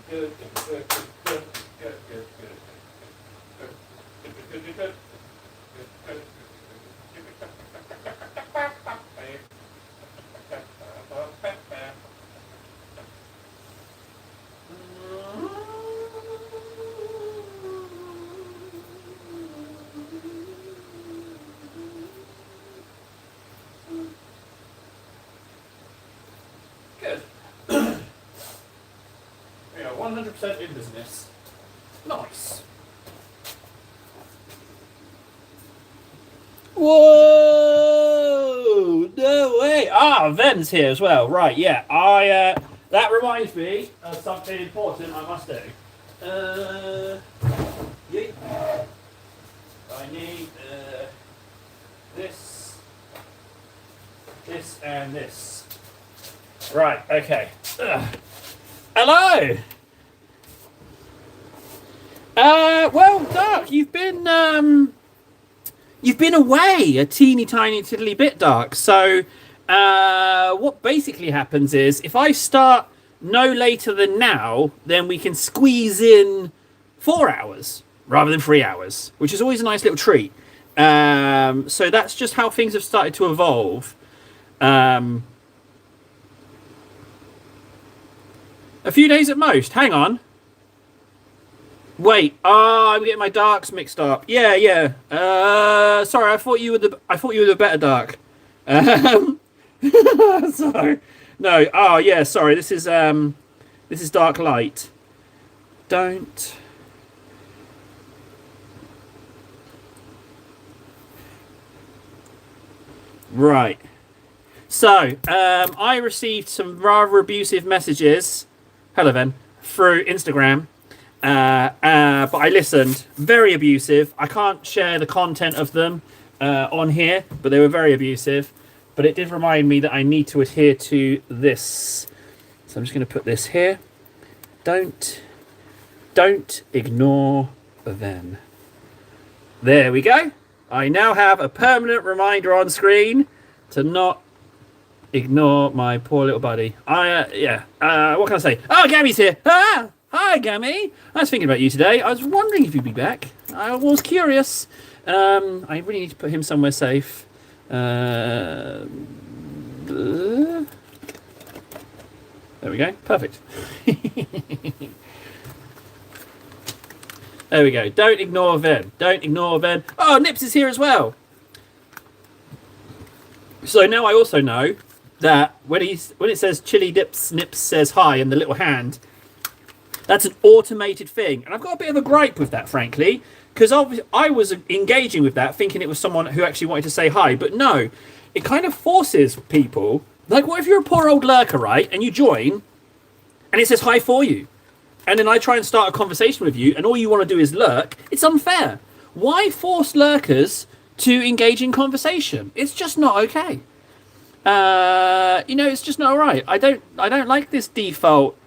Good, good, good, good, good, good, good, good, good. Good. We are 100% in business. Nice. Whoa! No way! Ah, Ven's here as well. Right, yeah. That reminds me of something important I must do. Yeah. I need this, and this. Right. Okay. Hello. Well, Dark, you've been away a teeny tiny tiddly bit, Dark. So, what basically happens is if I start no later than now, then we can squeeze in 4 hours rather than 3 hours, which is always a nice little treat. So that's just how things have started to evolve. A few days at most. Hang on. Wait. I'm getting my darks mixed up. Yeah. Sorry, I thought you were the better Dark. Sorry. No. Oh yeah. Sorry. This is Dark Light. Don't. Right. So, I received some rather abusive messages. Hello, then, through Instagram. But I listened. Very abusive. I can't share the content of them on here, but they were very abusive. But it did remind me that I need to adhere to this. So I'm just going to put this here. Don't ignore them. There we go. I now have a permanent reminder on screen to not ignore my poor little buddy. What can I say? Oh, Gammy's here. Ah! Hi, Gammy. I was thinking about you today. I was wondering if you'd be back. I was curious. I really need to put him somewhere safe. There we go. Perfect. There we go. Don't ignore Ven. Don't ignore Ven. Oh, Nips is here as well. So now I also know that when it says Chili Dips Nips says hi in the little hand, that's an automated thing. And I've got a bit of a gripe with that, frankly, because I was engaging with that thinking it was someone who actually wanted to say hi. But no, it kind of forces people. Like, what if you're a poor old lurker, right? And you join and it says hi for you. And then I try and start a conversation with you and all you want to do is lurk. It's unfair. Why force lurkers to engage in conversation? It's just not okay. It's just not right. I don't like this default.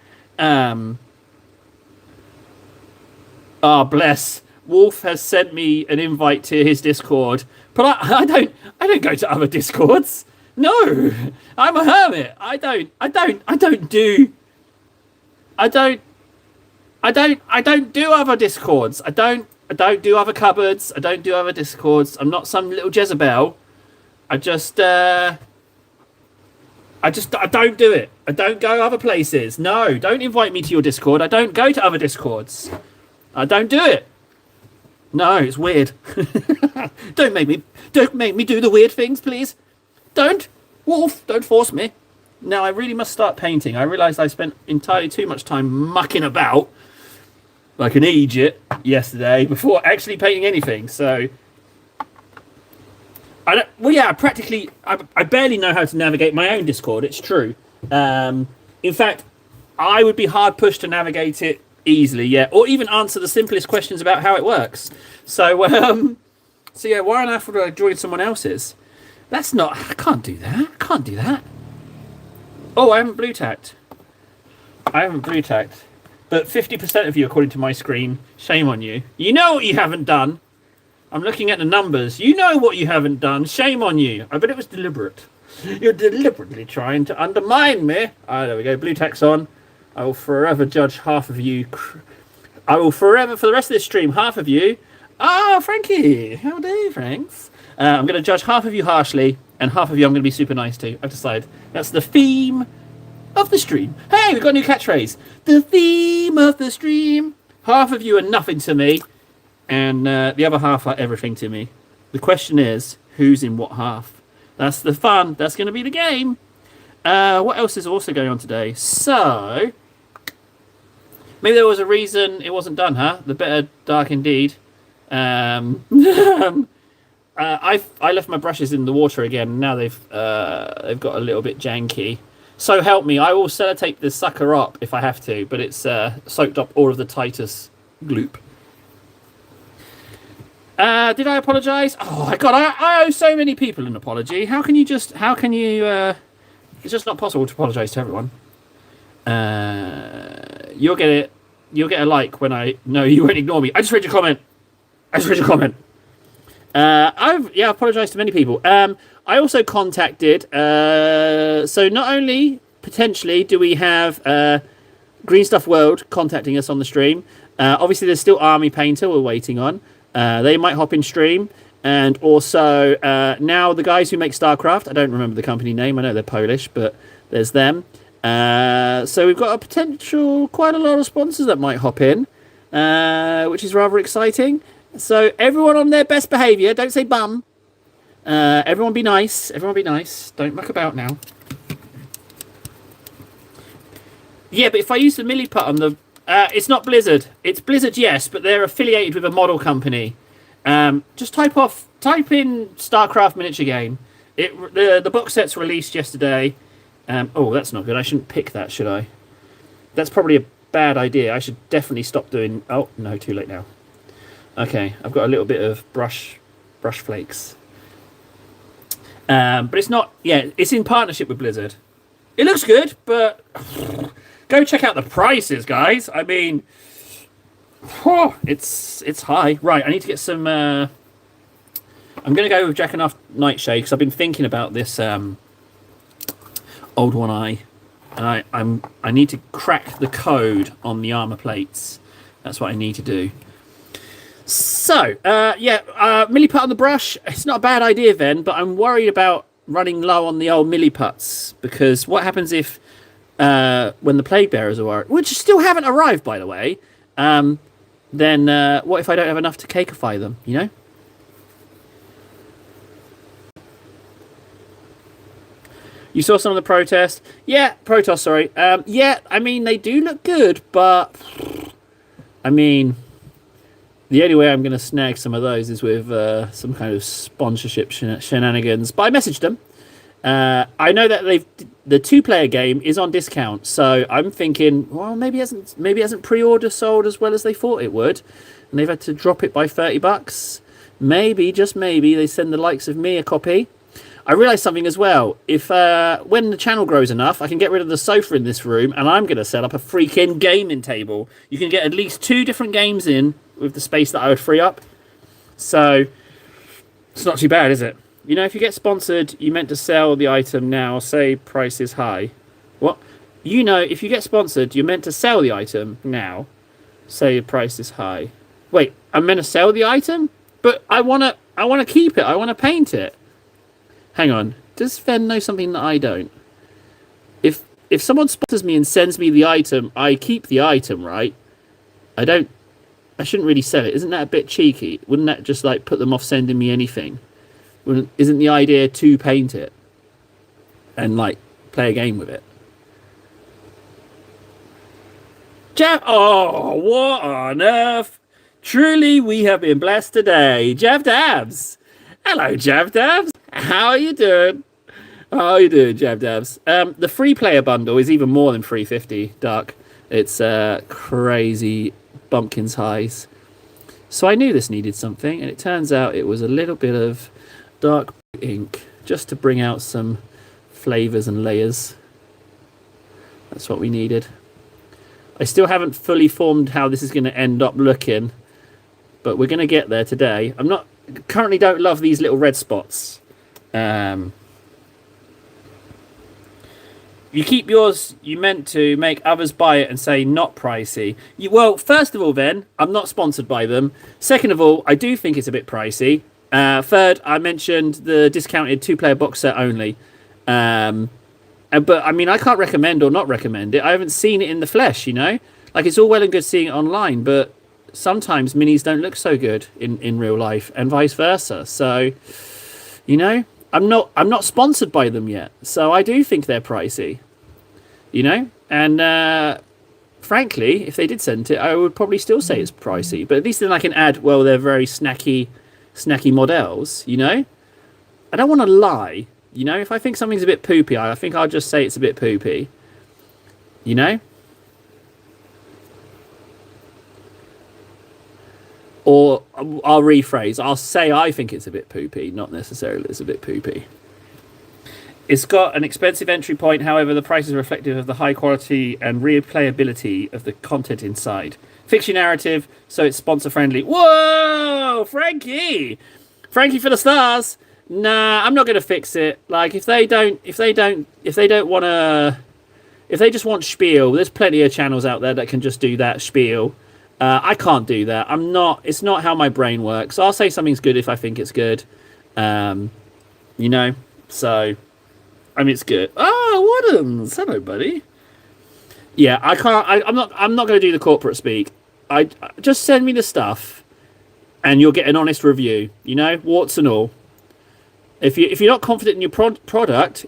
Bless. Wolf has sent me an invite to his Discord, but I don't go to other Discords. No, I'm a hermit. I don't do other Discords. I don't do other cupboards. I don't do other Discords. I'm not some little Jezebel. I don't do it. I don't go other places. No, don't invite me to your Discord. I don't go to other Discords. I don't do it. No, it's weird. Don't make me do the weird things, please. Don't. Wolf, don't force me. Now I really must start painting. I realised I spent entirely too much time mucking about like an idiot yesterday before actually painting anything. So I barely know how to navigate my own Discord. It's true. In fact, I would be hard pushed to navigate it easily, yeah, or even answer the simplest questions about how it works. So why on earth would I join someone else's? I can't do that. Oh, I haven't blue tacked. But 50% of you, according to my screen, shame on you. You know what you haven't done. I'm looking at the numbers. You know what you haven't done. Shame on you. I bet it was deliberate. You're deliberately trying to undermine me. Ah, there we go. Blue tack's on. I will forever judge half of you. I will forever, for the rest of this stream, half of you. Ah, Frankie. How do you, Franks? I'm going to judge half of you harshly, and half of you I'm going to be super nice to. I've decided. That's the theme of the stream. Hey, we've got a new catchphrase. The theme of the stream. Half of you are nothing to me, and the other half are everything to me. The question is, who's in what half? That's the fun. That's going to be the game. What else is also going on today? So, maybe there was a reason it wasn't done, huh? The better dark indeed. I left my brushes in the water again. Now they've got a little bit janky. So help me, I will sellotape this sucker up if I have to, but it's soaked up all of the Titus gloop. Did I apologise? Oh my god, I owe so many people an apology. How can you it's just not possible to apologise to everyone. You'll get a like when I know you won't ignore me. I just read your comment. I've apologised to many people. I also contacted. So not only potentially do we have Green Stuff World contacting us on the stream. Obviously, there's still Army Painter we're waiting on. They might hop in stream, and also now the guys who make StarCraft. I don't remember the company name. I know they're Polish, but there's them. So we've got a potential quite a lot of sponsors that might hop in, which is rather exciting. So everyone on their best behaviour. Don't say bum. Everyone be nice. Don't muck about now. Yeah, but if I use the milliput on the... it's not Blizzard. It's Blizzard, yes, but they're affiliated with a model company. Just type in StarCraft miniature game. The box set's released yesterday. Oh, that's not good. I shouldn't pick that, should I? That's probably a bad idea. I should definitely stop doing... Oh, no, too late now. Okay, I've got a little bit of brush flakes. But it's not... Yeah, it's in partnership with Blizzard. It looks good, but... Go check out the prices, guys. I mean... it's high. Right, I need to get some... I'm going to go with Jackanoff Nightshade, because I've been thinking about this Old One Eye. And I need to crack the code on the armor plates. That's what I need to do. So, milliput on the brush. It's not a bad idea then, but I'm worried about running low on the old milliputs, because what happens if when the plague bearers arrive, which still haven't arrived, by the way, then what if I don't have enough to cakeify them, you know? You saw some of the protests? Yeah, protests, sorry. Yeah, I mean, they do look good, but... I mean... The only way I'm going to snag some of those is with some kind of sponsorship shenanigans. But I messaged them. I know that the 2-player game is on discount, so I'm thinking, well, maybe it hasn't pre-order sold as well as they thought it would, and they've had to drop it by $30. Maybe, just maybe, they send the likes of me a copy. I realised something as well. If when the channel grows enough, I can get rid of the sofa in this room, and I'm going to set up a freaking gaming table. You can get at least 2 different games in with the space that I would free up. So it's not too bad, is it? You know, if you get sponsored, you meant to sell the item now, say price is high. What? You know, if you get sponsored, you're meant to sell the item now, say price is high. Wait, I'm meant to sell the item? But I want to keep it. I want to paint it. Hang on. Does Fen know something that I don't? If someone sponsors me and sends me the item, I keep the item, right? I shouldn't really sell it. Isn't that a bit cheeky? Wouldn't that just like put them off sending me anything? Isn't the idea to paint it and like play a game with it? Oh, what on earth? Truly, we have been blessed today. Jav Dabs. Hello, Jav Dabs. How are you doing? How are you doing, Jav Dabs? The free player bundle is even more than $3.50, Dark. It's crazy bumpkins highs. So I knew this needed something, and it turns out it was a little bit of dark ink just to bring out some flavors and layers. That's what we needed. I still haven't fully formed how this is going to end up looking, but we're going to get there today. Currently don't love these little red spots. You keep yours. You meant to make others buy it and say not pricey. Well, first of all, then I'm not sponsored by them. Second of all, I do think it's a bit pricey. Third, I mentioned the discounted 2-player box set only. But I mean, I can't recommend or not recommend it. I haven't seen it in the flesh. Like it's all well and good seeing it online, but sometimes minis don't look so good in real life, and vice versa. So, I'm not sponsored by them yet, so I do think they're pricey. And frankly, if they did send it, I would probably still say it's pricey. But at least then I can add, well, they're very snacky models. I don't want to lie. If I think something's a bit poopy, I think I'll just say it's a bit poopy. Or I'll rephrase. I'll say I think it's a bit poopy, not necessarily it's a bit poopy. It's got an expensive entry point, however, the price is reflective of the high quality and replayability of the content inside. Fix your narrative so it's sponsor friendly. Whoa, Frankie! Frankie for the stars. Nah, I'm not going to fix it. Like if they just want spiel, there's plenty of channels out there that can just do that spiel. I can't do that. It's not how my brain works. I'll say something's good if I think it's good. So I mean it's good. Oh, Waddams. Hello, buddy. Yeah, I can't I'm not going to do the corporate speak. I just send me the stuff and you'll get an honest review, warts and all. If you're not confident in your product,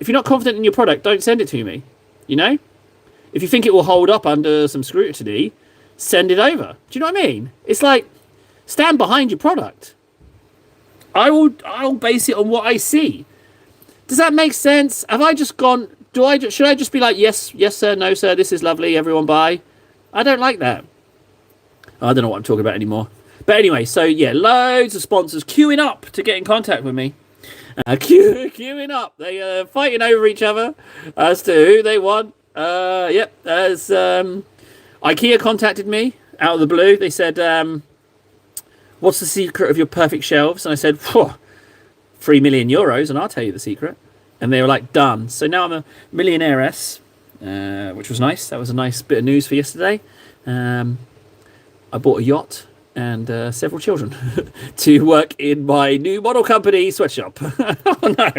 don't send it to me. If you think it will hold up under some scrutiny, send it over. Do you know what I mean? It's like, stand behind your product. I'll base it on what I see. Does that make sense? Have I just gone? Should I just be like, yes, sir, no, sir, this is lovely, everyone buy? I don't like that. I don't know what I'm talking about anymore. But anyway, so yeah, loads of sponsors queuing up to get in contact with me. Queuing up. They are fighting over each other as to who they want. As IKEA contacted me out of the blue. They said, what's the secret of your perfect shelves? And I said, 3 million euros, and I'll tell you the secret. And they were like, done. So now I'm a millionairess, which was nice. That was a nice bit of news for yesterday. I bought a yacht and several children to work in my new model company sweatshop. Oh no.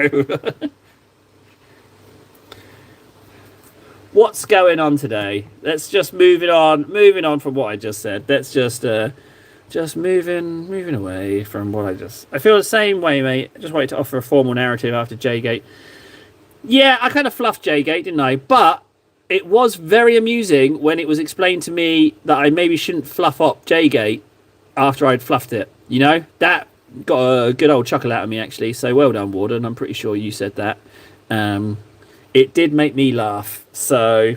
What's going on today? Let's just moving on from what I just said. Let's just moving away from what I feel the same way, mate. I just wanted to offer a formal narrative after J-Gate. Yeah, I kind of fluffed J-Gate, didn't I? But it was very amusing when it was explained to me that I maybe shouldn't fluff up J-Gate after I'd fluffed it. That got a good old chuckle out of me, actually. So well done, Warden. I'm pretty sure you said that. It did make me laugh. So,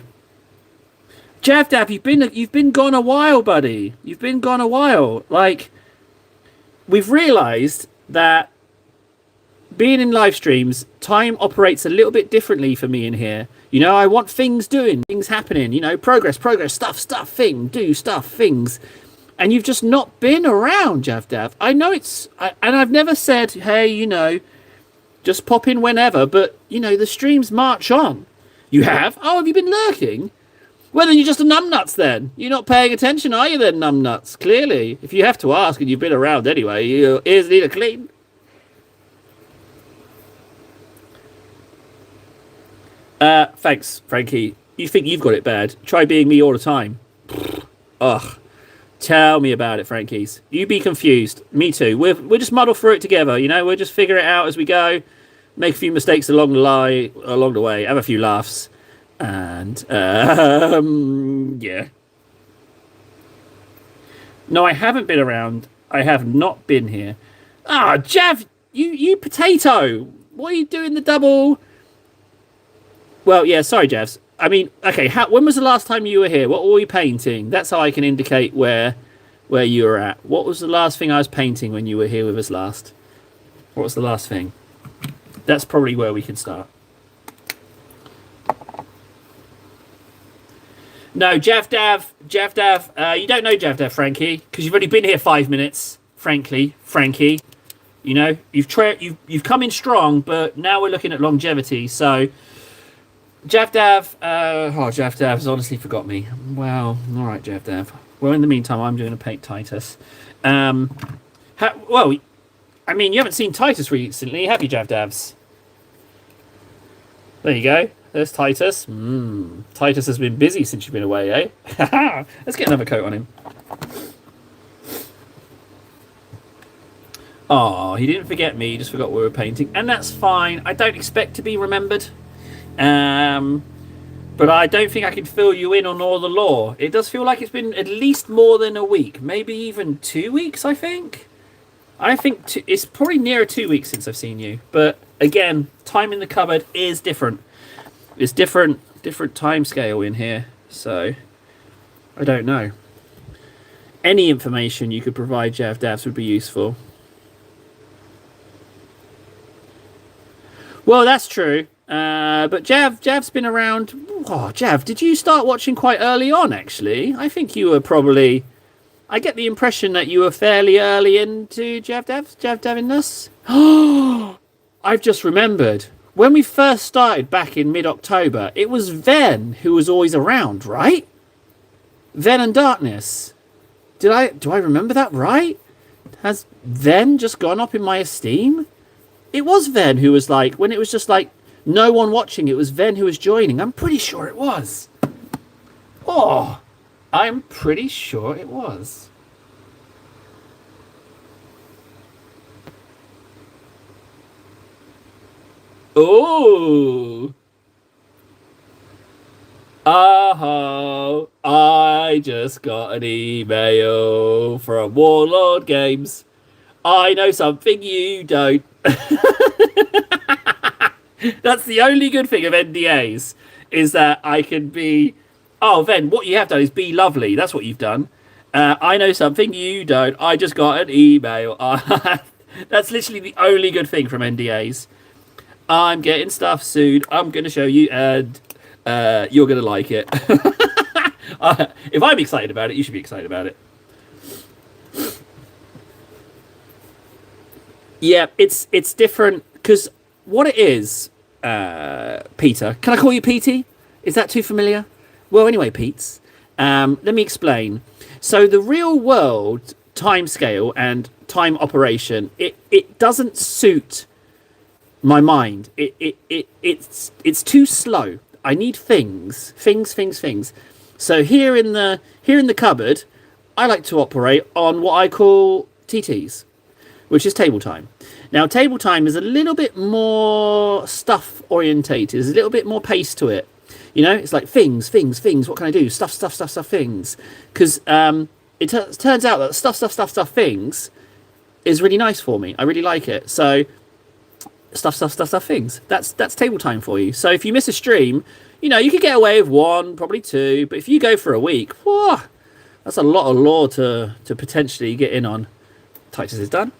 Javdab, you've been gone a while, buddy. You've been gone a while. Like, we've realised that being in live streams, time operates a little bit differently for me in here. I want things doing, things happening. Progress, stuff, things. And you've just not been around, Javdav. I know and I've never said, hey, just pop in whenever, but, the streams march on. You have? Oh, have you been lurking? Well, then you're just a numbnuts then. You're not paying attention, are you then, numbnuts? Clearly. If you have to ask and you've been around anyway, your ears need a clean. Thanks, Frankie. You think you've got it bad? Try being me all the time. Ugh. Tell me about it, Frankies. You be confused. Me too. We'll just muddle through it together. We'll just figure it out as we go. Make a few mistakes along the way. Have a few laughs. And, yeah. No, I haven't been around. I have not been here. Jav, you potato. What are you doing the double? Well, yeah, sorry, Javs. I mean, okay, when was the last time you were here? What were you painting? That's how I can indicate where you were at. What was the last thing I was painting when you were here with us last? What was the last thing? That's probably where we can start. No, Javdav, you don't know Javdav, Frankie, because you've only been here 5 minutes, Frankie. You've come in strong, but now we're looking at longevity, so... Javdav, Javdav's honestly forgot me. Well, all right, Javdav. Well, in the meantime, I'm doing a paint Titus. Well, I mean, you haven't seen Titus recently, have you, Javdavs? There you go. There's Titus. Titus has been busy since you've been away, eh? Let's get another coat on him. Oh, he didn't forget me. He just forgot we were painting. And that's fine. I don't expect to be remembered. But I don't think I can fill you in on all the lore. It does feel like it's been at least more than a week. Maybe even 2 weeks, I think. It's probably nearer 2 weeks since I've seen you. But again, time in the cupboard is different. It's different time scale in here. So, I don't know. Any information you could provide, Javdavs, would be useful. Well, that's true. But Jav's been around. Oh, Jav, did you start watching quite early on, actually? I think you were probably... I get the impression that you were fairly early into Javdavinness. Oh, I've just remembered. When we first started back in mid-October, it was Ven who was always around, right? Ven and Darkness. Do I remember that right? Has Ven just gone up in my esteem? It was Ven who was like, when it was just like, no one watching, it was Ven who was joining. I'm pretty sure it was. Oh, I'm pretty sure it was. Oh. Oh, I just got an email from Warlord Games. I know something you don't. That's the only good thing of NDAs, is that I can be... Oh, Ven, what you have done is be lovely. That's what you've done. I know something you don't. I just got an email. That's literally the only good thing from NDAs. I'm getting stuff soon. I'm going to show you, and you're going to like it. If I'm excited about it, you should be excited about it. Yeah, it's different, because what it is, Peter. Can I call you Petey? Is that too familiar? Well, anyway, Pete's. Let me explain. So the real world timescale and time operation, it doesn't suit my mind. It's too slow. I need things. So here in the cupboard, I like to operate on what I call TTs, which is table time. Now, table time is a little bit more stuff orientated. There's a little bit more pace to it. You know, it's like things. What can I do? Stuff, things. Because it turns out that stuff, things is really nice for me. I really like it. So, stuff, things. That's table time for you. So if you miss a stream, you know, you could get away with 1, probably 2. But if you go for a week, whoa, that's a lot of lore to potentially get in on. Titus is done.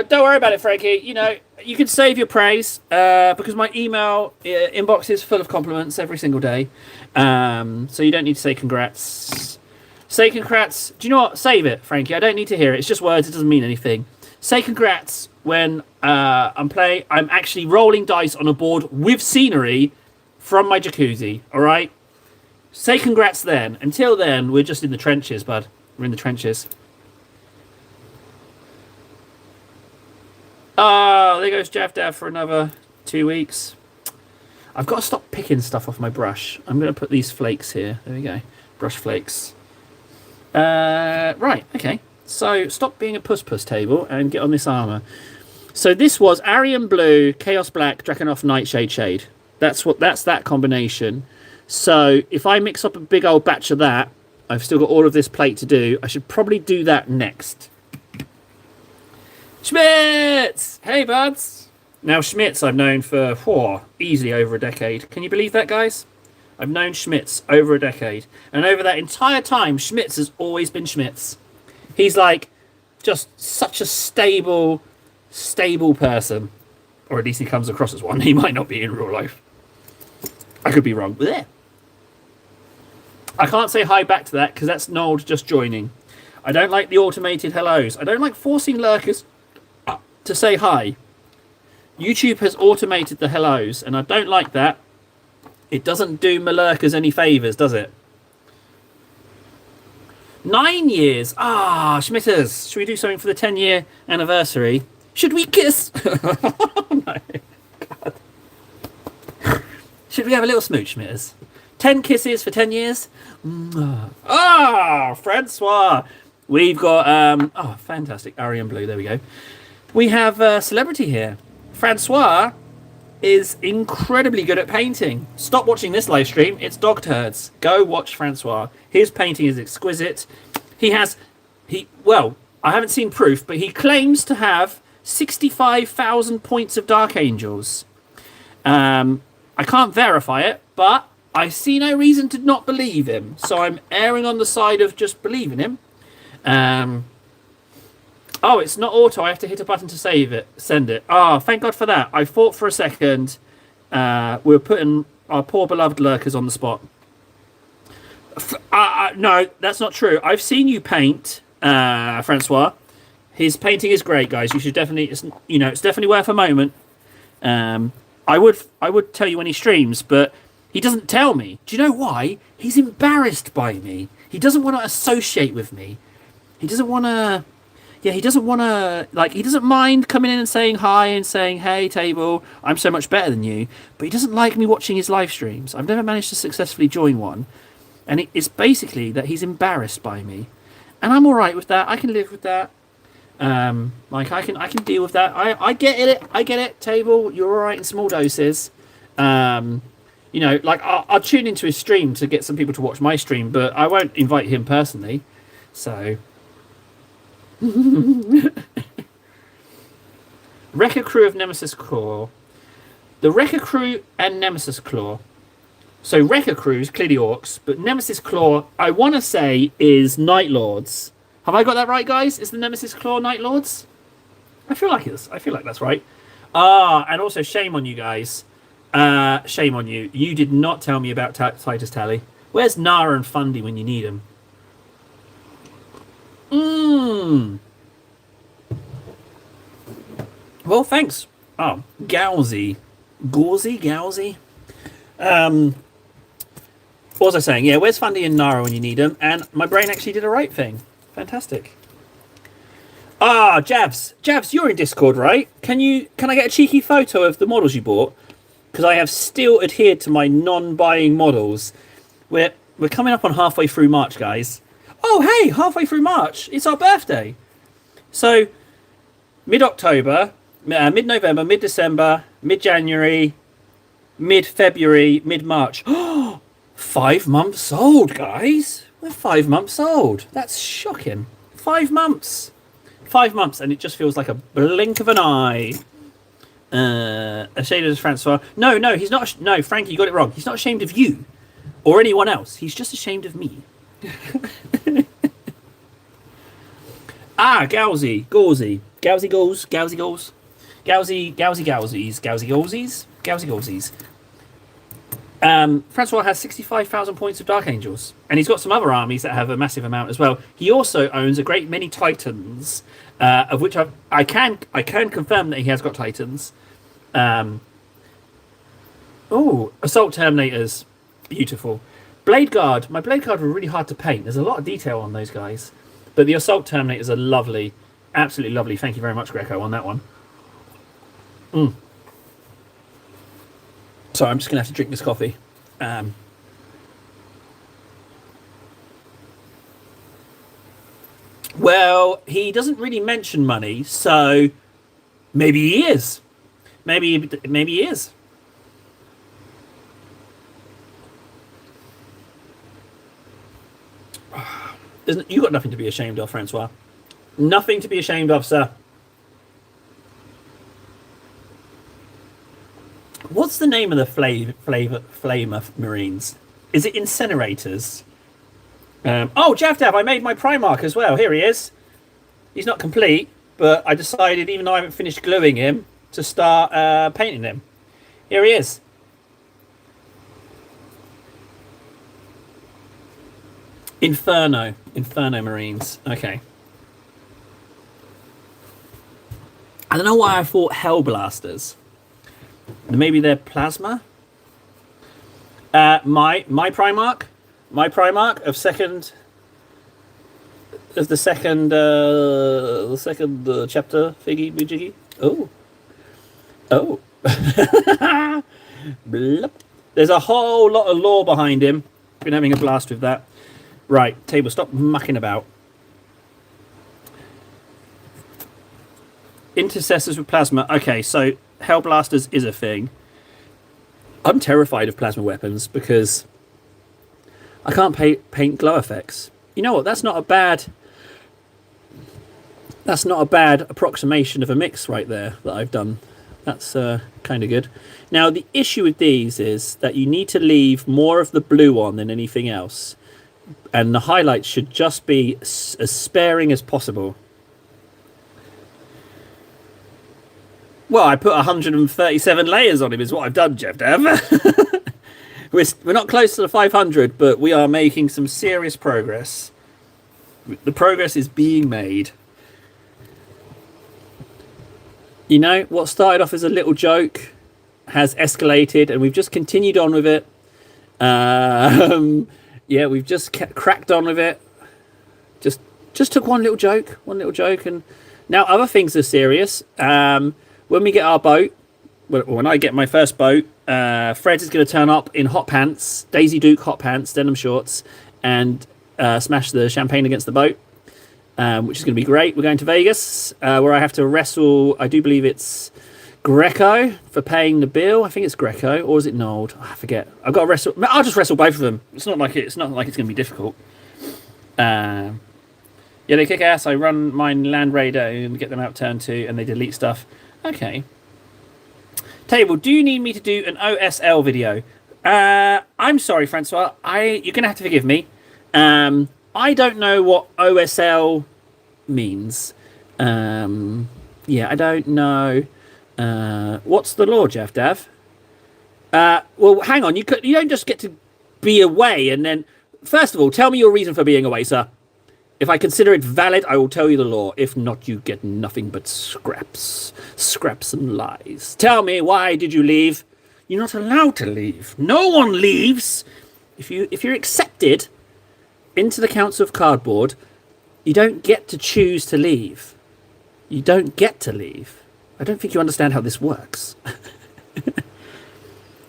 Don't worry about it, Frankie. You know, you can save your praise because my email inbox is full of compliments every single day. So you don't need to say congrats. Say congrats. Do you know what? Save it, Frankie. I don't need to hear it. It's just words. It doesn't mean anything. Say congrats when I'm actually rolling dice on a board with scenery from my jacuzzi. All right? Say congrats then. Until then, we're just in the trenches, bud. We're in the trenches. Oh, there goes Javdav for another 2 weeks. I've got to stop picking stuff off my brush. I'm going to put these flakes here. There we go. Brush flakes. Right, okay. So, stop being a puss table and get on this armour. So, this was Aryan Blue, Chaos Black, Drakenhof, Nightshade, Shade. That's that combination. So, if I mix up a big old batch of that, I've still got all of this plate to do. I should probably do that next. Schmitz! Hey, buds! Now, Schmitz I've known for easily over a decade. Can you believe that, guys? I've known Schmitz over a decade. And over that entire time, Schmitz has always been Schmitz. He's like just such a stable person. Or at least he comes across as one. He might not be in real life. I could be wrong. Blech. I can't say hi back to that because that's Nold just joining. I don't like the automated hellos. I don't like forcing lurkers to say hi. YouTube has automated the hellos, and I don't like that. It doesn't do Malurkers any favours, does it? 9 years. Ah, Schmitters. Should we do something for the 10-year anniversary? Should we kiss? Oh, no. God. Should we have a little smooch, Schmitters? 10 kisses for 10 years? Ah, Francois. We've got, oh, fantastic. Arian Blue, there we go. We have a celebrity here. Francois is incredibly good at painting. Stop watching this live stream. It's dog turds. Go watch Francois. His painting is exquisite. Well, I haven't seen proof, but he claims to have 65,000 points of Dark Angels. I can't verify it, but I see no reason to not believe him. So I'm erring on the side of just believing him. Oh, it's not auto. I have to hit a button to send it. Ah, thank God for that. I thought for a second we were putting our poor beloved lurkers on the spot. No, that's not true. I've seen you paint, Francois. His painting is great, guys. You should definitely, it's definitely worth a moment. I would tell you when he streams, but he doesn't tell me. Do you know why? He's embarrassed by me. He doesn't want to associate with me. He doesn't want to. Yeah, he doesn't want to, he doesn't mind coming in and saying hi and saying, hey, table, I'm so much better than you. But he doesn't like me watching his live streams. I've never managed to successfully join one. And it's basically that he's embarrassed by me. And I'm all right with that. I can live with that. I can deal with that. I get it, table. You're all right in small doses. I'll tune into his stream to get some people to watch my stream, but I won't invite him personally. So... Wrecker Crew of Nemesis Claw. The Wrecker Crew and Nemesis Claw. So Wrecker Crew is clearly Orcs, but Nemesis Claw, I want to say, is Night Lords. Have I got that right, guys? Is the Nemesis Claw Night Lords? I feel like it's. I feel like that's right. And also shame on you guys. Shame on you. You did not tell me about Titus Tally. Where's Nara and Fundy when you need them? Well, thanks. Oh, Gowsy. Gauzy? What was I saying? Yeah, where's Fundy and Nara when you need them? And my brain actually did a right thing. Fantastic. Javs. Javs, you're in Discord, right? Can I get a cheeky photo of the models you bought? Because I have still adhered to my non-buying models. We're coming up on halfway through March, guys. Oh, hey, halfway through March. It's our birthday. So, mid-October, mid-November, mid-December, mid-January, mid-February, mid-March. 5 months old, guys. We're 5 months old. That's shocking. 5 months. 5 months, and it just feels like a blink of an eye. Ashamed of Francois. No, he's not. No, Frankie, you got it wrong. He's not ashamed of you or anyone else. He's just ashamed of me. Gowsy. Francois has 65,000 points of Dark Angels, and he's got some other armies that have a massive amount as well. He also owns a great many Titans, of which I can confirm that he has got Titans. Assault Terminators, beautiful. Blade Guard. My Blade Guard were really hard to paint. There's a lot of detail on those guys. But the Assault Terminators are lovely. Absolutely lovely. Thank you very much, Greco, on that one. Sorry, I'm just going to have to drink this coffee. Well, he doesn't really mention money, so maybe he is. Maybe he is. You got nothing to be ashamed of, Francois. Nothing to be ashamed of, sir. What's the name of the flamer Marines? Is it Incinerators? Javdav, I made my Primarch as well. Here he is. He's not complete, but I decided, even though I haven't finished gluing him, to start painting him. Here he is. Inferno Marines. Okay. don't know why I thought Hell Blasters. Maybe they're plasma. My Primark of the second chapter thingy jiggy. Oh. Blup. There's a whole lot of lore behind him. Been having a blast with that. Right, table, stop mucking about. Intercessors with plasma. Okay, so Hellblasters is a thing. I'm terrified of plasma weapons because I can't paint glow effects. You know what? That's not a bad approximation of a mix right there that I've done. That's kind of good. Now, the issue with these is that you need to leave more of the blue on than anything else. And the highlights should just be as sparing as possible. Well, I put 137 layers on him is what I've done, Jeff Dev. We're not close to the 500, but we are making some serious progress. The progress is being made. You know, what started off as a little joke has escalated, and we've just continued on with it. Yeah, we've just cracked on with it. Just took one little joke, and now other things are serious. When we get our boat, when I get my first boat, Fred is going to turn up in hot pants, Daisy Duke hot pants, denim shorts, and smash the champagne against the boat, which is going to be great. We're going to Vegas, where I have to wrestle, I do believe it's Greco for paying the bill. I think it's Greco, or is it Nold? I forget. I've got to wrestle. I'll just wrestle both of them. It's not like it's going to be difficult. Yeah, they kick ass. I run mine Land Raider and get them out turn 2, and they delete stuff. Okay. Table, do you need me to do an OSL video? I'm sorry, Francois. You're going to have to forgive me. I don't know what OSL means. Yeah, I don't know. What's the law, Jeff Dav? Well, hang on. You don't just get to be away and then... First of all, tell me your reason for being away, sir. If I consider it valid, I will tell you the law. If not, you get nothing but scraps. Scraps and lies. Tell me, why did you leave? You're not allowed to leave. No one leaves. If you're accepted into the Council of Cardboard, you don't get to choose to leave. You don't get to leave. I don't think you understand how this works.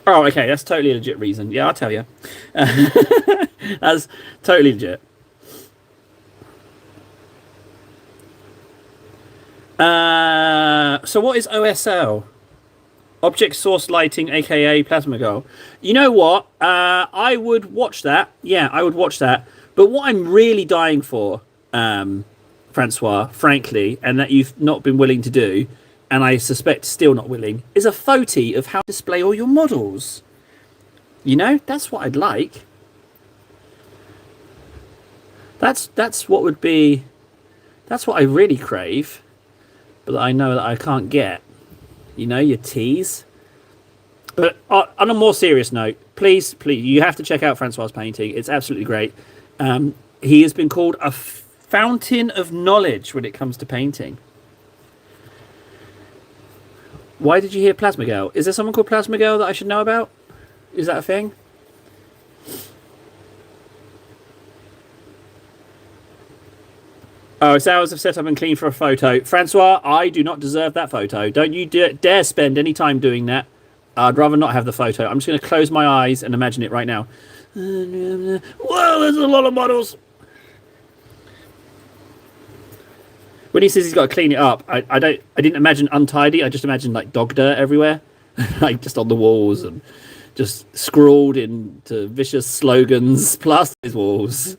Oh, okay, that's totally a legit reason. Yeah, I'll tell you. That's totally legit. So what is OSL? Object Source Lighting, aka Plasma Girl. You know what? I would watch that. Yeah, I would watch that. But what I'm really dying for, Francois, frankly, and that you've not been willing to do, and I suspect still not willing, is a photo of how to display all your models. You know, that's what I'd like. That's what would be... That's what I really crave. But I know that I can't get. You know, your tease. But on a more serious note, please, you have to check out Francois' painting. It's absolutely great. He has been called a fountain of knowledge when it comes to painting. Why did you hear Plasma Girl? Is there someone called Plasma Girl that I should know about? Is that a thing? Oh, it's hours of setup and clean for a photo. Francois, I do not deserve that photo. Don't you dare spend any time doing that. I'd rather not have the photo. I'm just going to close my eyes and imagine it right now. Whoa, there's a lot of models. When he says he's got to clean it up, I didn't imagine untidy. I just imagined like dog dirt everywhere, like just on the walls and just scrawled into vicious slogans, plastered his walls.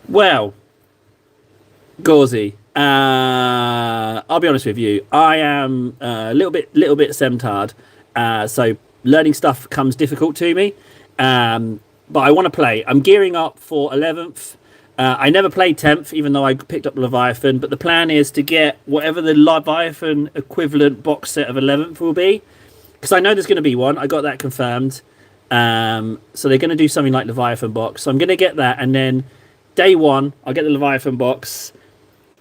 Well, Gauzy, I'll be honest with you. I am a little bit semtard, so learning stuff comes difficult to me. But I want to play. I'm gearing up for 11th. I never played 10th, even though I picked up Leviathan. But the plan is to get whatever the Leviathan equivalent box set of 11th will be, because I know there's going to be one. I got that confirmed. So they're going to do something like Leviathan box. So I'm going to get that, and then day one I'll get the Leviathan box,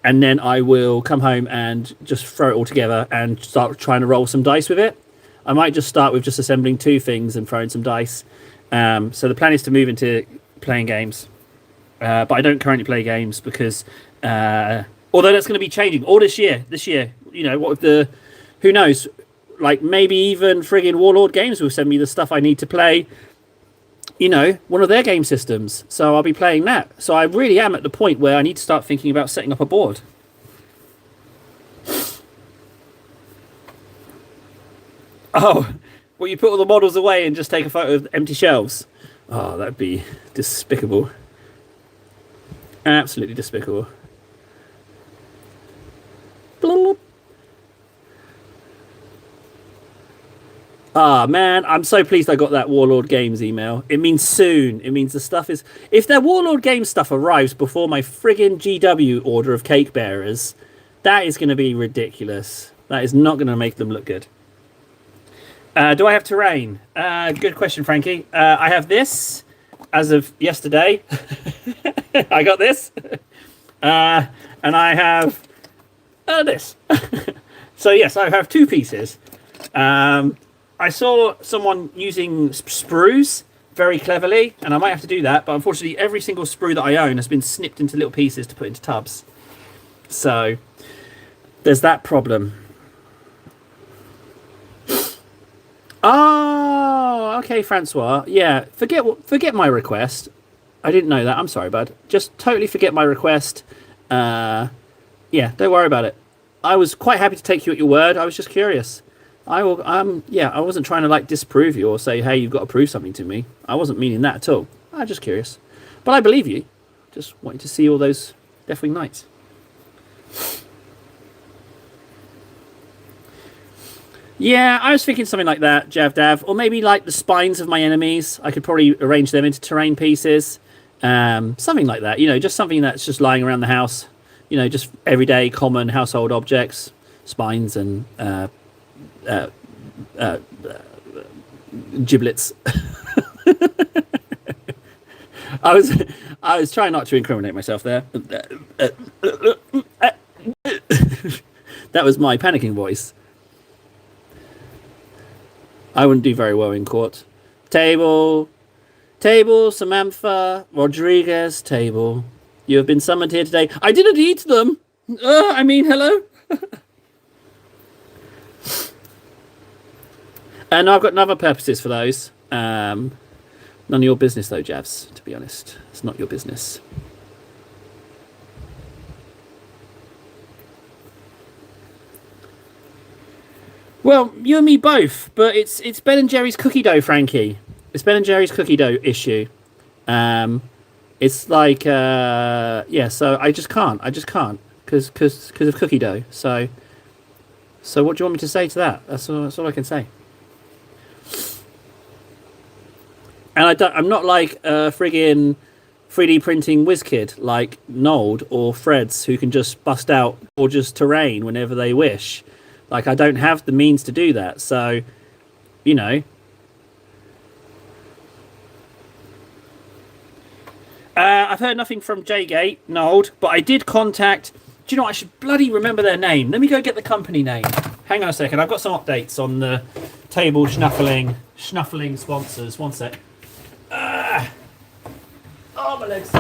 and then I will come home and just throw it all together and start trying to roll some dice with it. I might just start with just assembling two things and throwing some dice. So the plan is to move into playing games, but I don't currently play games because although that's going to be changing all this year. This year, what if who knows? Like maybe even friggin' Warlord Games will send me the stuff I need to play. One of their game systems. So I'll be playing that. So I really am at the point where I need to start thinking about setting up a board. Oh, well, you put all the models away and just take a photo of empty shelves. Oh, that'd be despicable. Absolutely despicable. Ah, man, I'm so pleased I got that Warlord Games email. It means soon. It means the stuff is... If their Warlord Games stuff arrives before my friggin' GW order of cake bearers, that is going to be ridiculous. That is not going to make them look good. Do I have terrain? Good question, Frankie. I have this as of yesterday. I got this. And I have this. So, yes, I have two pieces. I saw someone using sprues very cleverly, and I might have to do that, but unfortunately every single sprue that I own has been snipped into little pieces to put into tubs. So there's that problem. Oh, okay, Francois. Yeah, forget my request. I didn't know that. I'm sorry, bud. Just totally forget my request. Yeah, don't worry about it. I was quite happy to take you at your word. I was just curious. I wasn't trying to disprove you or say, hey, you've got to prove something to me. I wasn't meaning that at all. I was just curious. But I believe you. Just wanted to see all those Deathwing Knights. Yeah, I was thinking something like that, Jav Dav. Or maybe like the spines of my enemies. I could probably arrange them into terrain pieces. Something like that. Just something that's just lying around the house. Just everyday common household objects. Spines and... giblets. I was trying not to incriminate myself there. That was my panicking voice. I wouldn't do very well in court. Table, Samantha Rodriguez. Table, you have been summoned here today. I didn't eat them. Hello. And I've got other purposes for those. None of your business, though, Javs, to be honest. It's not your business. Well, you and me both, but it's Ben and Jerry's cookie dough, Frankie. It's Ben and Jerry's cookie dough issue. It's like, so I just can't. Because of cookie dough. So what do you want me to say to that? That's all I can say. And I'm not like a friggin' 3D printing whiz kid like Nold or Freds who can just bust out or just terrain whenever they wish. Like, I don't have the means to do that. So, I've heard nothing from J-Gate, Nold, but I did contact... Do you know what? I should bloody remember their name. Let me go get the company name. Hang on a second. I've got some updates on the table schnuffling sponsors. One sec. Oh, my legs.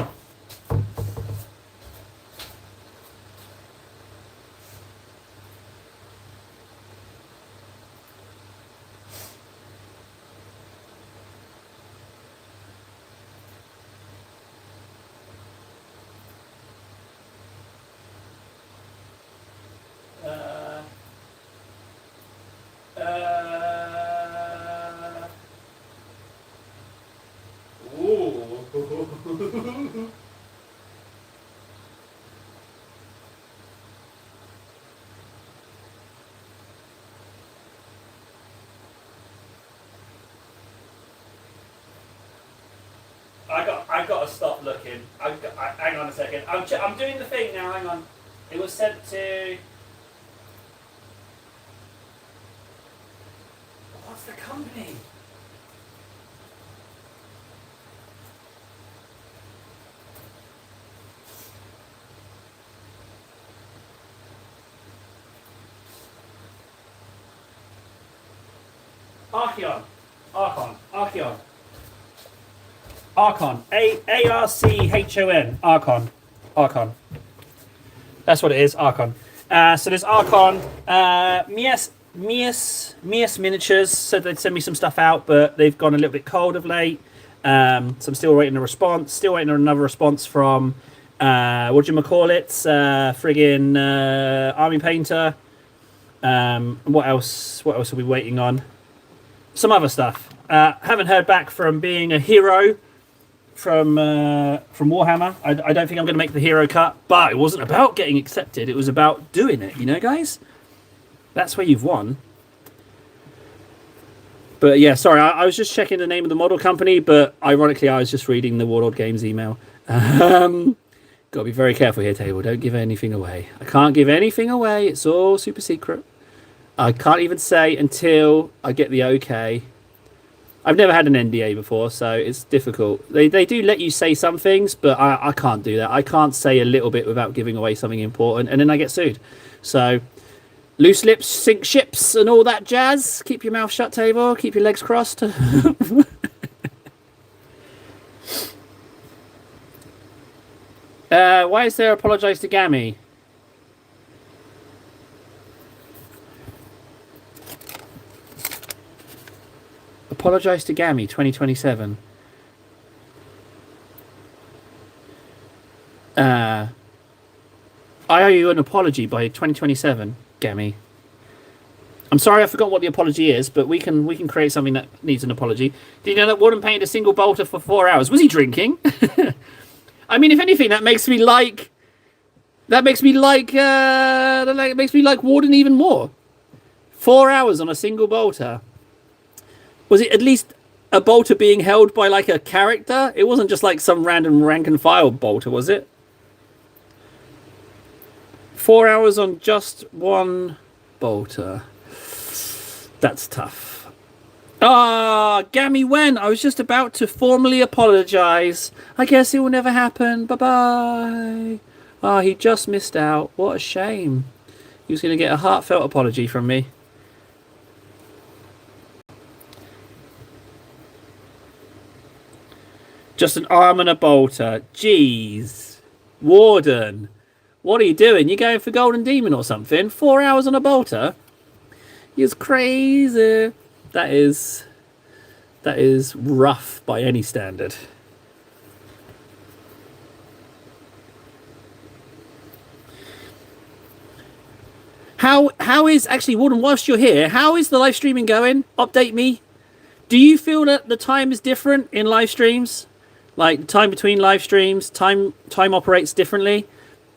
I've got to stop looking. Hang on a second. I'm doing the thing now. Hang on. It was sent to... What's the company? Archeon. Archon. Archeon. Archon. A-R-C-H-O-N. Archon. Archon. That's what it is, Archon. So there's Archon. Mias Miniatures said they'd send me some stuff out, but they've gone a little bit cold of late. So I'm still waiting a response. Still waiting on another response from, what do you call it? Friggin' Army Painter. What else? What else are we waiting on? Some other stuff. Haven't heard back from being a hero from Warhammer. I don't think I'm going to make the hero cut, but it wasn't about getting accepted. It was about doing it, you know, guys? That's where you've won. But yeah, sorry, I was just checking the name of the model company, but ironically, I was just reading the Warlord Games email. Got to be very careful here, Table. Don't give anything away. I can't give anything away. It's all super secret. I can't even say until I get the okay. I've never had an NDA before, so it's difficult. They do let you say some things, but I can't do that. I can't say a little bit without giving away something important, and then I get sued. So, loose lips sink ships and all that jazz. Keep your mouth shut, Table. Keep your legs crossed. Why is there apologise to Gammy? Apologise to Gammy 2027. I owe you an apology by 2027, Gammy. I'm sorry I forgot what the apology is, but we can create something that needs an apology. Did you know that Warden painted a single bolter for 4 hours? Was he drinking? I mean, if anything, that makes me like Warden even more. 4 hours on a single bolter. Was it at least a bolter being held by like a character? It wasn't just like some random rank and file bolter, was it? 4 hours on just one bolter. That's tough. Ah, Gammy when? I was just about to formally apologise. I guess it will never happen. Bye-bye. Ah, he just missed out. What a shame. He was going to get a heartfelt apology from me. Just an arm and a bolter. Jeez. Warden. What are you doing? You going for Golden Demon or something? 4 hours on a bolter? You're crazy. That is rough by any standard. How is actually, Warden, whilst you're here, how is the live streaming going? Update me. Do you feel that the time is different in live streams? Like time between live streams, time operates differently,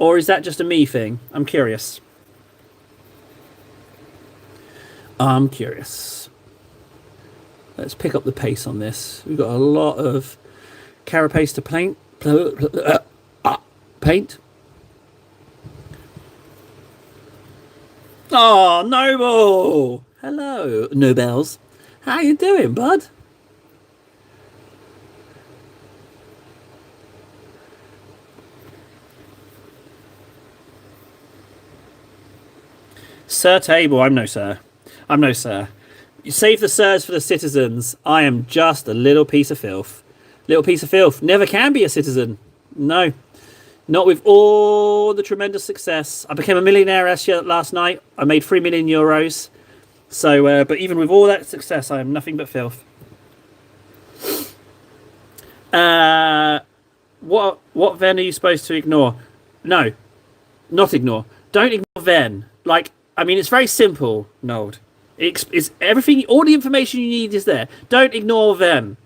or is that just a me thing? I'm curious. I'm curious. Let's pick up the pace on this. We've got a lot of carapace to paint. Paint. Oh, Noble! Hello, Nobels. How you doing, bud? Sir Table, I'm no sir. I'm no sir. You save the sirs for the citizens. I am just a little piece of filth. Little piece of filth. Never can be a citizen. No. Not with all the tremendous success. I became a millionaire last night. I made 3 million euros. So, but even with all that success, I am nothing but filth. What Ven are you supposed to ignore? No. Not ignore. Don't ignore Ven. Like, I mean, it's very simple, Nold. It's everything, all the information you need is there. Don't ignore them.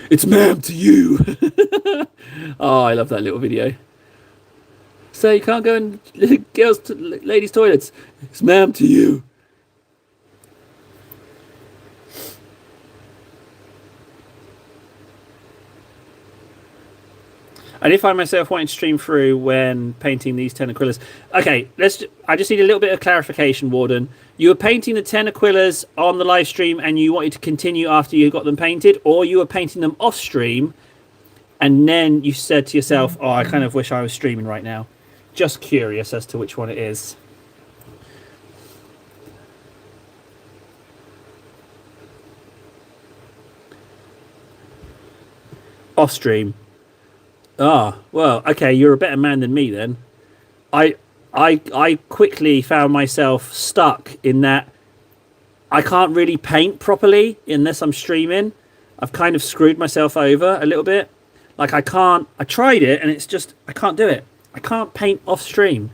It's ma'am to you. Oh, I love that little video. So you can't go in ladies' toilets. It's ma'am to you. I did find myself wanting to stream through when painting these 10 Aquillas. Okay, I just need a little bit of clarification, Warden. You were painting the 10 Aquillas on the live stream and you wanted to continue after you got them painted, or you were painting them off stream and then you said to yourself, oh, I kind of wish I was streaming right now. Just curious as to which one it is. off stream. Ah, well, okay, you're a better man than me then. I quickly found myself stuck in that I can't really paint properly unless I'm streaming. I've kind of screwed myself over a little bit. Like I tried it and it's just, I can't do it. I can't paint off stream.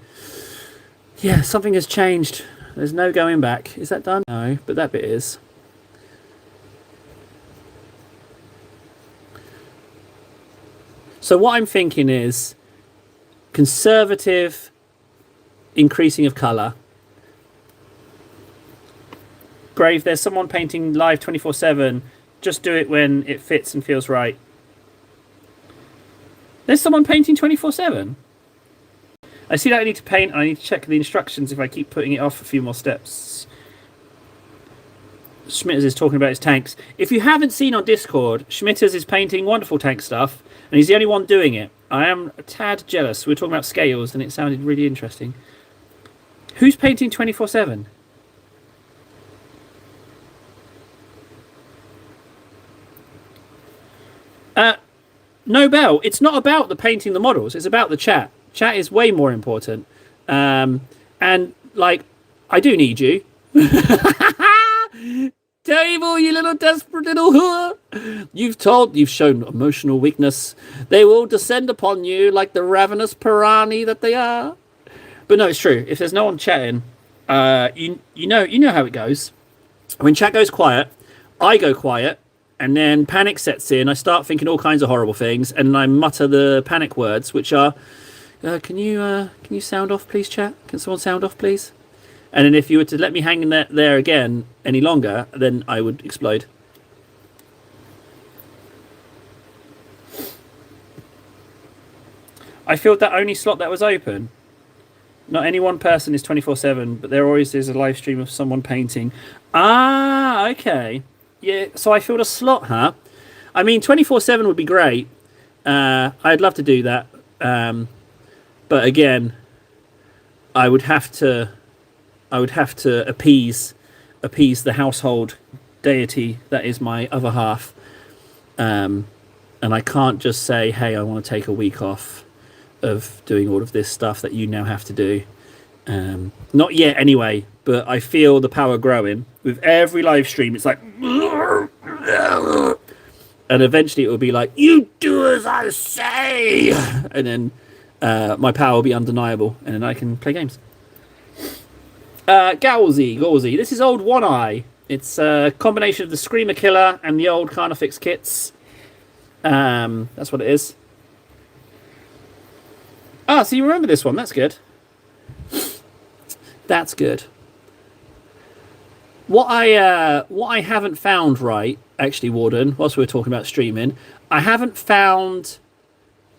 Yeah, something has changed. There's no going back. Is that done? No, but that bit is. So what I'm thinking is conservative increasing of colour. Grave, there's someone painting live 24/7. Just do it when it fits and feels right. There's someone painting 24/7. I see that I need to paint and I need to check the instructions if I keep putting it off a few more steps. Schmitters is talking about his tanks. If you haven't seen on Discord, Schmitters is painting wonderful tank stuff and he's the only one doing it. I am a tad jealous. We were talking about scales and it sounded really interesting. Who's painting 24/7? Nobel, it's not about the painting the models. It's about the chat. Chat is way more important. And, like, I do need you. Table, you little desperate little whore. You've shown emotional weakness. They will descend upon you like the ravenous piranha that they are. But no, it's true. If there's no one chatting, you know how it goes. When chat goes quiet, I go quiet. And then panic sets in. I start thinking all kinds of horrible things, and I mutter the panic words, which are, "Can you sound off, please, chat? Can someone sound off, please?" And then if you were to let me hang in there again any longer, then I would explode. I filled that only slot that was open. Not any one person is 24/7, but there always is a live stream of someone painting. Ah, okay. Yeah, so I filled a slot, huh? I mean, 24/7 would be great. I'd love to do that. But again, I would have to appease the household deity that is my other half. And I can't just say, hey, I want to take a week off of doing all of this stuff that you now have to do. Not yet anyway, but I feel the power growing. With every live stream, it's like... And eventually it will be like, you do as I say! And then my power will be undeniable, and then I can play games. Gauzy. This is old One Eye. It's a combination of the Screamer Killer and the old Carnifex kits. That's what it is. Ah, so you remember this one. That's good. That's good. What I haven't found right, actually, Warden, whilst we were talking about streaming, I haven't found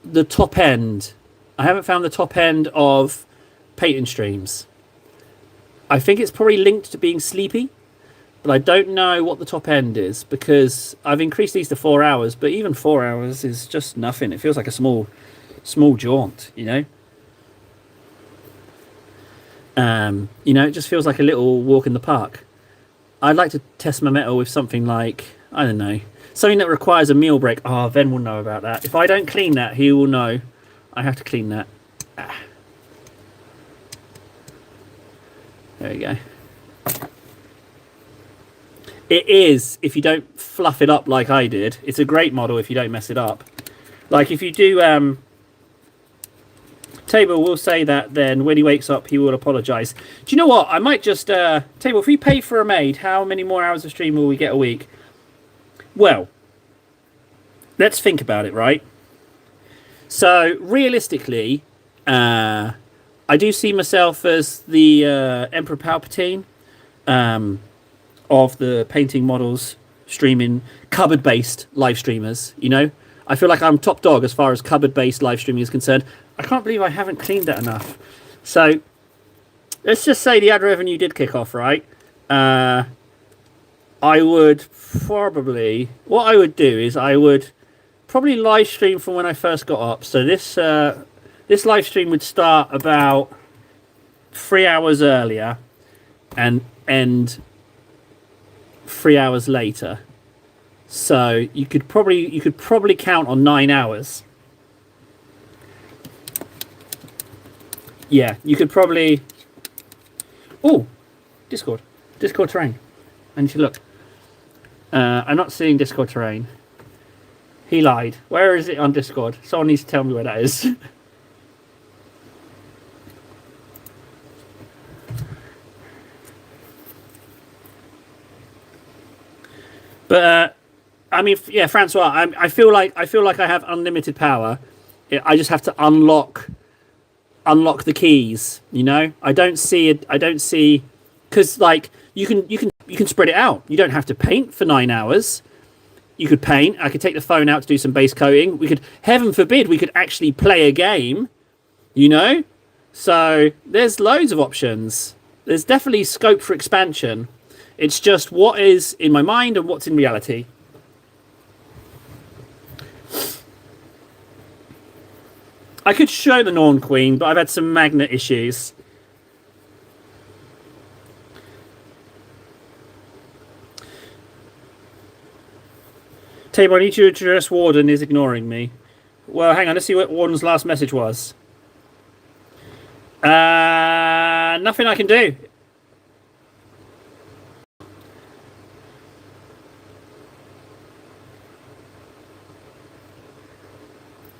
the top end. I haven't found the top end of painting streams. I think it's probably linked to being sleepy, but I don't know what the top end is because I've increased these to 4 hours, but even 4 hours is just nothing. It feels like a small jaunt, you know? It just feels like a little walk in the park. I'd like to test my metal with something like, I don't know, something that requires a meal break. Oh, Ven will know about that. If I don't clean that, he will know. I have to clean that. There we go. It is, if you don't fluff it up like I did. It's a great model if you don't mess it up. Like if you do... Table will say that then when he wakes up he will apologise. Do you know what? I might just... Table, if we pay for a maid, how many more hours of stream will we get a week? Well, let's think about it, right? So, realistically, I do see myself as the Emperor Palpatine of the painting models, streaming, cupboard-based live streamers, you know? I feel like I'm top dog as far as cupboard-based live streaming is concerned. I can't believe I haven't cleaned that enough. So, let's just say the ad revenue did kick off, right? I would probably... What I would do is I would probably live stream from when I first got up. So this live stream would start about 3 hours earlier and end 3 hours later. So you could probably count on 9 hours. Yeah, you could probably. Oh, Discord terrain. I need to look. I'm not seeing Discord terrain. He lied. Where is it on Discord? Someone needs to tell me where that is. But I mean, yeah, Francois. I feel like I have unlimited power. I just have to unlock the keys. You know, I don't see it. I don't see because like you can spread it out. You don't have to paint for 9 hours. You could paint. I could take the phone out to do some base coating. We could, heaven forbid, we could actually play a game. You know, so there's loads of options. There's definitely scope for expansion. It's just what is in my mind and what's in reality. I could show the Norn Queen, but I've had some magnet issues. Table, I need you to address Warden is ignoring me. Well, hang on, let's see what Warden's last message was. Nothing I can do.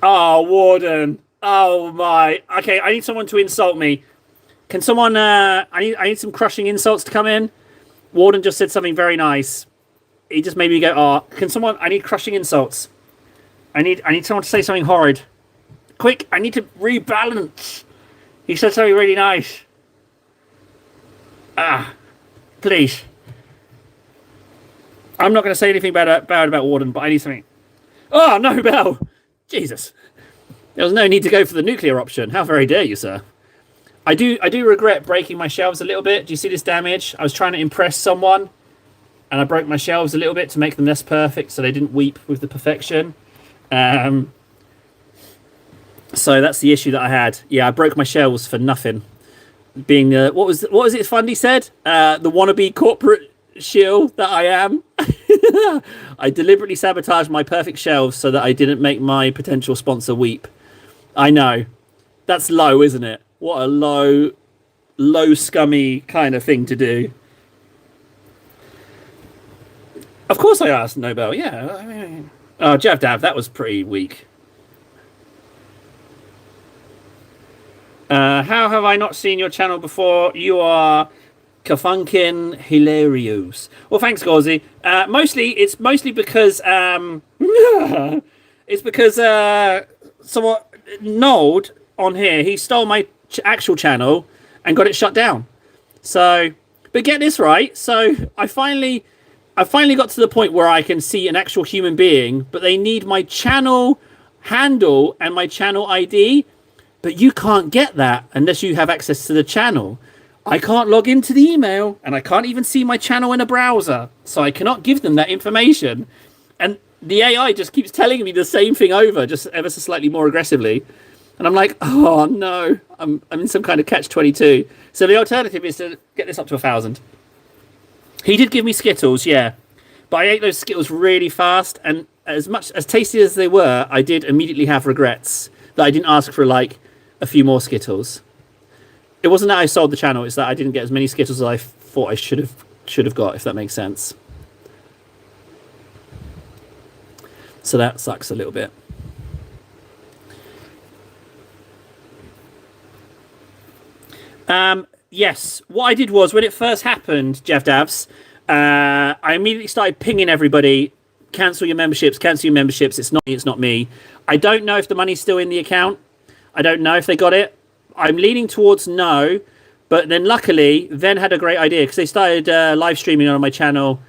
Oh, Warden. Oh my. Okay, I need someone to insult me. Can someone I need some crushing insults to come in. Warden just said something very nice. He just made me go, "Oh, can someone I need crushing insults. I need someone to say something horrid. Quick, I need to rebalance." He said something really nice. Please. I'm not going to say anything bad about Warden, but I need something. Oh, no, Bell. Jesus. There was no need to go for the nuclear option. How very dare you, sir. I do regret breaking my shelves a little bit. Do you see this damage? I was trying to impress someone, and I broke my shelves a little bit to make them less perfect, so they didn't weep with the perfection. So that's the issue that I had. Yeah, I broke my shelves for nothing. Being the what was it Fundy said? The wannabe corporate shill that I am. I deliberately sabotaged my perfect shelves so that I didn't make my potential sponsor weep. I know. That's low, isn't it? What a low, scummy kind of thing to do. Of course I asked Nobel, yeah. I mean, oh, Jav Dav, that was pretty weak. How have I not seen your channel before? You are Kafunkin hilarious. Well, thanks, Gauzy. It's mostly because it's because someone Nold on here, he stole my actual channel and got it shut down. So, but get this right. So I finally got to the point where I can see an actual human being, but they need my channel handle and my channel ID. But you can't get that unless you have access to the channel. I can't log into the email, and I can't even see my channel in a browser, so I cannot give them that information. And the AI just keeps telling me the same thing over, just ever so slightly more aggressively. And I'm like, oh no, I'm in some kind of catch-22. So the alternative is to get this up to 1,000. He did give me Skittles, yeah, but I ate those Skittles really fast, and as tasty as they were, I did immediately have regrets that I didn't ask for like a few more Skittles. It wasn't that I sold the channel, it's that I didn't get as many Skittles as I thought I should have got, if that makes sense. So that sucks a little bit. Yes, what I did was, when it first happened, Jeff Davs, I immediately started pinging everybody, cancel your memberships, it's not me. I don't know if the money's still in the account. I don't know if they got it. I'm leaning towards no, but then luckily Ven had a great idea, because they started live streaming on my channel,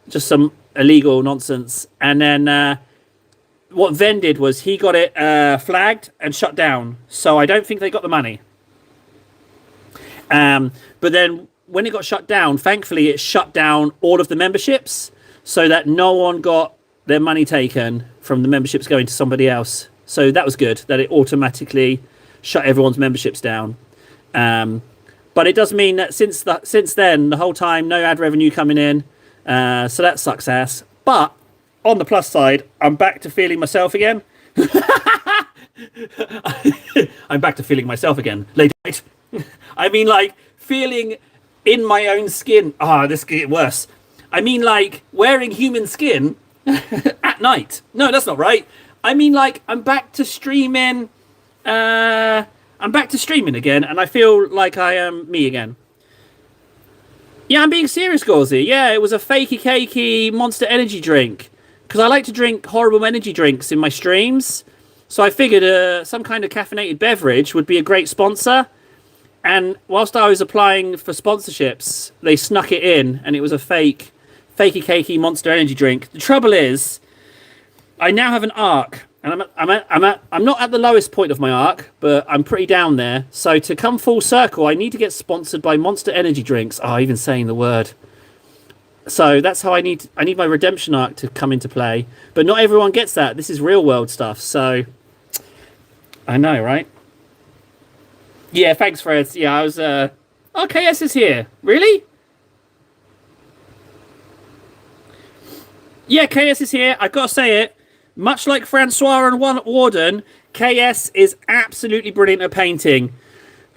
just some illegal nonsense. And then what Ven did was he got it flagged and shut down. So I don't think they got the money. But then when it got shut down, thankfully it shut down all of the memberships so that no one got their money taken from the memberships going to somebody else. So that was good, that it automatically shut everyone's memberships down. But it does mean that since then, the whole time, no ad revenue coming in. So that sucks ass. But on the plus side, I'm back to feeling myself again. I'm back to feeling myself again. Lady night. I mean, like, feeling in my own skin. Ah, this could get worse. I mean, like, wearing human skin at night. No, that's not right. I mean, like, I'm back to streaming. I'm back to streaming again, and I feel like I am me again. Yeah, I'm being serious, Gauzy. Yeah, it was a fakey cakey Monster Energy drink. Because I like to drink horrible energy drinks in my streams. So I figured some kind of caffeinated beverage would be a great sponsor. And whilst I was applying for sponsorships, they snuck it in, and it was a fakey cakey Monster Energy drink. The trouble is, I now have an arc, and I'm not at the lowest point of my arc, but I'm pretty down there. So to come full circle, I need to get sponsored by Monster Energy drinks. Oh, even saying the word. So that's how I need my redemption arc to come into play. But not everyone gets that. This is real world stuff. So I know, right? Yeah, thanks, Fred. Yeah, I was. Oh, KS is here. Really? Yeah, KS is here. I've got to say it. Much like Francois and Warden, KS is absolutely brilliant at painting.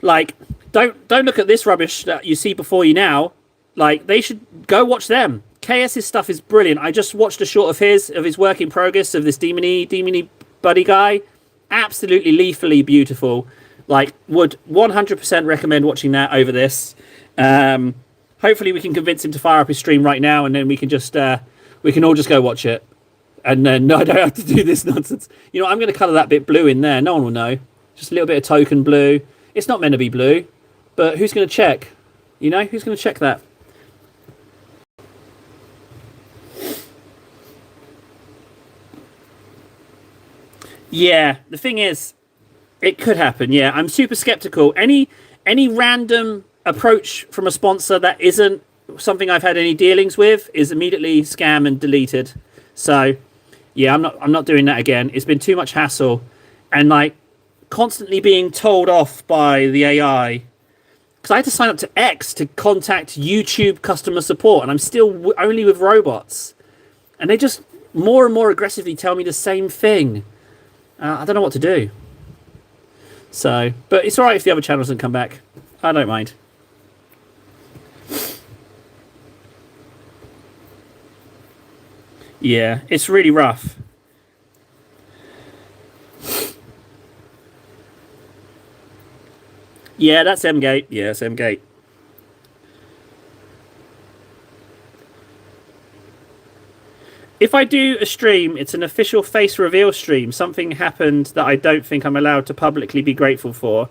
Like, don't look at this rubbish that you see before you now. Like, they should go watch them. KS's stuff is brilliant. I just watched a short of his work in progress of this demony buddy guy. Absolutely lethally beautiful. Like, would 100% recommend watching that over this. Hopefully we can convince him to fire up his stream right now, and then we can just we can all just go watch it. And then no, I don't have to do this nonsense. You know, I'm going to colour that bit blue in there. No one will know. Just a little bit of token blue. It's not meant to be blue, but who's going to check? You know, who's going to check that? Yeah, the thing is, it could happen. Yeah, I'm super skeptical. Any random approach from a sponsor that isn't something I've had any dealings with is immediately scam and deleted. So, yeah, I'm not doing that again. It's been too much hassle, and like constantly being told off by the AI. Because I had to sign up to X to contact YouTube customer support, and I'm still only with robots, and they just more and more aggressively tell me the same thing. I don't know what to do. So, but it's alright if the other channel doesn't come back. I don't mind. Yeah, it's really rough. Yeah, that's M-Gate. Yeah, it's M-Gate. If I do a stream, it's an official face reveal stream. Something happened that I don't think I'm allowed to publicly be grateful for.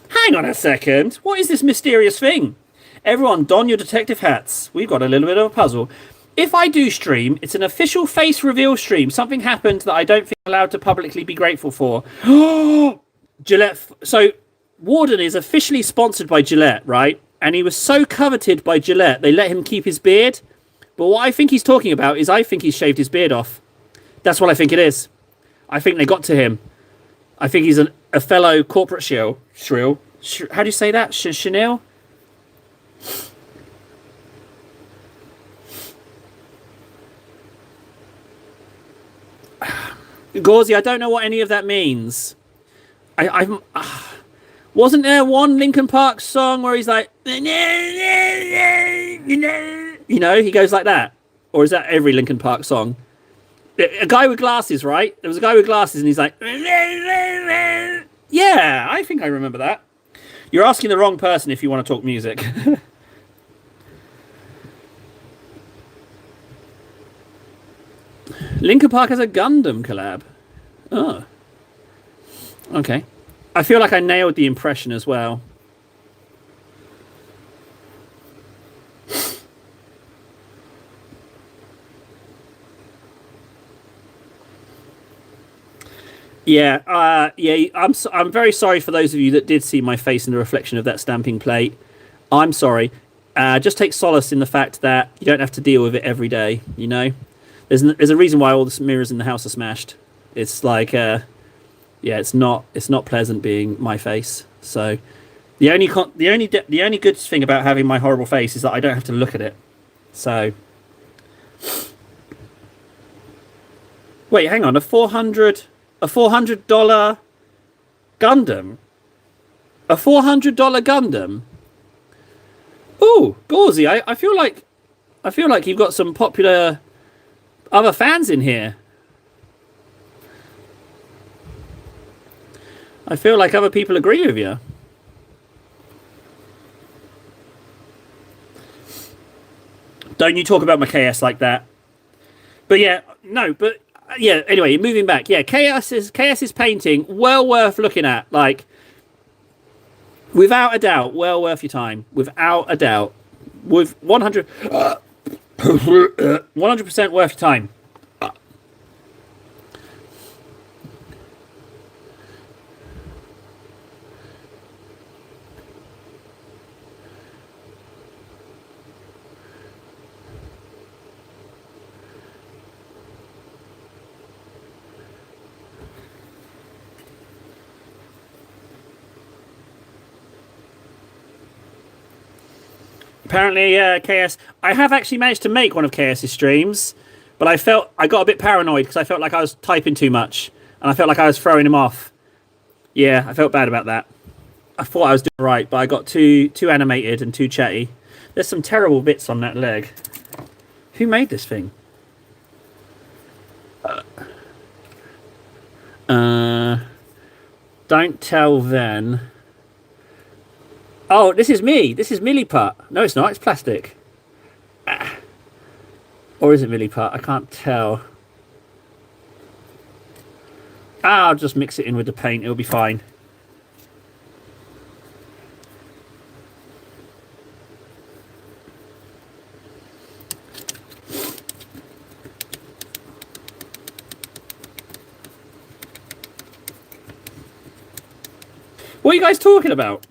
Hang on a second. What is this mysterious thing? Everyone, don your detective hats. We've got a little bit of a puzzle. If I do stream, it's an official face reveal stream. Something happened that I don't think I'm allowed to publicly be grateful for. Gillette. So, Warden is officially sponsored by Gillette, right? And he was so coveted by Gillette, they let him keep his beard. But what I think he's talking about is I think he's shaved his beard off. That's what I think it is. I think they got to him. I think he's a fellow corporate shrill. How do you say that? Chanel? Gauzy, I don't know what any of that means. Wasn't there one Linkin Park song where he's like, you know, he goes like that? Or is that every Linkin Park song? A guy with glasses, right? There was a guy with glasses and he's like, yeah, I think I remember that. You're asking the wrong person if you want to talk music. Linkin Park has a Gundam collab. Oh. Okay. I feel like I nailed the impression as well. Yeah, I'm very sorry for those of you that did see my face in the reflection of that stamping plate. I'm sorry. Just take solace in the fact that you don't have to deal with it every day. You know, there's a reason why all the mirrors in the house are smashed. It's like, yeah, it's not pleasant being my face. So, the only good thing about having my horrible face is that I don't have to look at it. So. Wait, hang on. $400 Gundam. A $400 Gundam. Ooh, Gauzy. I feel like you've got some popular other fans in here. I feel like other people agree with you. Don't you talk about my KS like that. But yeah, no, but yeah, anyway, moving back. Yeah, KS's painting, well worth looking at. Like, without a doubt, well worth your time. Without a doubt. With 100% worth your time. Apparently, KS. I have actually managed to make one of KS's streams, but I got a bit paranoid because I felt like I was typing too much, and I felt like I was throwing him off. Yeah, I felt bad about that. I thought I was doing right, but I got too animated and too chatty. There's some terrible bits on that leg. Who made this thing? Don't tell then. Oh, this is me. This is Milliput. No, it's not. It's plastic. Or is it Milliput? I can't tell. I'll just mix it in with the paint. It'll be fine. What are you guys talking about?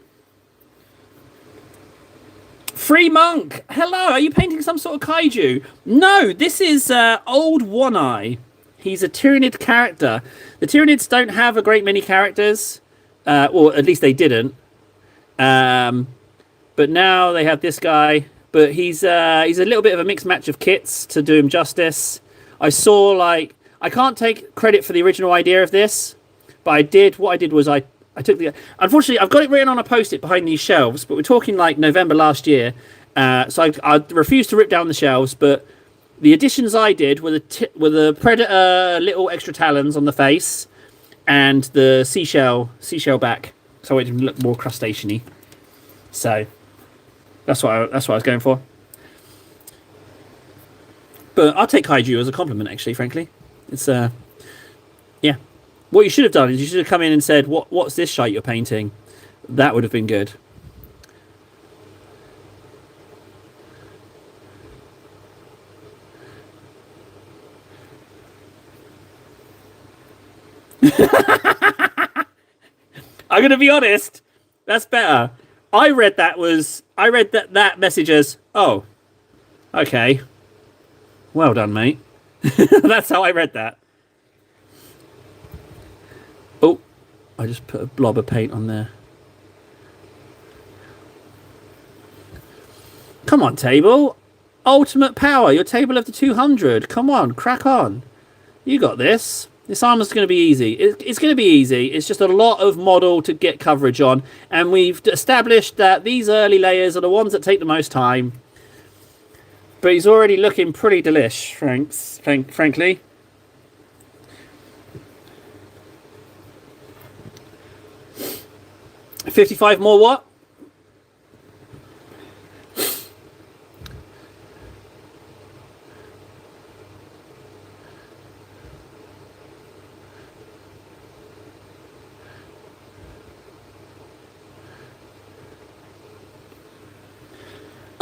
Free Monk! Hello, are you painting some sort of kaiju? No, this is Old One Eye. He's a Tyranid character. The Tyranids don't have a great many characters. Or at least they didn't. But now they have this guy. But he's a little bit of a mixed match of kits to do him justice. I saw, like... I can't take credit for the original idea of this. But what I did was I took the... Unfortunately, I've got it written on a post-it behind these shelves, but we're talking like November last year. So I refused to rip down the shelves, but the additions I did were the Predator little extra talons on the face and the seashell back, so it would look more crustacean-y. So that's what I was going for. But I'll take kaiju as a compliment, actually, frankly. It's yeah. What you should have done is you should have come in and said, what's this shite you're painting? That would have been good. I'm going to be honest. That's better. I read that message as, oh, okay. Well done, mate. That's how I read that. Oh, I just put a blob of paint on there. Come on, table. Ultimate power. Your table of the 200. Come on, crack on. You got this. This armor's going to be easy. It's going to be easy. It's just a lot of model to get coverage on. And we've established that these early layers are the ones that take the most time. But he's already looking pretty delish, frankly. 55 more what?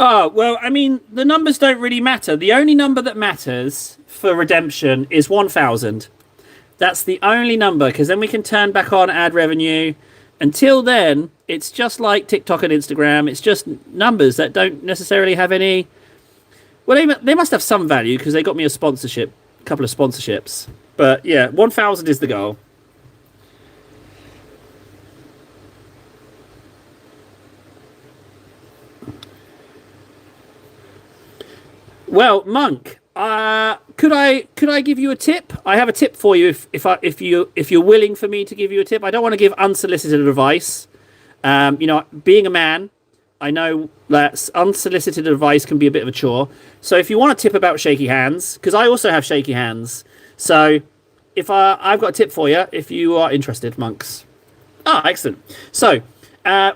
Oh, well, I mean, the numbers don't really matter. The only number that matters for redemption is 1,000. That's the only number, because then we can turn back on ad revenue. Until then, it's just like TikTok and Instagram. It's just numbers that don't necessarily have any... Well, they must have some value, because they got me a couple of sponsorships. But yeah, 1,000 is the goal. Well, Monk, Could I give you a tip? I have a tip for you if you're willing for me to give you a tip. I don't want to give unsolicited advice. Being a man, I know that unsolicited advice can be a bit of a chore. So if you want a tip about shaky hands, because I also have shaky hands, so if I've got a tip for you if you are interested, monks. Ah, excellent. So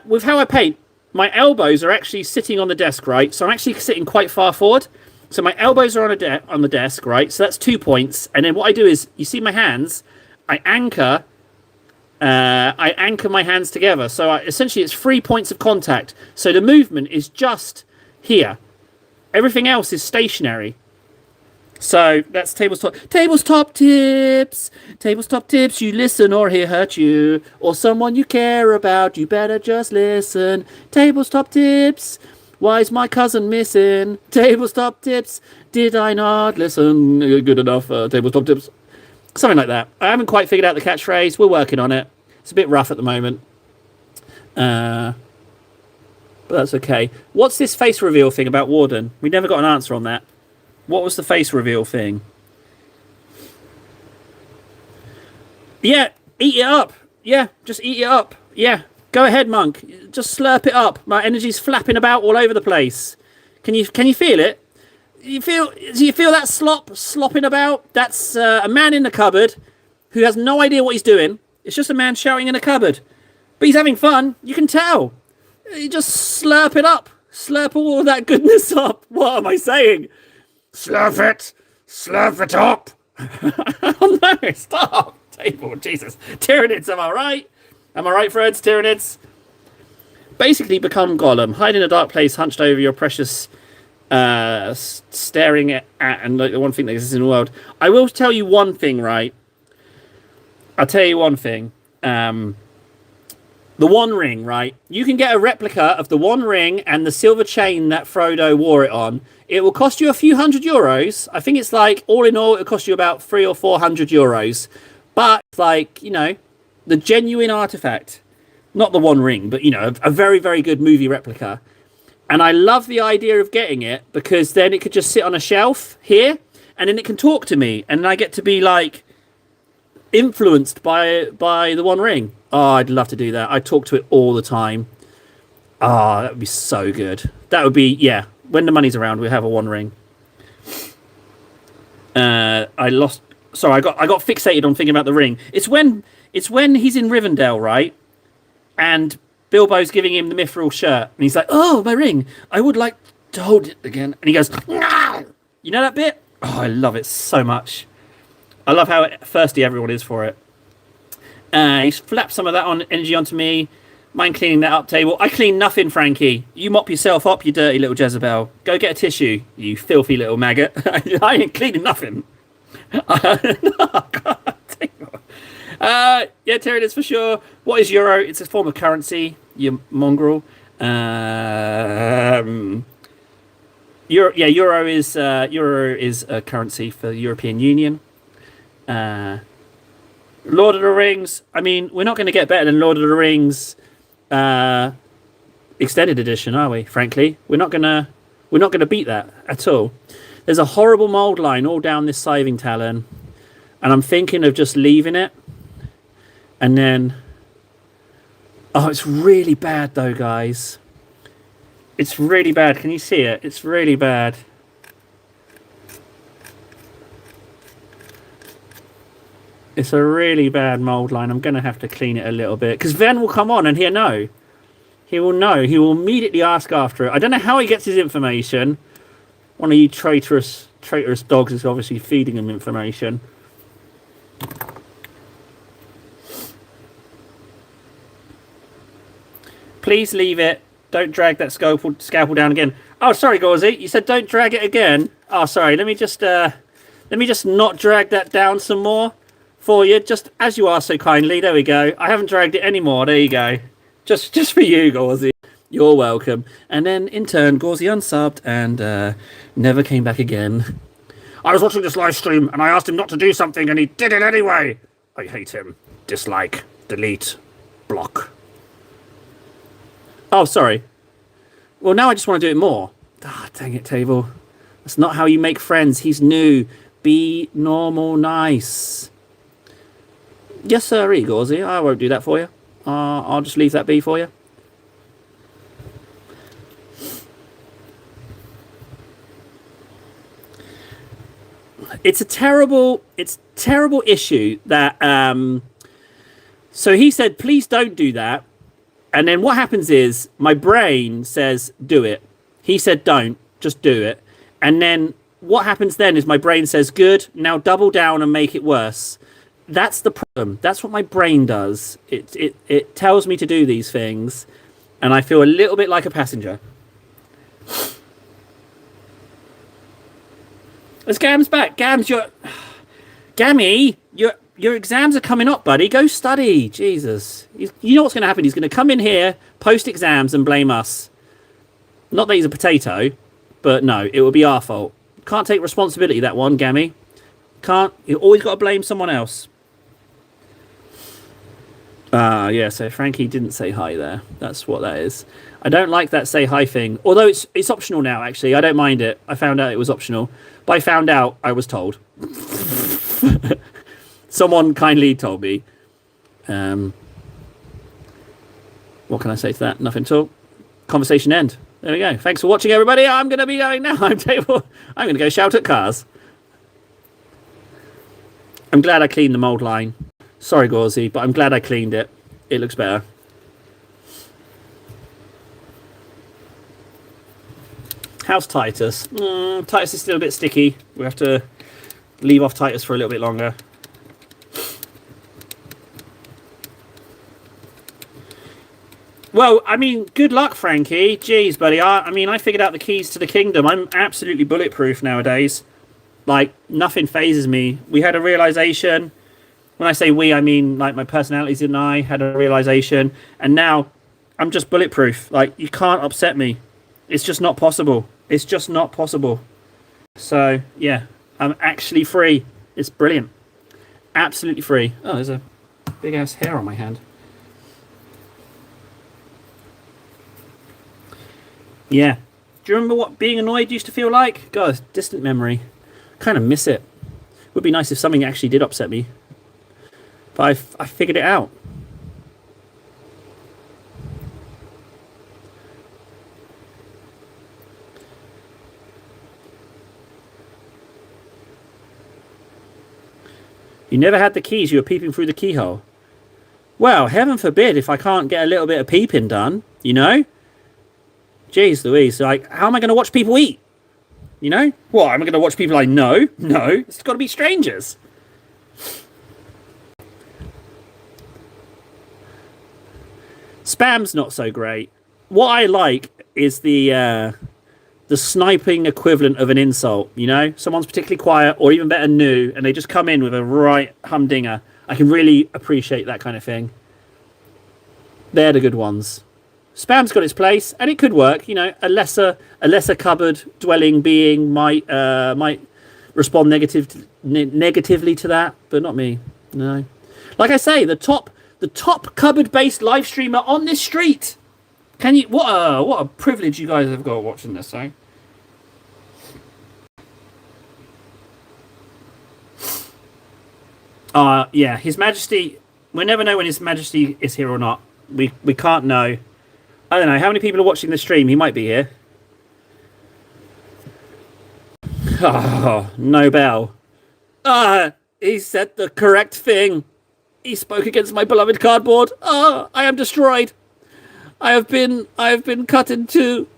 with how I paint, my elbows are actually sitting on the desk, right? So I'm actually sitting quite far forward. So my elbows are on the desk, right? So that's 2 points. And then what I do is, you see my hands, I anchor my hands together. So essentially it's 3 points of contact. So the movement is just here. Everything else is stationary. So that's tabletop tips. Tabletop tips. You listen or he'll hurt you, or someone you care about. You better just listen. Tabletop tips. Why is my cousin missing? Tabletop tips. Did I not listen good enough? Tabletop tips. Something like that. I haven't quite figured out the catchphrase. We're working on it. It's a bit rough at the moment. But that's okay. What's this face reveal thing about Warden? We never got an answer on that. What was the face reveal thing? Yeah, eat it up. Yeah, just eat it up. Yeah, go ahead, monk. Just slurp it up. My energy's flapping about all over the place. Can you feel it? Do you feel that slopping about? That's a man in the cupboard who has no idea what he's doing. It's just a man shouting in a cupboard, but he's having fun. You can tell. You just slurp it up. Slurp all of that goodness up. What am I saying? Slurp it up. Oh no! Stop. Table, Jesus. Tyranids, am I right? Am I right, Freds? Tyranids. Basically become Gollum. Hide in a dark place, hunched over your precious, staring at and like the one thing that exists in the world. I will tell you one thing, right? I'll tell you one thing. The One Ring, right? You can get a replica of the One Ring and the silver chain that Frodo wore it on. It will cost you a few €100. I think it's like, all in all, it'll cost you about €300 or €400. But, like, the genuine artifact. Not the One Ring, but, a very, very good movie replica. And I love the idea of getting it, because then it could just sit on a shelf here, and then it can talk to me, and I get to be, like, influenced by the One Ring. Oh, I'd love to do that. I talk to it all the time. Ah, that would be so good. That would be, yeah. When the money's around, we'll have a One Ring. I got fixated on thinking about the ring. It's when he's in Rivendell, right? And Bilbo's giving him the mithril shirt, and he's like, "Oh, my ring! I would like to hold it again." And he goes, "No!" You know that bit? Oh, I love it so much. I love how thirsty everyone is for it. He flapped some of that energy onto me. Mind cleaning that up, table? I clean nothing, Frankie. You mop yourself up, you dirty little Jezebel. Go get a tissue, you filthy little maggot. I ain't cleaning nothing. Oh, God. Yeah, Terry, is for sure. What is euro? It's a form of currency, you mongrel. Euro is a currency for the European Union. Lord of the Rings. I mean, we're not going to get better than Lord of the Rings extended edition, are we? Frankly, we're not gonna beat that at all. There's a horrible mold line all down this scything talon, and I'm thinking of just leaving it. And then, oh, it's really bad though, guys. It's really bad. Can you see it? It's really bad. It's a really bad mold line. I'm going to have to clean it a little bit. Because Ven will come on and he'll know. He will know. He will immediately ask after it. I don't know how he gets his information. One of you traitorous dogs is obviously feeding him information. Please leave it. Don't drag that scalpel down again. Oh, sorry, Gauzy. You said don't drag it again. Oh, sorry. Let me just not drag that down some more for you, just as you are so kindly. There we go. I haven't dragged it anymore. There you go. Just for you, Gauzy. You're welcome. And then, in turn, Gauzy unsubbed and never came back again. I was watching this live stream and I asked him not to do something and he did it anyway. I hate him. Dislike. Delete. Block. Oh, sorry. Well, now I just want to do it more. Ah, dang it, table. That's not how you make friends. He's new. Be normal, nice. Yes, sir, Gauzy. I won't do that for you. I'll just leave that be for you. It's a terrible issue that. So he said, please don't do that. And then what happens is my brain says, do it. He said, don't, just do it. And then what happens then is my brain says, good, now double down and make it worse. That's the problem. That's what my brain does. It tells me to do these things. And I feel a little bit like a passenger. As Gam's back. Gammy, your exams are coming up, buddy. Go study. Jesus. You know what's going to happen? He's going to come in here, post exams, and blame us. Not that he's a potato, but no, it will be our fault. Can't take responsibility, that one, Gammy. Can't. You always got to blame someone else. Yeah, so Frankie didn't say hi there. That's what that is. I don't like that say hi thing. Although it's optional now, actually. I don't mind it. I found out it was optional. But I found out I was told. Someone kindly told me. What can I say to that? Nothing at all. Conversation end. There we go. Thanks for watching, everybody. I'm going to be going now. I'm going to go shout at cars. I'm glad I cleaned the mould line. Sorry, Gauzy, but I'm glad I cleaned it. It looks better. How's Titus? Titus is still a bit sticky. We have to leave off Titus for a little bit longer. Well, I mean, good luck, Frankie. Jeez, buddy. I mean, I figured out the keys to the kingdom. I'm absolutely bulletproof nowadays. Like, nothing phases me. We had a realization. When I say we, I mean, like, my personalities and I had a realization. And now, I'm just bulletproof. Like, you can't upset me. It's just not possible. It's just not possible. So, yeah. I'm actually free. It's brilliant. Absolutely free. Oh, there's a big-ass hair on my hand. Yeah. Do you remember what being annoyed used to feel like? God, distant memory. Kind of miss it. Would be nice if something actually did upset me. But I figured it out. You never had the keys. You were peeping through the keyhole. Well, heaven forbid if I can't get a little bit of peeping done, you know? Jeez Louise, like, how am I going to watch people eat? You know? What, am I going to watch people I know? No, it's got to be strangers. Spam's not so great. What I like is the sniping equivalent of an insult, you know? Someone's particularly quiet, or even better, new, and they just come in with a right humdinger. I can really appreciate that kind of thing. They're the good ones. Spam's got its place, and it could work. You know, a lesser cupboard dwelling being might respond negatively to that, but not me. No, like I say, the top cupboard based live streamer on this street. Can you? What a privilege you guys have got watching this, eh? Yeah, His Majesty. We never know when His Majesty is here or not. We can't know. I don't know. How many people are watching the stream? He might be here. Oh, no bell. He said the correct thing. He spoke against my beloved cardboard. I am destroyed. I have been cut in two.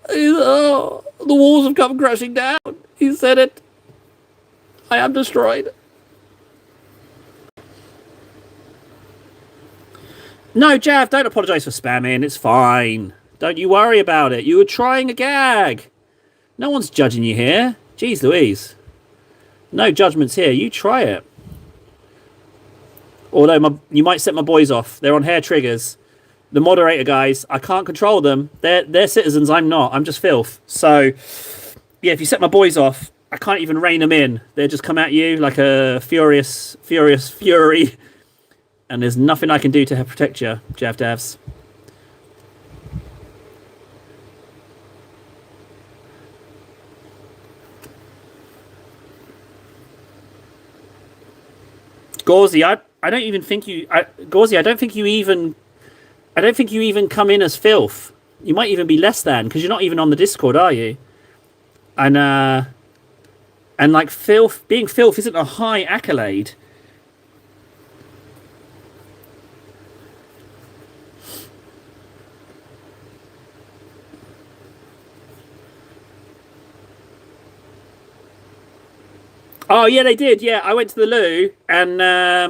The walls have come crashing down. He said it. I am destroyed. No, Jav, don't apologise for spamming. It's fine. Don't you worry about it. You were trying a gag. No one's judging you here. Jeez Louise. No judgments here. You try it. Although you might set my boys off. They're on hair triggers. The moderator guys, I can't control them. They're citizens. I'm not. I'm just filth. So, yeah, if you set my boys off, I can't even rein them in. They just come at you like a furious fury. And there's nothing I can do to protect you, Jav Davs. Gauzy, I don't even think you, Gauzy, I don't think you even come in as filth. You might even be less than because you're not even on the Discord, are you? And like filth, being filth isn't a high accolade. Oh yeah, they did. Yeah, I went to the loo and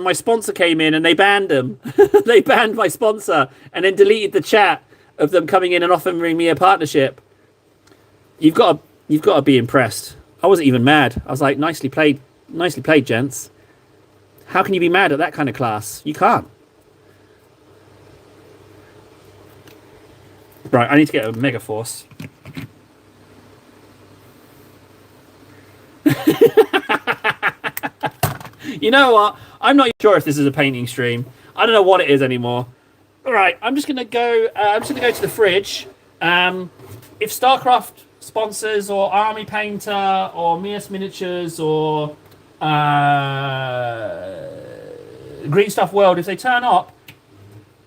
my sponsor came in and they banned them. They banned my sponsor and then deleted the chat of them coming in and offering me a partnership. You've got to be impressed. I wasn't even mad. I was like, nicely played, gents. How can you be mad at that kind of class? You can't. Right, I need to get a Mega Force. You know what? I'm not sure if this is a painting stream. I don't know what it is anymore. All right, I'm just gonna go. I'm just gonna go to the fridge. If StarCraft sponsors or Army Painter or Mias Miniatures or Green Stuff World, if they turn up,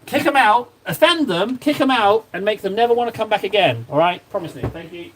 kick them out, offend them, kick them out, and make them never want to come back again. All right, promise me. Thank you.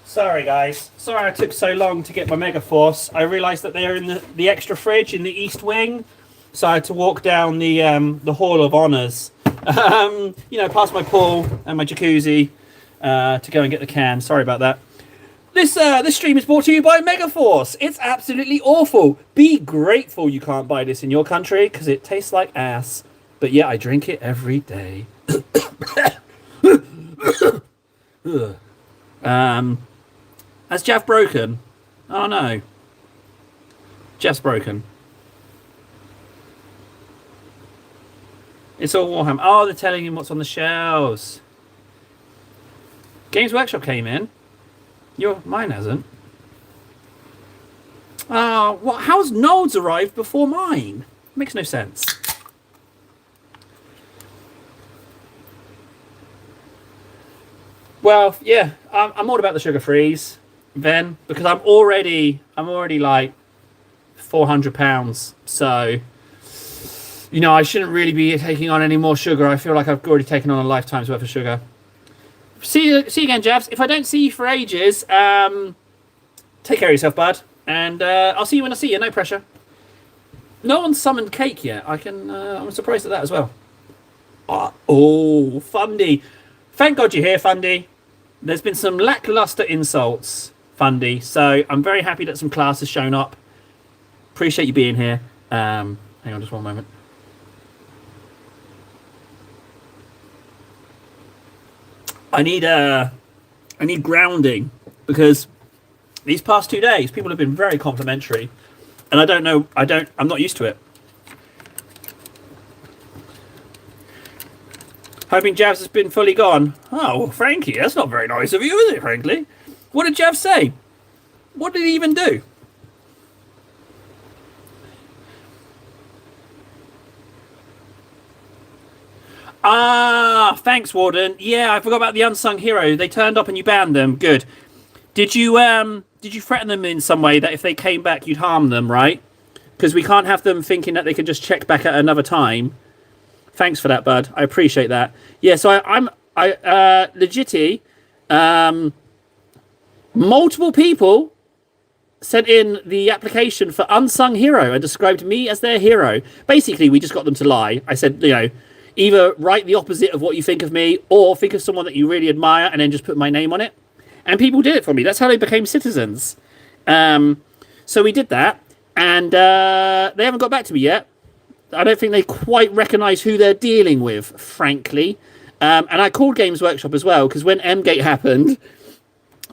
Sorry guys, sorry I took so long to get my Mega Force. I realised that they're in the extra fridge in the East Wing, so I had to walk down the Hall of Honours, you know, past my pool and my jacuzzi to go and get the can. Sorry about that. This stream is brought to you by Mega Force. It's absolutely awful. Be grateful you can't buy this in your country because it tastes like ass. But yeah, I drink it every day. Has Jav broken? Oh no. Jav's broken. It's all Warhammer. Oh, they're telling him what's on the shelves. Games Workshop came in. Mine hasn't. What? How's Nold's arrived before mine? Makes no sense. Well, yeah, I'm all about the sugar freeze, then, because I'm already like £400. So, you know, I shouldn't really be taking on any more sugar. I feel like I've already taken on a lifetime's worth of sugar. See you again, Javs. If I don't see you for ages, take care of yourself, bud. And I'll see you when I see you. No pressure. No one's summoned Cake yet. I'm surprised at that as well. Oh, Fundy. Thank God you're here, Fundy. There's been some lackluster insults, Fundy. So I'm very happy that some class has shown up. Appreciate you being here. Hang on just one moment. I need grounding because these past 2 days people have been very complimentary, and I'm not used to it. Hoping Javs has been fully gone. Oh, Frankie, that's not very nice of you, is it, frankly? What did Javs say? What did he even do? Ah, thanks, Warden. Yeah, I forgot about the unsung hero. They turned up and you banned them. Good. Did you threaten them in some way that if they came back you'd harm them, right? Because we can't have them thinking that they can just check back at another time. Thanks for that, bud. I appreciate that. Yeah, so I'm legitly, multiple people sent in the application for unsung hero and described me as their hero. Basically, we just got them to lie. I said, either write the opposite of what you think of me, or think of someone that you really admire and then just put my name on it. And people did it for me. That's how they became citizens. So we did that, and they haven't got back to me yet. I don't think they quite recognise who they're dealing with, frankly. And I called Games Workshop as well, because when M-Gate happened,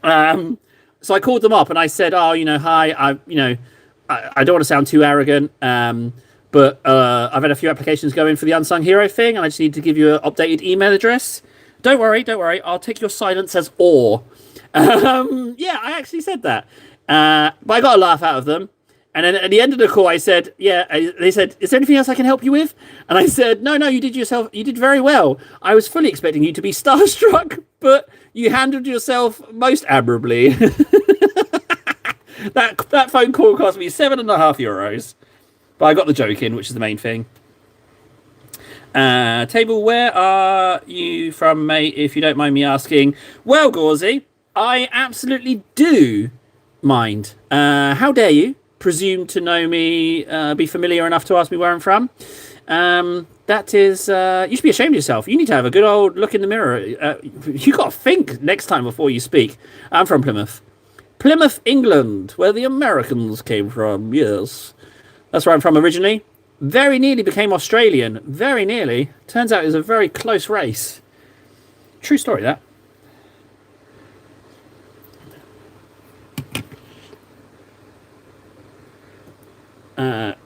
so I called them up and I said, hi, I don't want to sound too arrogant, but I've had a few applications go in for the Unsung Hero thing, and I just need to give you an updated email address. Don't worry. I'll take your silence as awe. Yeah, I actually said that. But I got a laugh out of them. And then at the end of the call, I said, they said, is there anything else I can help you with? And I said, no, you did very well. I was fully expecting you to be starstruck, but you handled yourself most admirably. That phone call cost me €7.50. But I got the joke in, which is the main thing. Table, where are you from, mate, if you don't mind me asking? Well, Gauzy, I absolutely do mind. How dare you presume to know me, be familiar enough to ask me where I'm from? That is, you should be ashamed of yourself. You need to have a good old look in the mirror. You got to think next time before you speak. I'm from Plymouth. Plymouth, England, where the Americans came from. Yes. That's where I'm from originally. Very nearly became Australian. Very nearly. Turns out it was a very close race. True story, that.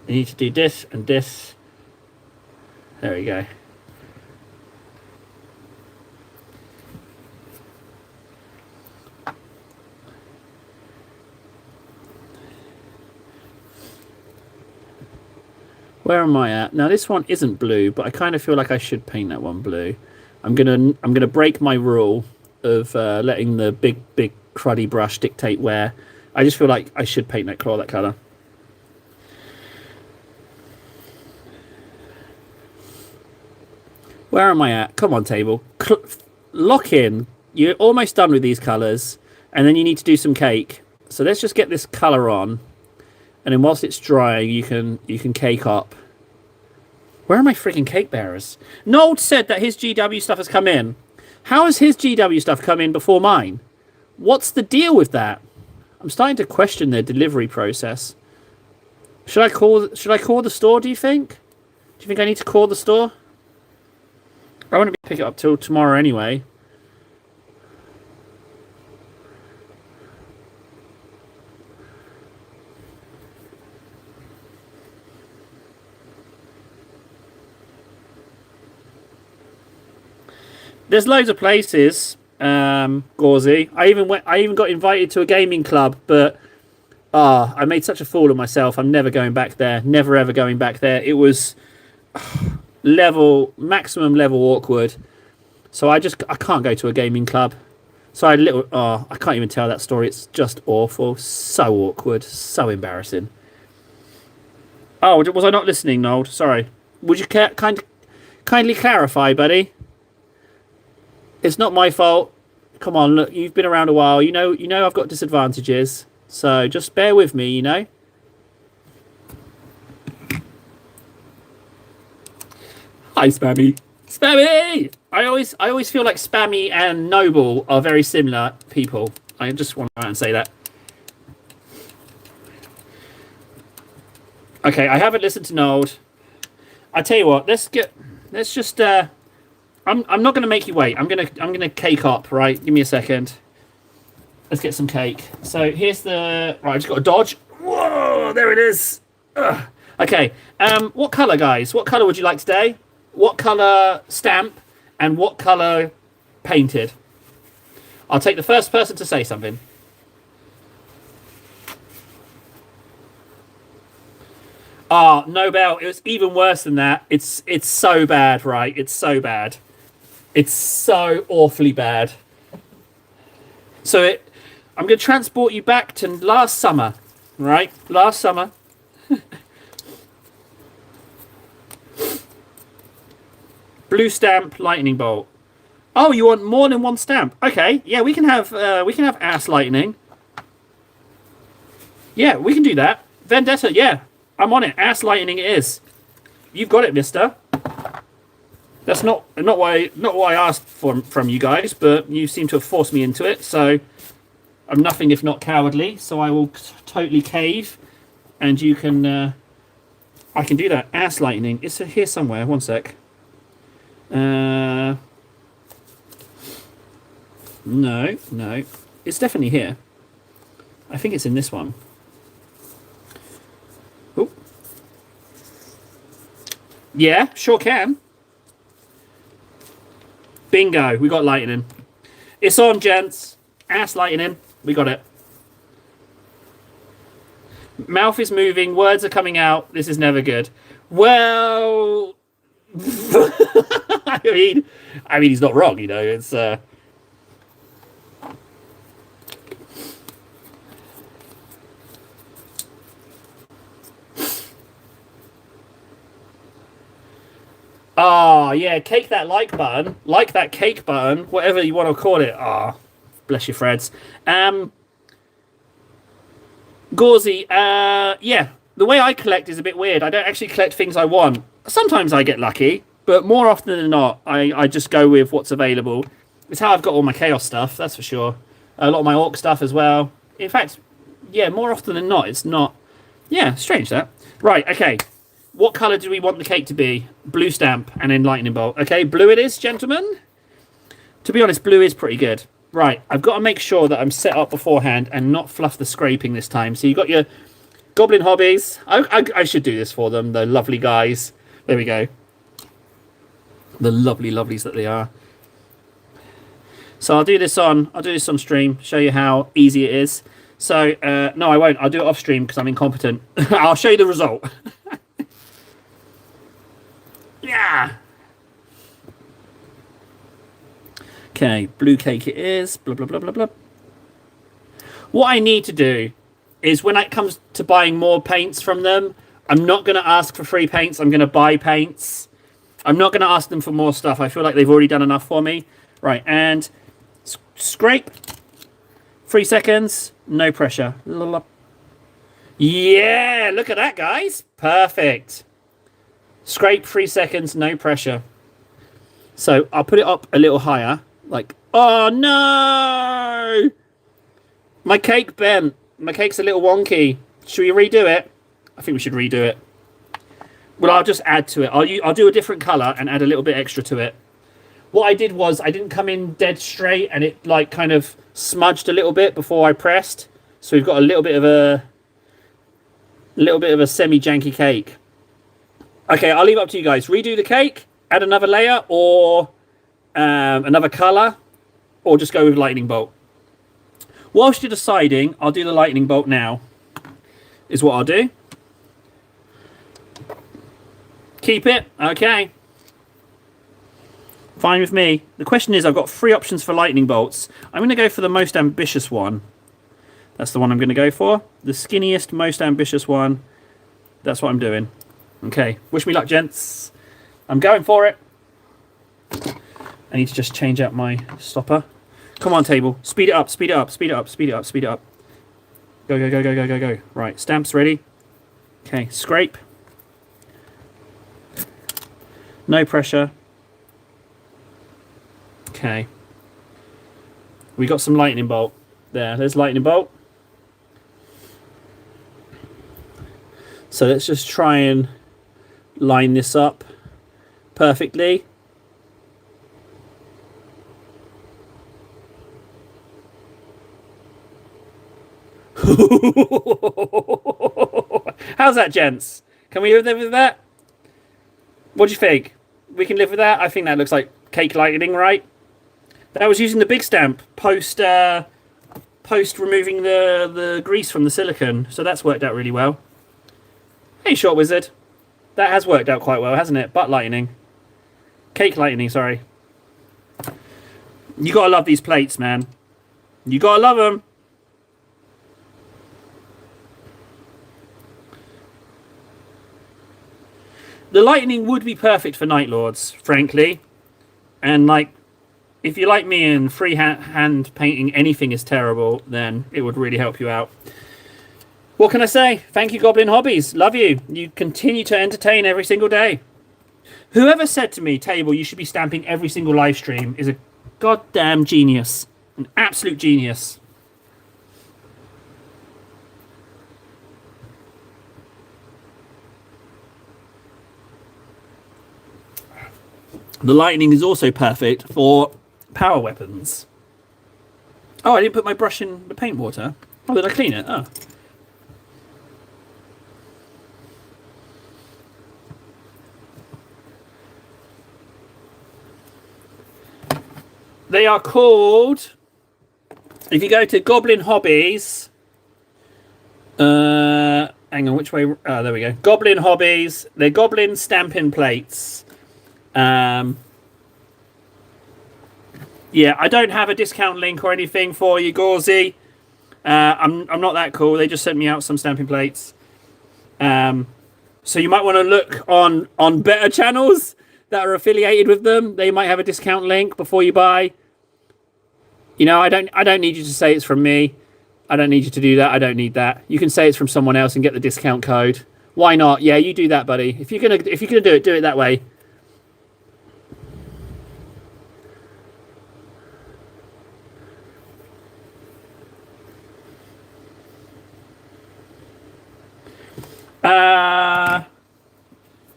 You need to do this and this. There we go. Where am I at? Now this one isn't blue, but I kind of feel like I should paint that one blue. I'm gonna break my rule of letting the big cruddy brush dictate where. I just feel like I should paint that colour. Where am I at? Come on, table. Lock in. You're almost done with these colours, and then you need to do some cake. So let's just get this colour on, and then whilst it's drying, you can cake up. Where are my freaking cake bearers? Nold said that his GW stuff has come in. How has his GW stuff come in before mine? What's the deal with that? I'm starting to question their delivery process. Should I call the store, do you think? Do you think I need to call the store? I won't pick it up till tomorrow anyway. There's loads of places, Gauzy. I even got invited to a gaming club, but I made such a fool of myself. I'm never going back there. Never ever going back there. It was maximum level awkward. So I can't go to a gaming club. So I can't even tell that story. It's just awful. So awkward. So embarrassing. Oh, was I not listening, Nold? Sorry. Would you kindly clarify, buddy? It's not my fault. Come on, look, you've been around a while. You know I've got disadvantages. So just bear with me, Hi, Spammy. Spammy! I always feel like Spammy and Noble are very similar people. I just want to say that. Okay, I haven't listened to Nold. I tell you what, let's just I'm not going to make you wait. I'm gonna cake up, right? Give me a second. Let's get some cake. So here's the... Right, I just got to dodge. Whoa, there it is. Ugh. Okay, what colour, guys? What colour would you like today? What colour stamp? And what colour painted? I'll take the first person to say something. Oh, Nobel, it was even worse than that. It's so bad, right? It's so bad. It's so awfully bad. So I'm going to transport you back to last summer, right? Last summer. Blue stamp, lightning bolt. Oh, you want more than one stamp? Okay, yeah, we can have ass lightning. Yeah, we can do that. Vendetta, yeah, I'm on it. Ass lightning it is. You've got it, mister. That's not what I asked for from you guys, but you seem to have forced me into it. So I'm nothing if not cowardly. So I will totally cave, and you can. I can do that. Ass lightning. It's here somewhere. One sec. No. It's definitely here. I think it's in this one. Oh. Yeah, sure can. Bingo, we got lightning. It's on, gents. Ass lightning. We got it. Mouth is moving. Words are coming out. This is never good. Well, I mean, he's not wrong. You know, it's. Ah, yeah, cake that like button. Like that cake button, whatever you want to call it. Ah, bless your Freds. Gauzy, yeah, the way I collect is a bit weird. I don't actually collect things I want. Sometimes I get lucky, but more often than not, I just go with what's available. It's how I've got all my Chaos stuff, that's for sure. A lot of my Orc stuff as well. In fact, yeah, more often than not, it's not... Yeah, strange that. Right, okay. What colour do we want the cake to be? Blue stamp and then lightning bolt. Okay, blue it is, gentlemen. To be honest, blue is pretty good. Right, I've got to make sure that I'm set up beforehand and not fluff the scraping this time. So you've got your Goblin Hobbies. I should do this for them, the lovely guys. There we go. The lovely lovelies that they are. So I'll do this on stream, show you how easy it is. So, no, I won't. I'll do it off stream because I'm incompetent. I'll show you the result. Yeah. Okay, blue cake it is. Blah, blah, blah, blah, blah. What I need to do is when it comes to buying more paints from them, I'm not going to ask for free paints. I'm going to buy paints. I'm not going to ask them for more stuff. I feel like they've already done enough for me. Right, and scrape. 3 seconds. No pressure. Yeah, look at that, guys. Perfect. Scrape 3 seconds, no pressure. So I'll put it up a little higher. Like, oh no! My cake bent. My cake's a little wonky. Should we redo it? I think we should redo it. Well, I'll just add to it. I'll do a different colour and add a little bit extra to it. What I did was I didn't come in dead straight and it like kind of smudged a little bit before I pressed. So we've got a little bit of a semi-janky cake. Okay, I'll leave it up to you guys. Redo the cake, add another layer, or another colour, or just go with lightning bolt. Whilst you're deciding, I'll do the lightning bolt now, is what I'll do. Keep it, okay. Fine with me. The question is, I've got 3 options for lightning bolts. I'm going to go for the most ambitious one. That's the one I'm going to go for. The skinniest, most ambitious one. That's what I'm doing. Okay, wish me luck, gents. I'm going for it. I need to just change out my stopper. Come on, table. Speed it up, speed it up, speed it up, speed it up, speed it up. Go, go, go, go, go, go, go. Right, stamps ready. Okay, scrape. No pressure. Okay. We got some lightning bolt. There's lightning bolt. So let's just try and line this up perfectly. How's that, gents? Can we live with that? What do you think? We can live with that? I think that looks like cake lightning, right? That was using the big stamp post removing the grease from the silicone, so that's worked out really well. Hey, Short Wizard. That has worked out quite well, hasn't it? Butt lightning. Cake lightning, sorry. You gotta love these plates, man. You gotta love them. the lightning would be perfect for Night Lords, frankly. And like, if you like me and freehand painting anything is terrible, then it would really help you out. What can I say? Thank you, Goblin Hobbies. Love you. You continue to entertain every single day. Whoever said to me, Table, you should be stamping every single live stream is a goddamn genius. An absolute genius. The lightning is also perfect for power weapons. Oh, I didn't put my brush in the paint water. Oh, did I clean it? Oh. They are called, if you go to Goblin Hobbies, hang on, which way? Oh, there we go. Goblin Hobbies. They're Goblin stamping plates. Yeah, I don't have a discount link or anything for you, Gauzy. I'm not that cool. They just sent me out some stamping plates. So you might want to look on better channels that are affiliated with them. They might have a discount link before you buy. You know, I don't need you to say it's from me. I don't need you to do that. I don't need that. You can say it's from someone else and get the discount code. Why not? Yeah, you do that, buddy. If you're gonna do it that way.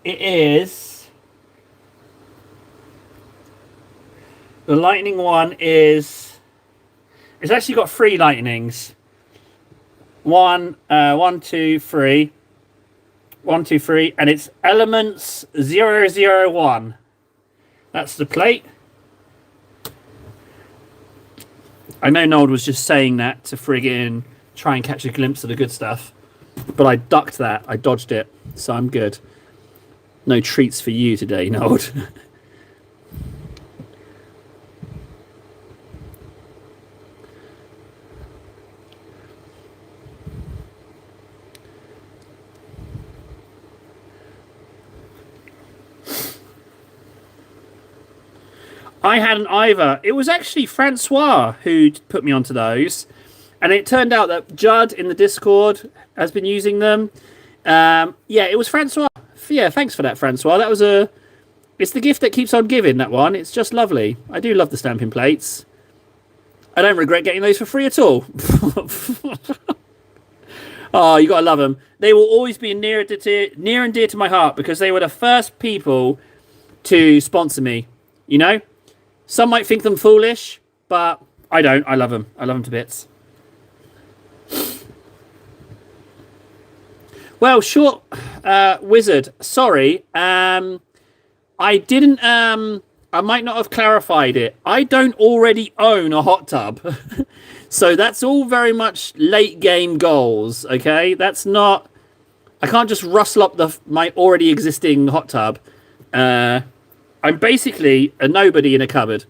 It is the lightning one is. It's actually got 3 lightnings. 1, 2, 3. 1, 2, 3, and it's elements 001. That's the plate. I know Nold was just saying that to friggin' try and catch a glimpse of the good stuff. But I ducked that. I dodged it. So I'm good. No treats for you today, Nold. I had an Ivor. It was actually Francois who put me onto those. And it turned out that Judd in the Discord has been using them. Yeah, it was Francois. Yeah, thanks for that, Francois. That was it's the gift that keeps on giving, that one. It's just lovely. I do love the stamping plates. I don't regret getting those for free at all. Oh, you gotta love them. They will always be near and dear to my heart because they were the first people to sponsor me. You know? Some might think them foolish, but I don't. I love them. I love them to bits. Well, short wizard. Sorry. I didn't. I might not have clarified it. I don't already own a hot tub. So that's all very much late game goals. Okay. That's not. I can't just rustle up my already existing hot tub. I'm basically a nobody in a cupboard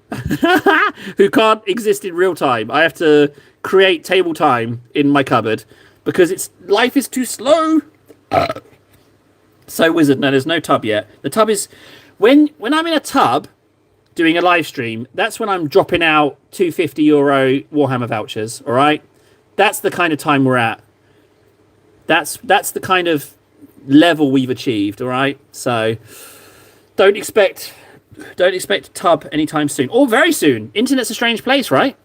who can't exist in real time. I have to create table time in my cupboard because life is too slow. So, Wizard, no, there's no tub yet. The tub is when I'm in a tub doing a live stream. That's when I'm dropping out €250 Warhammer vouchers. All right, that's the kind of time we're at. That's the kind of level we've achieved. All right, so don't expect a tub anytime soon or very soon. Internet's a strange place, right?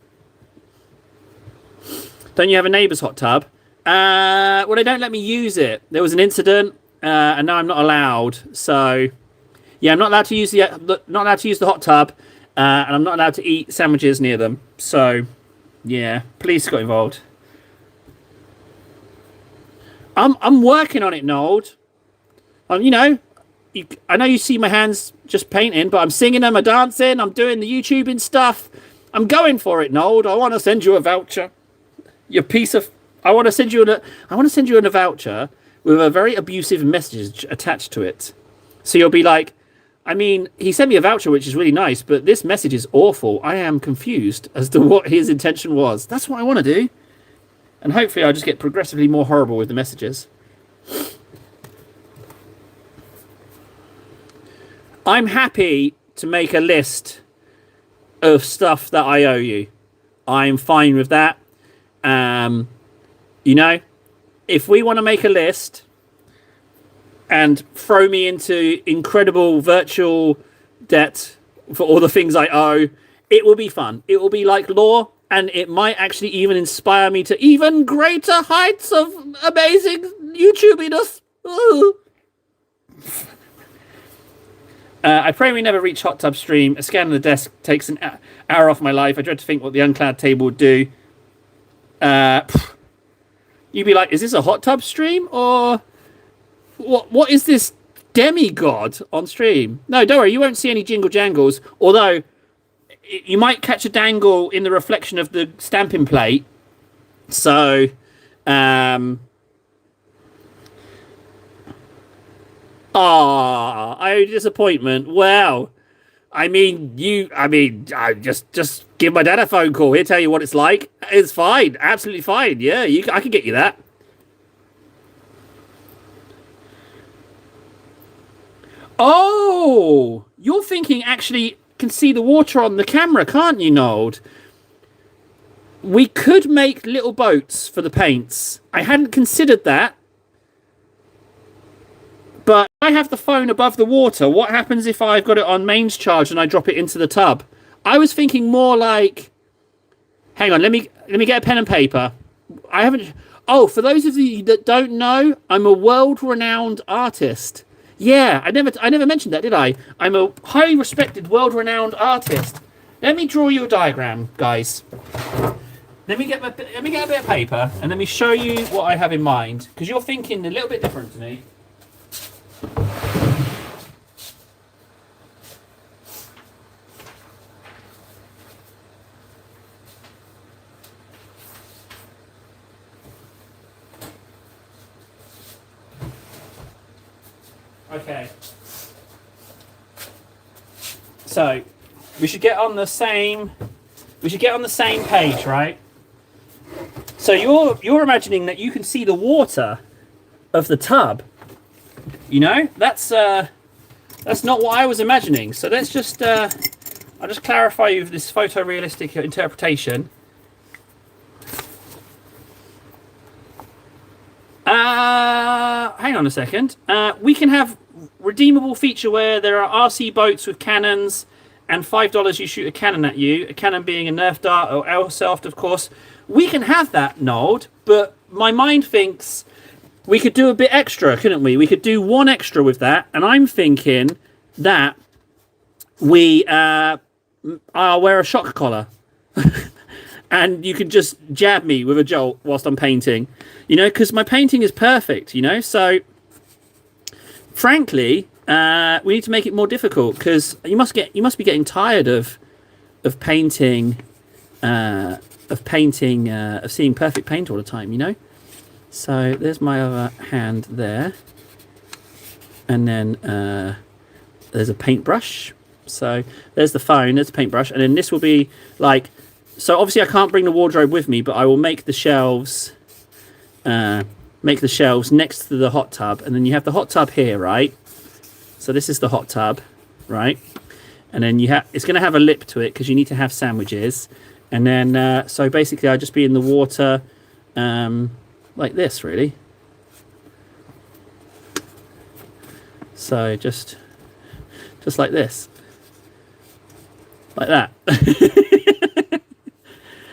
Don't you have a neighbour's hot tub? Well, they don't let me use it. There was an incident, and now I'm not allowed. So, yeah, I'm not allowed to use the hot tub, and I'm not allowed to eat sandwiches near them. So, yeah, police got involved. I'm working on it, Nold. You know, I know you see my hands just painting, but I'm singing them, I'm dancing, I'm doing the YouTubing stuff. I'm going for it, Nold. I want to send you a voucher. You piece of. I want to send you a voucher with a very abusive message attached to it. So you'll be like, I mean, he sent me a voucher, which is really nice, but this message is awful. I am confused as to what his intention was. That's what I want to do. And hopefully I'll just get progressively more horrible with the messages. I'm happy to make a list of stuff that I owe you. I'm fine with that. You know, if we want to make a list and throw me into incredible virtual debt for all the things I owe, it will be fun. It will be like law, and it might actually even inspire me to even greater heights of amazing YouTubiness. I pray we never reach hot tub stream. A scan of the desk takes an hour off my life. I dread to think what the unclad table would do. You'd be like, is this a hot tub stream? Or what is this demigod on stream? No, don't worry. You won't see any jingle jangles. Although, you might catch a dangle in the reflection of the stamping plate. So, disappointment. Well, I just give my dad a phone call. He'll tell you what it's like. It's fine. Absolutely fine. Yeah, I can get you that. Oh, you're thinking actually can see the water on the camera, can't you, Nold? We could make little boats for the paints. I hadn't considered that. But I have the phone above the water. What happens if I've got it on mains charge and I drop it into the tub? I was thinking more like... Hang on, let me get a pen and paper. I haven't... Oh, for those of you that don't know, I'm a world-renowned artist. Yeah, I never mentioned that, did I? I'm a highly respected, world-renowned artist. Let me draw you a diagram, guys. Let me get a bit of paper and let me show you what I have in mind, because you're thinking a little bit different to me. Okay. So, we should get on the same page, right? So you're imagining that you can see the water of the tub. You know? That's not what I was imagining. So let's just I'll just clarify with this photorealistic interpretation. Hang on a second. We can have redeemable feature where there are RC boats with cannons, and $5 you shoot a cannon at you. A cannon being a Nerf dart or airsoft, of course. We can have that, Nold, but my mind thinks we could do a bit extra, couldn't we? We could do one extra with that, and I'm thinking that we I'll wear a shock collar. And you can just jab me with a jolt whilst I'm painting, you know, because my painting is perfect, you know. So, frankly, we need to make it more difficult, because you must be getting tired of painting, of seeing perfect paint all the time, you know. So there's my other hand there, and then there's a paintbrush. So there's the phone, there's the paintbrush, and then this will be like. So obviously I can't bring the wardrobe with me, but I will make the shelves next to the hot tub, and then you have the hot tub here, right? So this is the hot tub, right? And then it's going to have a lip to it because you need to have sandwiches, and then so basically I'll just be in the water like this, really. So just like this, like that.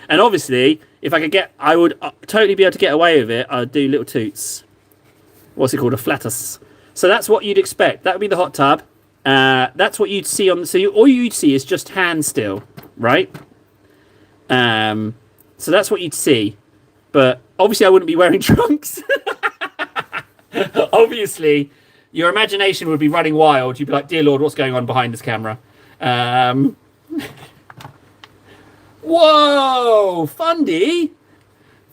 And obviously, if I could I would totally be able to get away with it. I'd do little toots. What's it called? A flatus. So that's what you'd expect. That would be the hot tub. That's what you'd see on. So all you'd see is just hands still, right? So that's what you'd see. But obviously, I wouldn't be wearing trunks. Obviously, your imagination would be running wild. You'd be like, "Dear Lord, what's going on behind this camera?" Whoa, Fundy!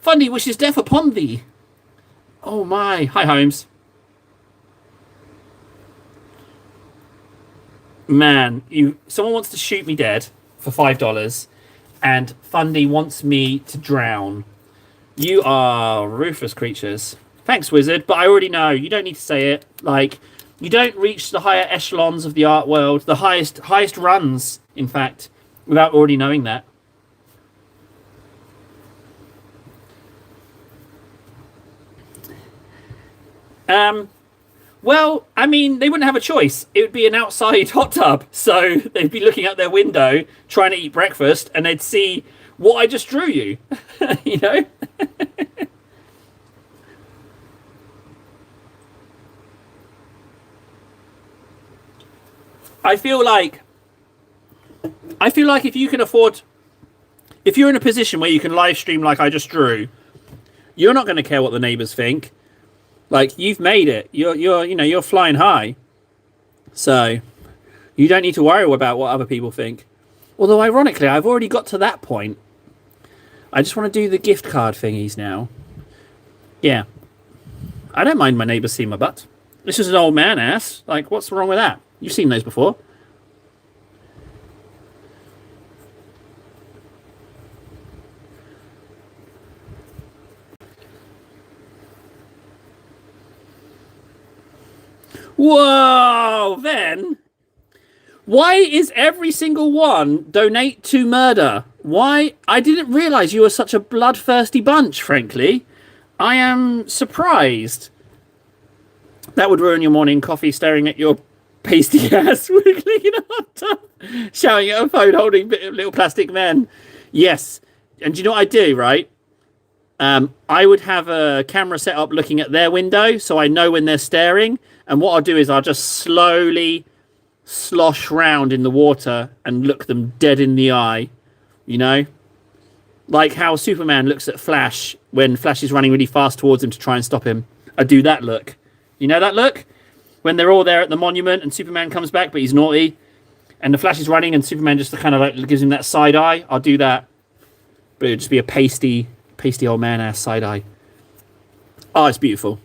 Fundy wishes death upon thee. Oh my! Hi, Holmes. Man, someone wants to shoot me dead for $5, and Fundy wants me to drown. You are ruthless creatures. Thanks, Wizard, but I already know. You don't need to say it. Like, You don't reach the higher echelons of the art world, the highest runs, in fact, without already knowing that. Well, I mean, they wouldn't have a choice. It would be an outside hot tub, so they'd be looking out their window trying to eat breakfast, and they'd see what I just drew you. You know. I feel like if you can afford, if you're in a position where you can live stream like I just drew, you're not going to care what the neighbors think. Like, you've made it. You're flying high. So you don't need to worry about what other people think. Although ironically, I've already got to that point. I just want to do the gift card thingies now. Yeah. I don't mind my neighbours seeing my butt. This is an old man ass. Like, what's wrong with that? You've seen those before. Whoa, then. Why is every single one donate to murder? Why? I didn't realise you were such a bloodthirsty bunch, frankly. I am surprised. That would ruin your morning coffee staring at your pasty ass wiggling in a hot tub, shouting at a phone holding little plastic men. Yes. And do you know what I do, right? I would have a camera set up looking at their window so I know when they're staring. And what I'll do is I'll just slowly slosh round in the water and look them dead in the eye. You know? Like how Superman looks at Flash when Flash is running really fast towards him to try and stop him. I do that look. You know that look? When they're all there at the monument and Superman comes back, but he's naughty. And the Flash is running and Superman just kind of like gives him that side eye. I'll do that. But it would just be a pasty old man ass side eye. Oh, it's beautiful.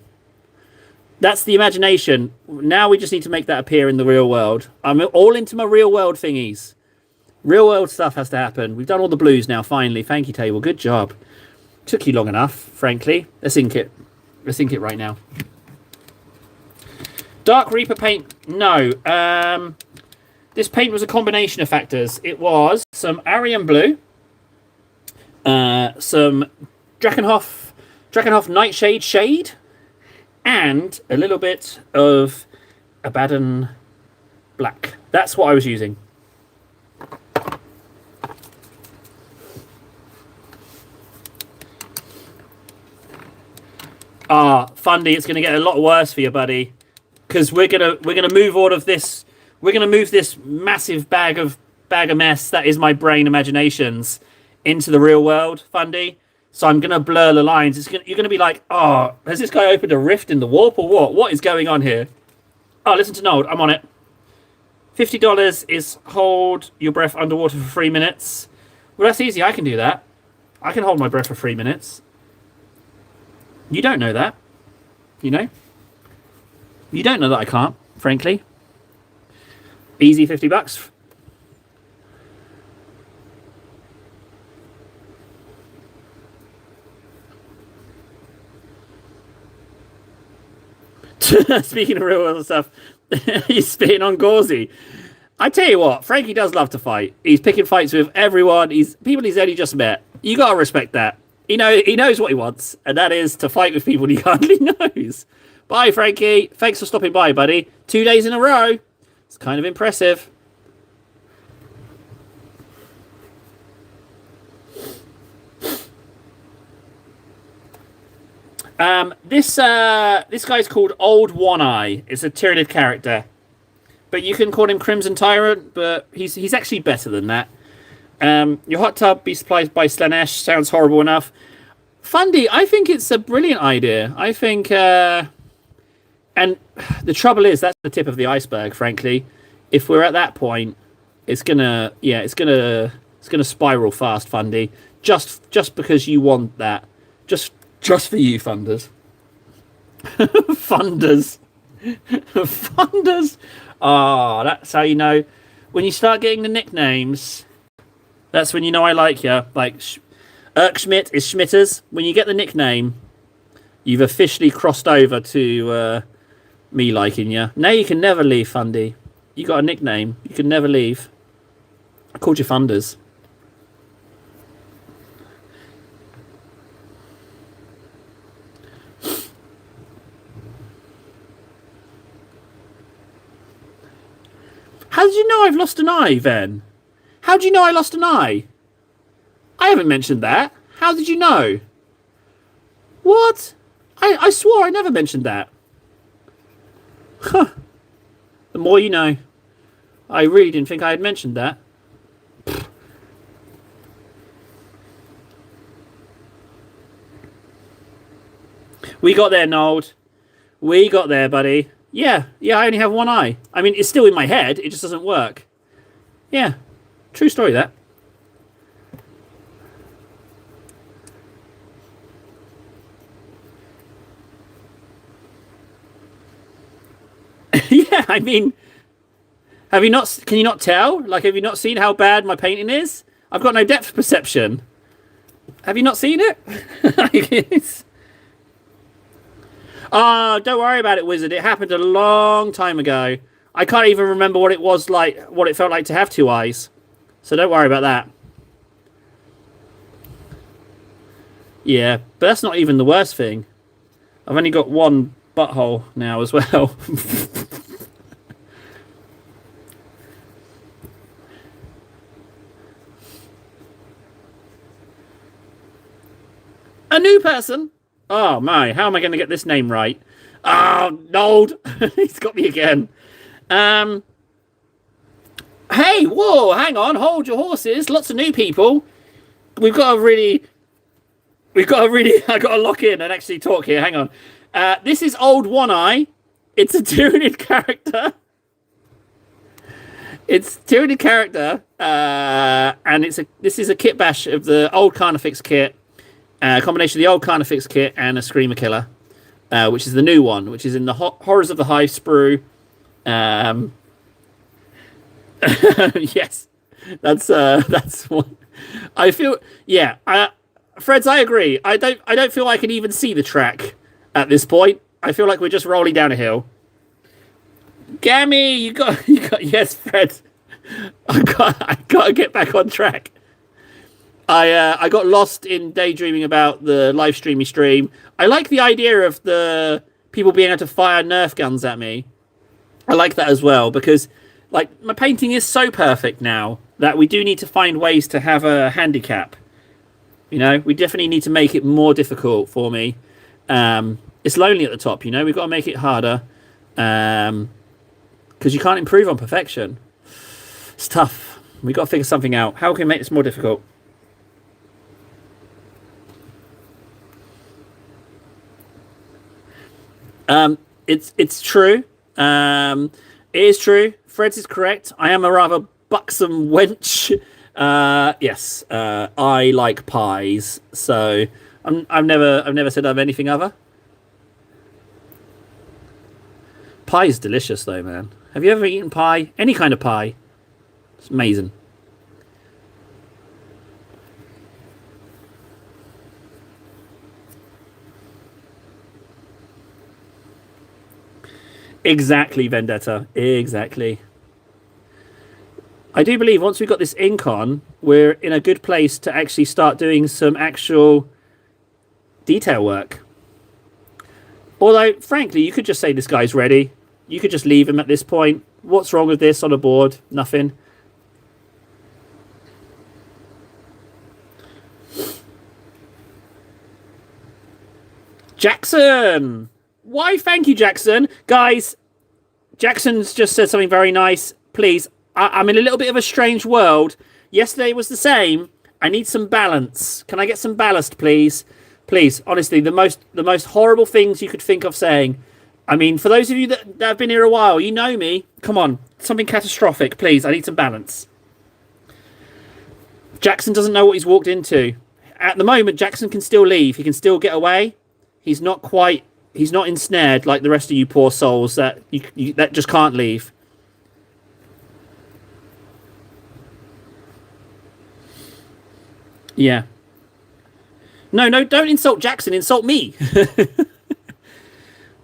That's the imagination. Now we just need to make that appear in the real world. I'm all into my real world thingies. Real world stuff has to happen. We've done all the blues now, finally. Thank you, table. Good job. Took you long enough, frankly. Let's ink it. Let's ink it right now. Dark Reaper paint. No. This paint was a combination of factors. It was some Aryan blue, some Drakenhof Nightshade shade, and a little bit of Abaddon black. That's what I was using. Fundy, it's going to get a lot worse for you, buddy, because we're gonna move all of this. We're gonna move this massive bag of mess that is my brain imaginations into the real world, Fundy. So I'm gonna blur the lines. You're gonna be like, oh, has this guy opened a rift in the warp or what? What is going on here? Oh, listen to Nold. I'm on it. $50 is hold your breath underwater for 3 minutes. Well, that's easy. I can do that. I can hold my breath for 3 minutes. You don't know that. You know? You don't know that I can't, frankly. Easy $50. Speaking of real world stuff, he's spitting on Gauzy. I tell you what, Frankie does love to fight. He's picking fights with everyone. People he's only just met. You gotta respect that. He knows what he wants, and that is to fight with people he hardly knows. Bye, Frankie. Thanks for stopping by, buddy. 2 days in a row. It's kind of impressive. This guy's called Old One Eye. It's a Tyranid character, but you can call him Crimson Tyrant. But he's actually better than that. Your hot tub be supplied by Slanesh sounds horrible enough. Fundy, I think it's a brilliant idea. I think, and the trouble is that's the tip of the iceberg. Frankly, if we're at that point, it's gonna spiral fast, Fundy. Just because you want that, just for you, Funders. Funders. Funders. Ah, that's how you know. When you start getting the nicknames, that's when you know I like you. Like, Erkschmidt is Schmitters. When you get the nickname, you've officially crossed over to me liking you. Now you can never leave, Fundy. You got a nickname. You can never leave. I called you Funders. How did you know I've lost an eye, then? How do you know I lost an eye? I haven't mentioned that. How did you know? What? I swore I never mentioned that. Huh. The more you know. I really didn't think I had mentioned that. We got there, Nold. We got there, buddy. Yeah, I only have one eye. I mean, it's still in my head. It just doesn't work. Yeah, true story, that. Yeah, I mean, have you not? Can you not tell? Like, have you not seen how bad my painting is? I've got no depth perception. Have you not seen it? Oh, don't worry about it, Wizard. It happened a long time ago. I can't even remember what it was like, what it felt like to have two eyes. So don't worry about that. Yeah, but that's not even the worst thing. I've only got one butthole now as well. A new person? Oh my, how am I going to get this name right? Oh, Nold. He's got me again. Hey, whoa, hang on, hold your horses. Lots of new people. I got to lock in and actually talk here. Hang on. This is Old One Eye. It's a Tyranid character. It's Tyranid character, and this is a kit bash of the old Carnifex kit. A combination of the old Carnifex kit and a Screamer Killer, which is the new one, which is in the Horrors of the Hive sprue. Yes, that's what I feel. Yeah, Freds, I agree. I don't feel I can even see the track at this point. I feel like we're just rolling down a hill. Gammy, you got yes, Fred. I got to get back on track. I got lost in daydreaming about the live streamy stream. I like the idea of the people being able to fire Nerf guns at me. I like that as well because, like, my painting is so perfect now that we do need to find ways to have a handicap. You know, we definitely need to make it more difficult for me. It's lonely at the top, you know. We've got to make it harder because you can't improve on perfection. It's tough. We've got to figure something out. How can we make this more difficult? It's true. It is true. Fred's is correct. I am a rather buxom wench. Yes. I like pies. So I've never said I've anything other. Pie is delicious, though, man. Have you ever eaten pie? Any kind of pie? It's amazing. Exactly, Vendetta. Exactly. I do believe once we've got this ink on, we're in a good place to actually start doing some actual detail work. Although, frankly, you could just say this guy's ready. You could just leave him at this point. What's wrong with this on a board? Nothing. Jackson! Why, thank you, Jackson. Guys, Jackson's just said something very nice. Please, I'm in a little bit of a strange world. Yesterday was the same. I need some balance. Can I get some ballast, please? Please, honestly, the most horrible things you could think of saying. I mean, for those of you that have been here a while, you know me. Come on, something catastrophic, please. I need some balance. Jackson doesn't know what he's walked into. At the moment, Jackson can still leave. He can still get away. He's not ensnared like the rest of you poor souls that that just can't leave. Yeah. No, don't insult Jackson. Insult me.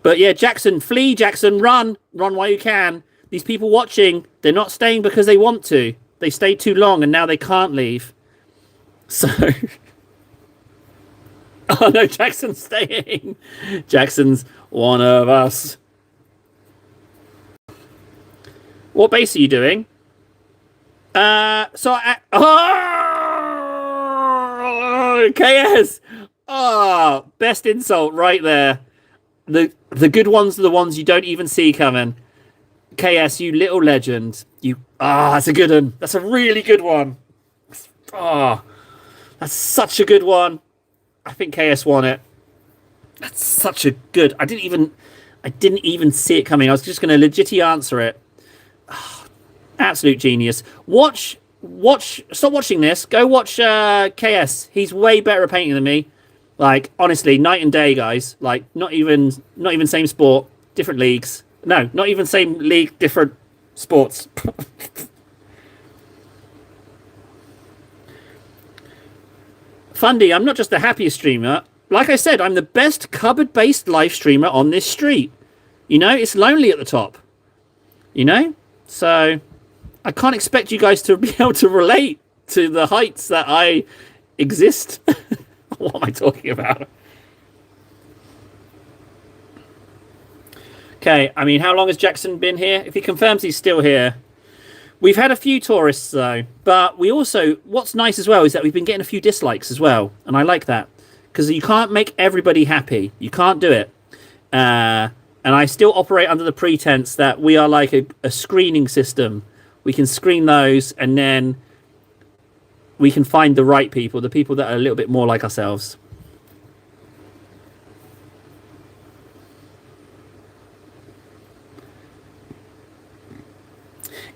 But yeah, Jackson, flee, Jackson, run while you can. These people watching, they're not staying because they want to. They stayed too long and now they can't leave. So, oh no, Jackson's staying. Jackson's one of us. What base are you doing? KS. Oh, best insult right there. The good ones are the ones you don't even see coming. KS, you little legend. That's a good one. That's a really good one. Oh, that's such a good one. I think KS won it. That's such a good. I didn't even see it coming. I was just going to legitly answer it. Oh, absolute genius. Stop watching this. Go watch KS. He's way better at painting than me. Like, honestly, night and day, guys. Like, not even same sport, different leagues. No, not even same league, different sports. Fundy, I'm not just the happiest streamer. Like I said, I'm the best cupboard-based live streamer on this street. You know, it's lonely at the top. You know? So, I can't expect you guys to be able to relate to the heights that I exist. What am I talking about? Okay, I mean, how long has Jackson been here? If he confirms he's still here. We've had a few tourists, though. But we also, what's nice as well, is that we've been getting a few dislikes as well. And I like that. Because you can't make everybody happy. You can't do it. And I still operate under the pretense that we are like a screening system. We can screen those, and then we can find the right people, the people that are a little bit more like ourselves.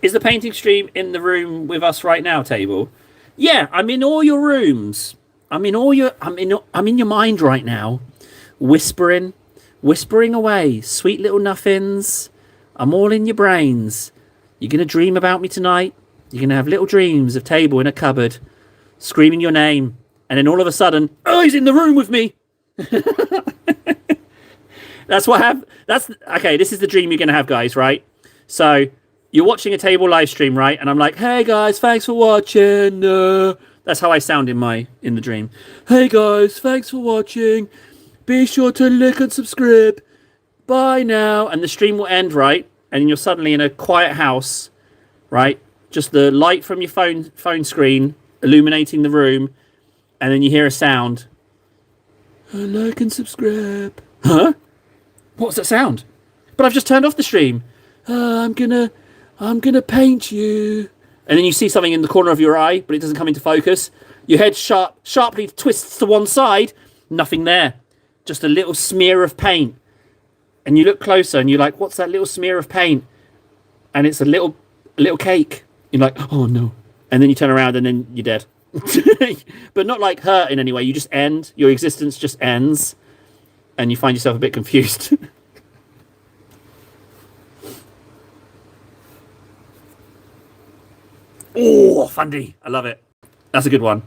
Is the painting stream in the room with us right now, Table? Yeah, I'm in all your rooms. I'm in your mind right now, whispering away, sweet little nothings. I'm all in your brains. You're gonna dream about me tonight. You're gonna have little dreams of Table in a cupboard, screaming your name, and then all of a sudden, oh, he's in the room with me. That's okay. This is the dream you're gonna have, guys. Right? So you're watching a Table live stream, right? And I'm like, hey guys, thanks for watching. That's how I sound in the dream. Hey guys, thanks for watching. Be sure to like and subscribe. Bye now. And the stream will end, right? And you're suddenly in a quiet house, right? Just the light from your phone screen illuminating the room, and then you hear a sound. Like and subscribe. Huh? What's that sound? But I've just turned off the stream. I'm gonna paint you. And then you see something in the corner of your eye, but it doesn't come into focus. Your head sharply twists to one side. Nothing there. Just a little smear of paint. And you look closer and you're like, what's that little smear of paint? And it's a little cake. You're like, oh no. And then you turn around and then you're dead. But not like hurt in any way. You just end. Your existence just ends. And you find yourself a bit confused. Oh, Fundy. I love it. That's a good one.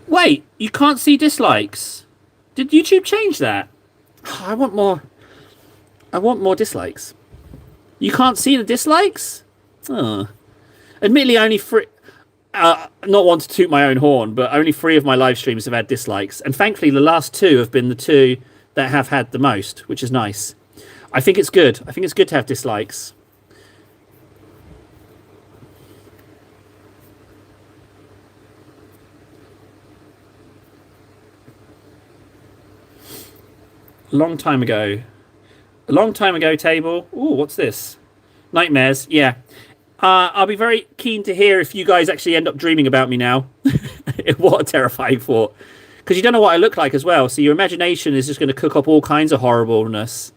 Wait, you can't see dislikes. Did YouTube change that? I want more dislikes. You can't see the dislikes? Oh. Admittedly, only three... not want to toot my own horn, but only 3 of my live streams have had dislikes. And thankfully, the last 2 have been the 2 that have had the most, which is nice. I think it's good. I think it's good to have dislikes. A long time ago, Table. Ooh, what's this? Nightmares. Yeah. I'll be very keen to hear if you guys actually end up dreaming about me now. What a terrifying thought. Because you don't know what I look like as well. So your imagination is just going to cook up all kinds of horribleness.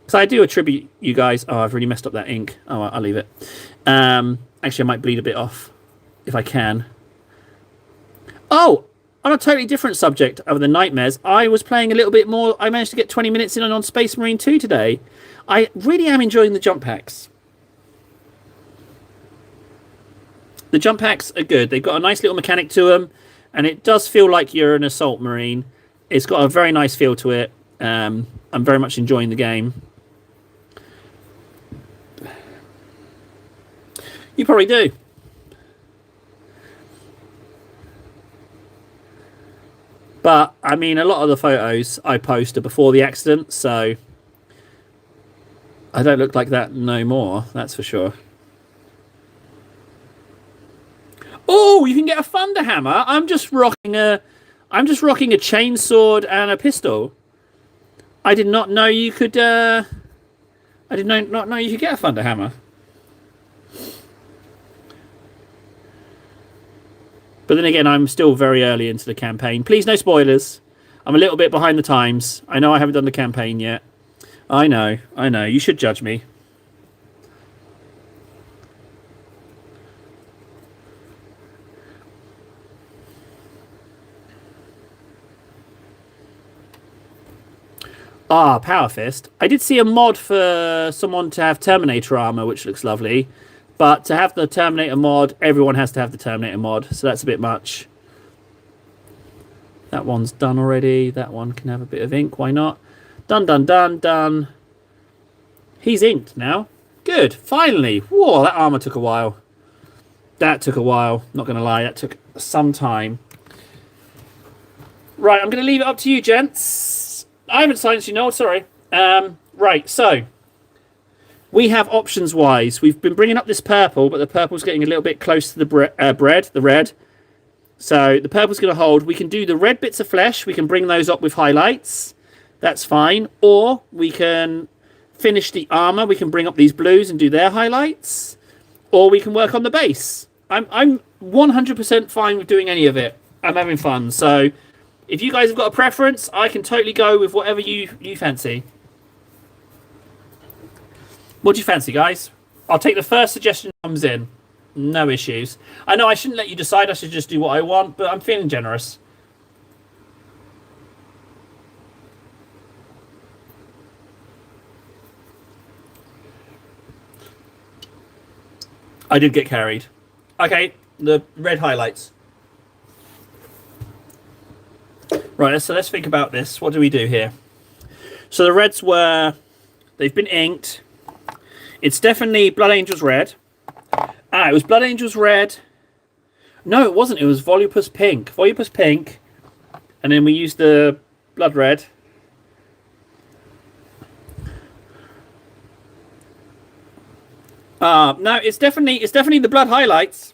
So I do attribute you guys... Oh, I've really messed up that ink. Oh, I'll leave it. Actually, I might bleed a bit off if I can. Oh! On a totally different subject other than nightmares, I was playing a little bit more. I managed to get 20 minutes in on Space Marine 2 today. I really am enjoying the jump packs. The jump packs are good. They've got a nice little mechanic to them, and it does feel like you're an assault marine. It's got a very nice feel to it. I'm very much enjoying the game. You probably do. But, I mean, a lot of the photos I posted before the accident, so I don't look like that no more, that's for sure. Oh, you can get a thunder hammer. I'm just rocking a chainsword and a pistol. I did not know you could I did not know you could get a thunder hammer. But then again, I'm still very early into the campaign. Please, no spoilers. I'm a little bit behind the times. I know I haven't done the campaign yet. I know. You should judge me. Ah, Power Fist. I did see a mod for someone to have Terminator armor, which looks lovely. But to have the Terminator mod, everyone has to have the Terminator mod. So that's a bit much. That one's done already. That one can have a bit of ink. Why not? Done. He's inked now. Good. Finally. Whoa, that armor took a while. That took a while. Not going to lie. That took some time. Right, I'm going to leave it up to you, gents. I haven't silenced you, Noel. Sorry. Right, so we have options-wise. We've been bringing up this purple, but the purple's getting a little bit close to the red. So the purple's going to hold. We can do the red bits of flesh. We can bring those up with highlights. That's fine. Or we can finish the armor. We can bring up these blues and do their highlights. Or we can work on the base. I'm 100% fine with doing any of it. I'm having fun. So if you guys have got a preference, I can totally go with whatever you fancy. What do you fancy, guys? I'll take the first suggestion that comes in. No issues. I know I shouldn't let you decide. I should just do what I want, but I'm feeling generous. I did get carried. Okay, the red highlights. Right, so let's think about this. What do we do here? So the reds they've been inked. It's definitely Blood Angels red. It was Blood Angels red. No, it wasn't. It was Volupus pink. Volupus pink. And then we used the blood red. No, it's definitely the blood highlights.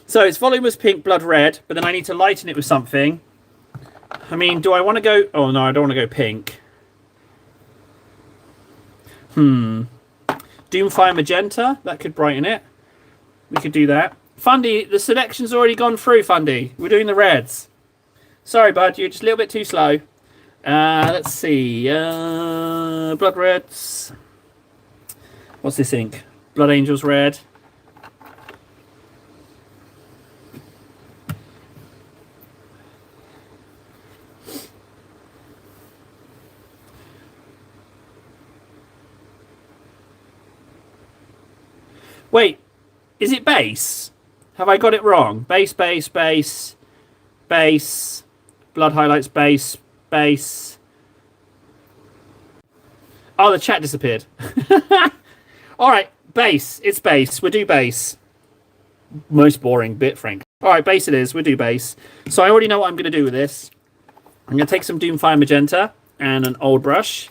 So it's Volupus pink, blood red, but then I need to lighten it with something. I mean, do I want to go... Oh, no, I don't want to go pink. Doomfire magenta. That could brighten it. We could do that. Fundy, the selection's already gone through, Fundy. We're doing the reds. Sorry, bud. You're just a little bit too slow. Let's see. Blood reds. What's this ink? Blood Angels red. Wait, is it base? Have I got it wrong? Base, base, base, base, blood highlights, base, base. Oh, the chat disappeared. All right, base. It's base. We'll do base. Most boring bit, Frank. All right, base it is. We'll do base. So I already know what I'm going to do with this. I'm going to take some Doomfire magenta and an old brush.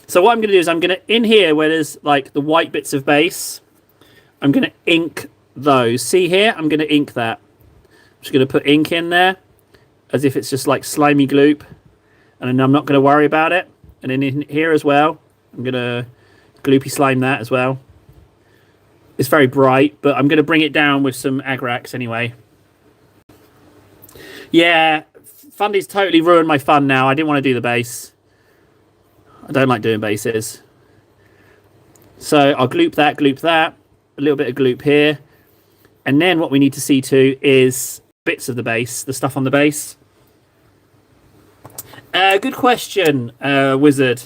So what I'm going to do is I'm going to, in here where there's like the white bits of base, I'm going to ink those. See here? I'm going to ink that. I'm just going to put ink in there as if it's just like slimy gloop. And then I'm not going to worry about it. And then in here as well, I'm going to gloopy slime that as well. It's very bright, but I'm going to bring it down with some Agrax anyway. Yeah, Fundy's totally ruined my fun now. I didn't want to do the base. I don't like doing bases. So I'll gloop that, a little bit of gloop here. And then what we need to see to is bits of the base, the stuff on the base. Good question, Wizard.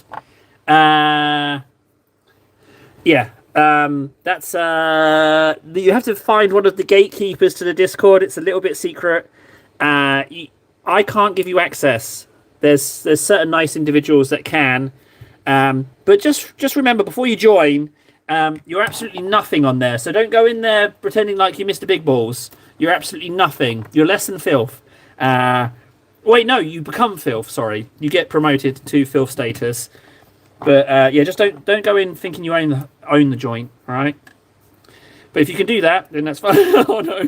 Yeah. That's you have to find one of the gatekeepers to the Discord. It's a little bit secret. I can't give you access. There's certain nice individuals that can. But just remember before you join, you're absolutely nothing on there. So don't go in there pretending like you're Mr. Big Balls. You're absolutely nothing. You're less than filth. Wait, no, you become filth. Sorry, you get promoted to filth status. But yeah, just don't go in thinking you own the joint. All right. But if you can do that, then that's fine. Oh no.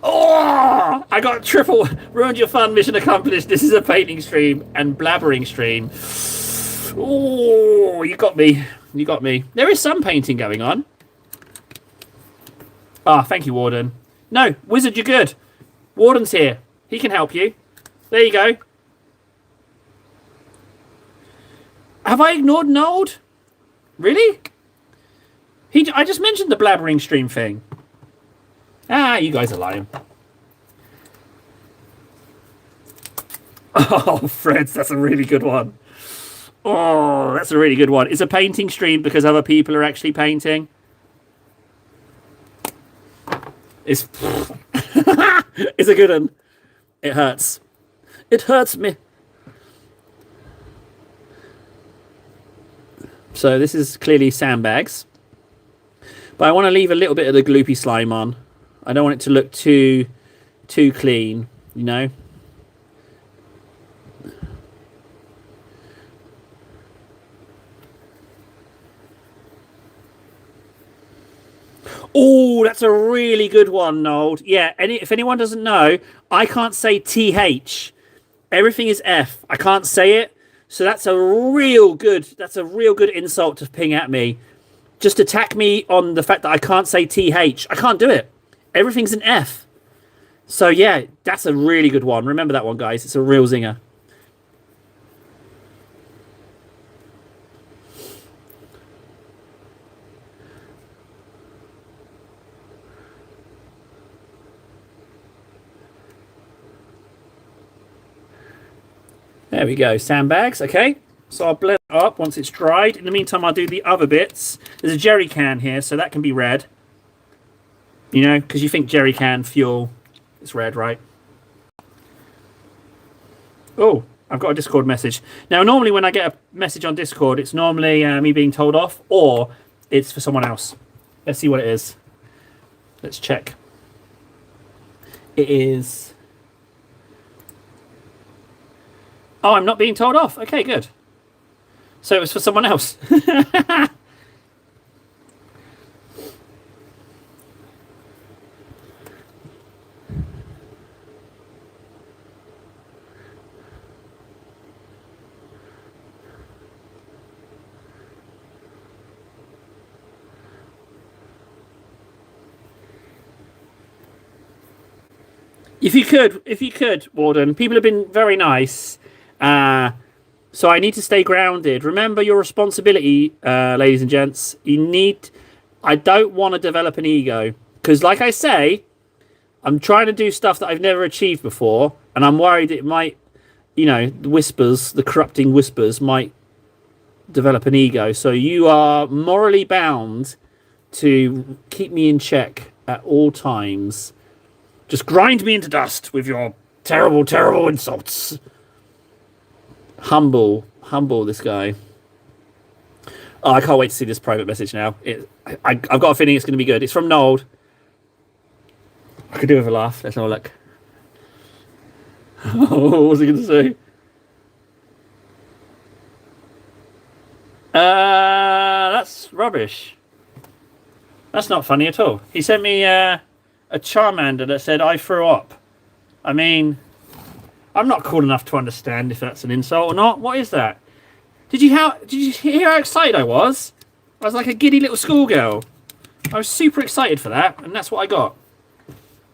Oh, I got triple ruined your fun. Mission accomplished. This is a painting stream and blabbering stream. Oh, you got me. You got me. There is some painting going on. Ah, thank you, Warden. No, Wizard, you're good. Warden's here. He can help you. There you go. Have I ignored Nold? Really? I just mentioned the blabbering stream thing. Ah, you guys are lying. Oh, Freds, that's a really good one. Oh, that's a really good one. It's a painting stream because other people are actually painting. It's it's a good one. It hurts. It hurts me. So this is clearly sandbags. But I want to leave a little bit of the gloopy slime on. I don't want it to look too clean, you know. Oh, that's a really good one, Nold. Yeah, if anyone doesn't know, I can't say TH. Everything is F. I can't say it. So that's a real good insult to ping at me. Just attack me on the fact that I can't say TH. I can't do it. Everything's an F. So yeah, that's a really good one. Remember that one, guys. It's a real zinger. There we go, sandbags. Okay, so I'll blend it up once it's dried. In the meantime, I'll do the other bits. There's a jerry can here, so that can be red. You know, because you think jerry can fuel, it's red, right? Oh, I've got a Discord message. Now, normally when I get a message on Discord, it's normally me being told off, or it's for someone else. Let's see what it is. Let's check. It is... Oh, I'm not being told off. Okay, good. So it was for someone else. If you could, Warden. People have been very nice. So I need to stay grounded. Remember your responsibility, ladies and gents. I don't want to develop an ego. Because like I say, I'm trying to do stuff that I've never achieved before. And I'm worried it might, you know, the corrupting whispers might develop an ego. So you are morally bound to keep me in check at all times. Just grind me into dust with your terrible, terrible insults. Humble this guy. Oh, I can't wait to see this private message now. I've got a feeling it's going to be good. It's from Nold. I could do with a laugh. Let's have a look. Oh, what was he going to say? That's rubbish. That's not funny at all. He sent me a Charmander that said, I threw up. I mean... I'm not cool enough to understand if that's an insult or not. What is that? Did you hear how excited I was? I was like a giddy little schoolgirl. I was super excited for that, and that's what I got.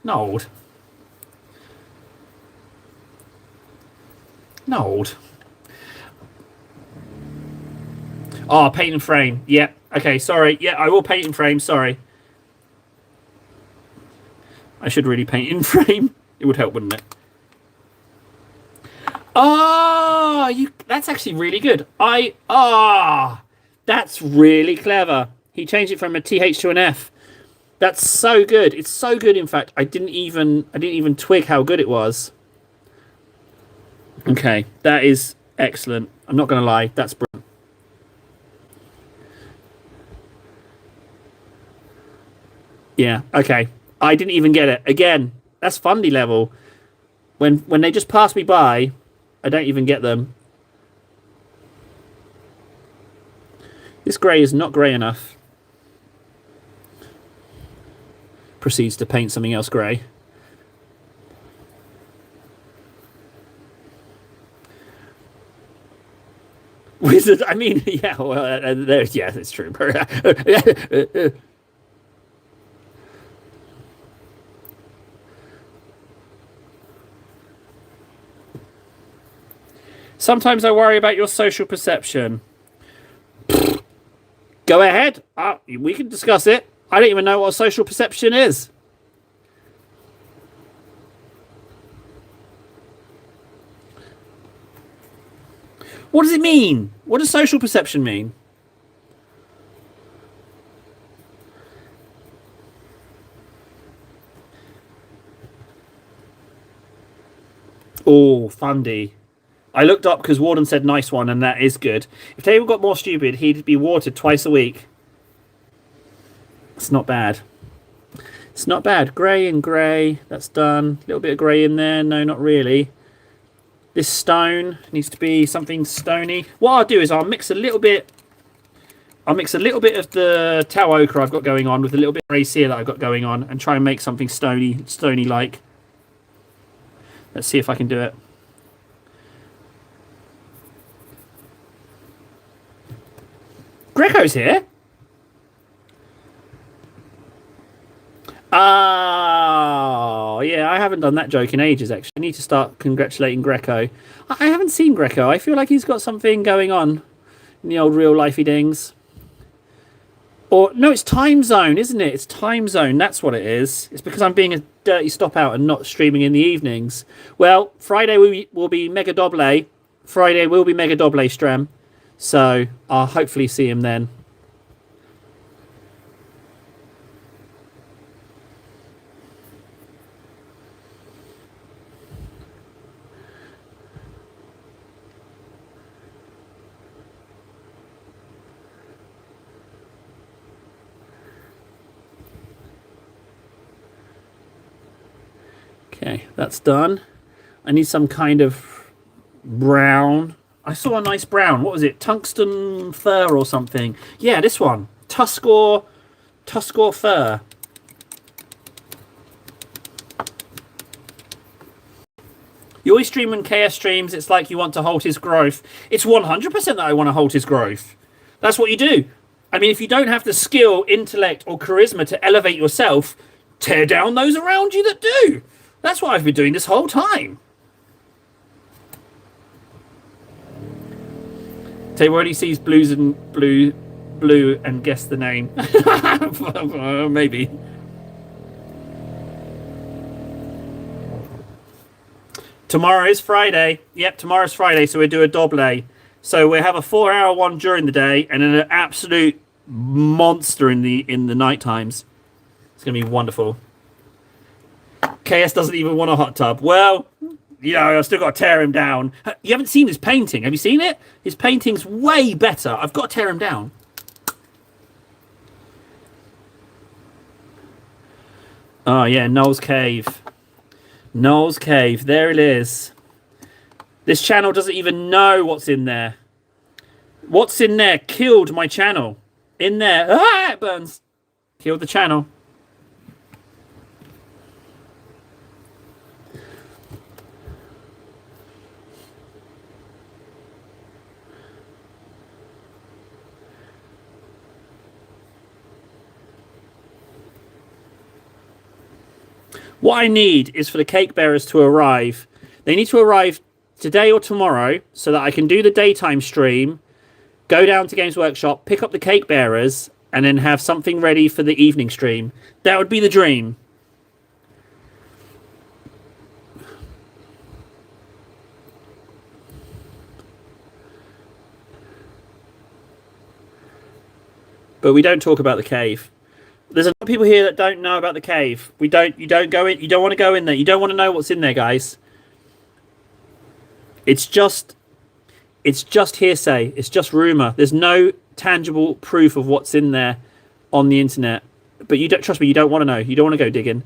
Nold. Nold. Oh, paint and frame. Yeah. Okay, sorry. Yeah, I will paint and frame. Sorry. I should really paint in frame. It would help, wouldn't it? Oh, that's actually really good. That's really clever. He changed it from a TH to an F. That's so good. It's so good. In fact, I didn't even twig how good it was. Okay, that is excellent. I'm not going to lie. That's brilliant. Yeah. Okay. I didn't even get it. Again, that's fundy level. When they just pass me by, I don't even get them. This grey is not grey enough. Proceeds to paint something else grey. Wizard, I mean, yeah, well, yeah, that's true. Sometimes I worry about your social perception. Go ahead. We can discuss it. I don't even know what social perception is. What does it mean? What does social perception mean? Oh, fundy. I looked up because Warden said nice one, and that is good. If Taylor got more stupid, he'd be watered twice a week. It's not bad. It's not bad. Grey and grey. That's done. A little bit of grey in there. No, not really. This stone needs to be something stony. What I'll do is I'll mix a little bit. I'll mix a little bit of the tau ochre I've got going on with a little bit of grey sear that I've got going on, and try and make something stony like. Let's see if I can do it. Greco's here. Oh, yeah, I haven't done that joke in ages, actually. I need to start congratulating Greco. I haven't seen Greco. I feel like he's got something going on in the old real lifey dings. Or, no, it's time zone, isn't it? It's time zone. That's what it is. It's because I'm being a dirty stop out and not streaming in the evenings. Well, Friday will be Mega Doble. Friday will be Mega Doble Stram. So I'll hopefully see him then. Okay, that's done. I need some kind of brown. I saw a nice brown. What was it? Tungsten fur or something. Yeah, this one. Tuskor fur. You always stream when KS streams. It's like you want to halt his growth. It's 100% that I want to halt his growth. That's what you do. I mean, if you don't have the skill, intellect, or charisma to elevate yourself, tear down those around you that do. That's what I've been doing this whole time. Taylor already sees blue and guess the name. Maybe. Tomorrow is Friday. Yep, tomorrow's Friday, so we do a doble. So we have a 4-hour one during the day and an absolute monster in the night times. It's gonna be wonderful. KS doesn't even want a hot tub. Well, you know, I've still got to tear him down. You haven't seen his painting. Have you seen it? His painting's way better. I've got to tear him down. Oh, yeah, Noel's Cave. Noel's Cave. There it is. This channel doesn't even know what's in there. What's in there killed my channel. In there. Ah, it burns. Killed the channel. What I need is for the cake bearers to arrive. They need to arrive today or tomorrow so that I can do the daytime stream, go down to Games Workshop, pick up the cake bearers, and then have something ready for the evening stream. That would be the dream. but we don't talk about the cave. There's a lot of people here that don't know about the cave. You don't go in. You don't want to go in there. You don't want to know what's in there, guys. It's just hearsay. It's just rumor. There's no tangible proof of what's in there on the internet. But you don't trust me. You don't want to know. You don't want to go digging.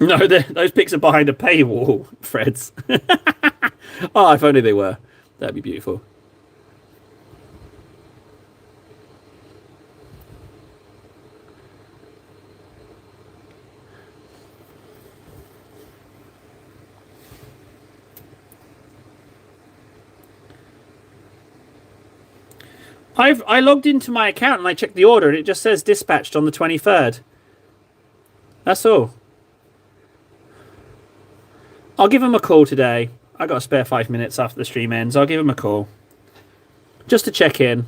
No, those pics are behind a paywall, Freds. Oh, if only they were. That'd be beautiful. I logged into my account and I checked the order and it just says dispatched on the 23rd. That's all. I'll give him a call today. I got a spare 5 minutes after the stream ends. I'll give him a call. Just to check in.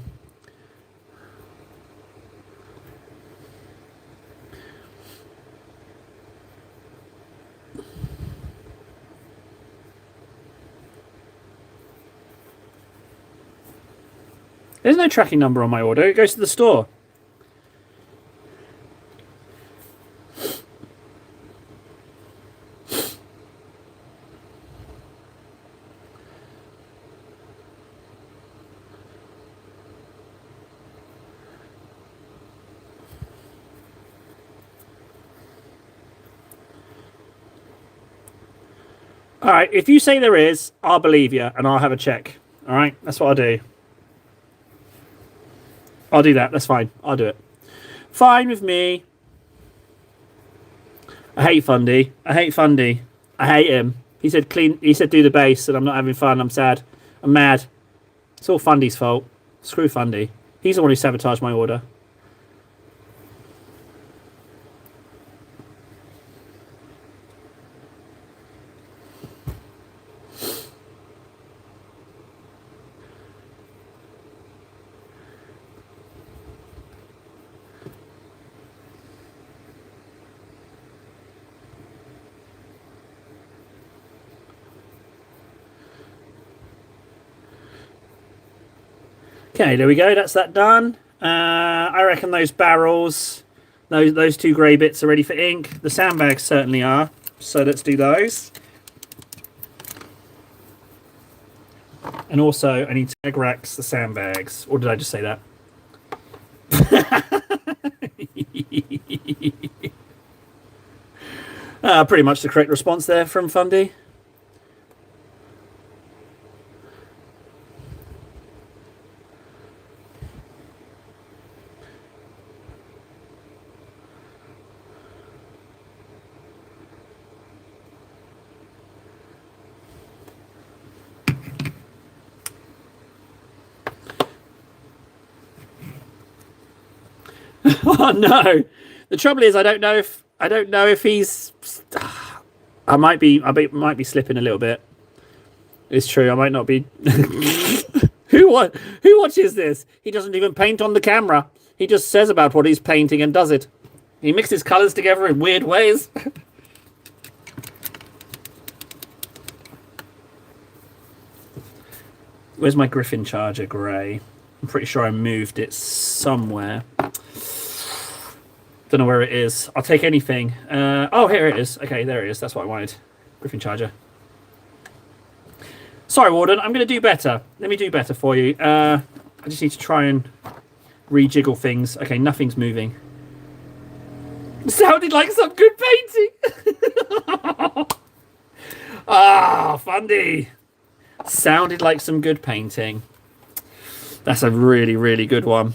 There's no tracking number on my order. It goes to the store. All right, if you say there is, I'll believe you and I'll have a check. All right, that's what I'll do. I'll do that. That's fine. I'll do it. Fine with me. I hate Fundy. I hate Fundy. I hate him. He said clean. He said do the base, and I'm not having fun. I'm sad. I'm mad. It's all Fundy's fault. Screw Fundy. He's the one who sabotaged my order. Okay, there we go. That's that done. I reckon those barrels, those two grey bits are ready for ink. The sandbags certainly are. So let's do those. And also, I need to egg racks the sandbags. Or did I just say that? Pretty much the correct response there from Fundy. Oh no! The trouble is, I don't know if he's. I might be slipping a little bit. It's true. I might not be. Who watches this? He doesn't even paint on the camera. He just says about what he's painting and does it. He mixes colours together in weird ways. Where's my Griffin Charger grey? I'm pretty sure I moved it somewhere. Don't know where it is. I'll take anything. Oh, here it is. Okay, there it is. That's what I wanted. Griffin Charger. Sorry, Warden. I'm going to do better. Let me do better for you. I just need to try and rejiggle things. Okay, nothing's moving. Sounded like some good painting. Ah, Fundy. Sounded like some good painting. That's a really, really good one.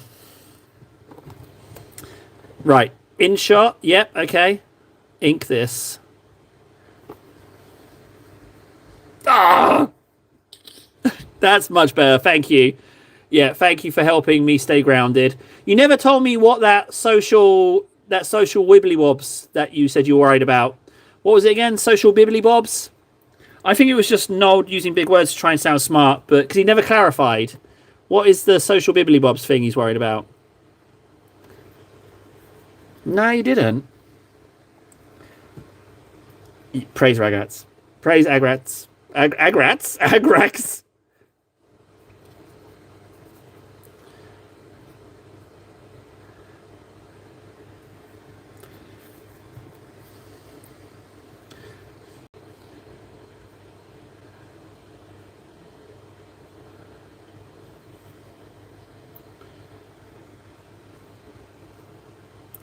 Right. In shot. Yep. Okay. Ink this. Ah! That's much better. Thank you. Yeah, thank you for helping me stay grounded. You never told me what that social wibbly wobs that you said you were worried about. What was it again? Social bibbly bobs? I think it was just Noel using big words to try and sound smart, but because he never clarified. What is the social bibbly bobs thing he's worried about? No, you didn't. Praise Ragrats. Praise Agrats. Agrats? Agrax.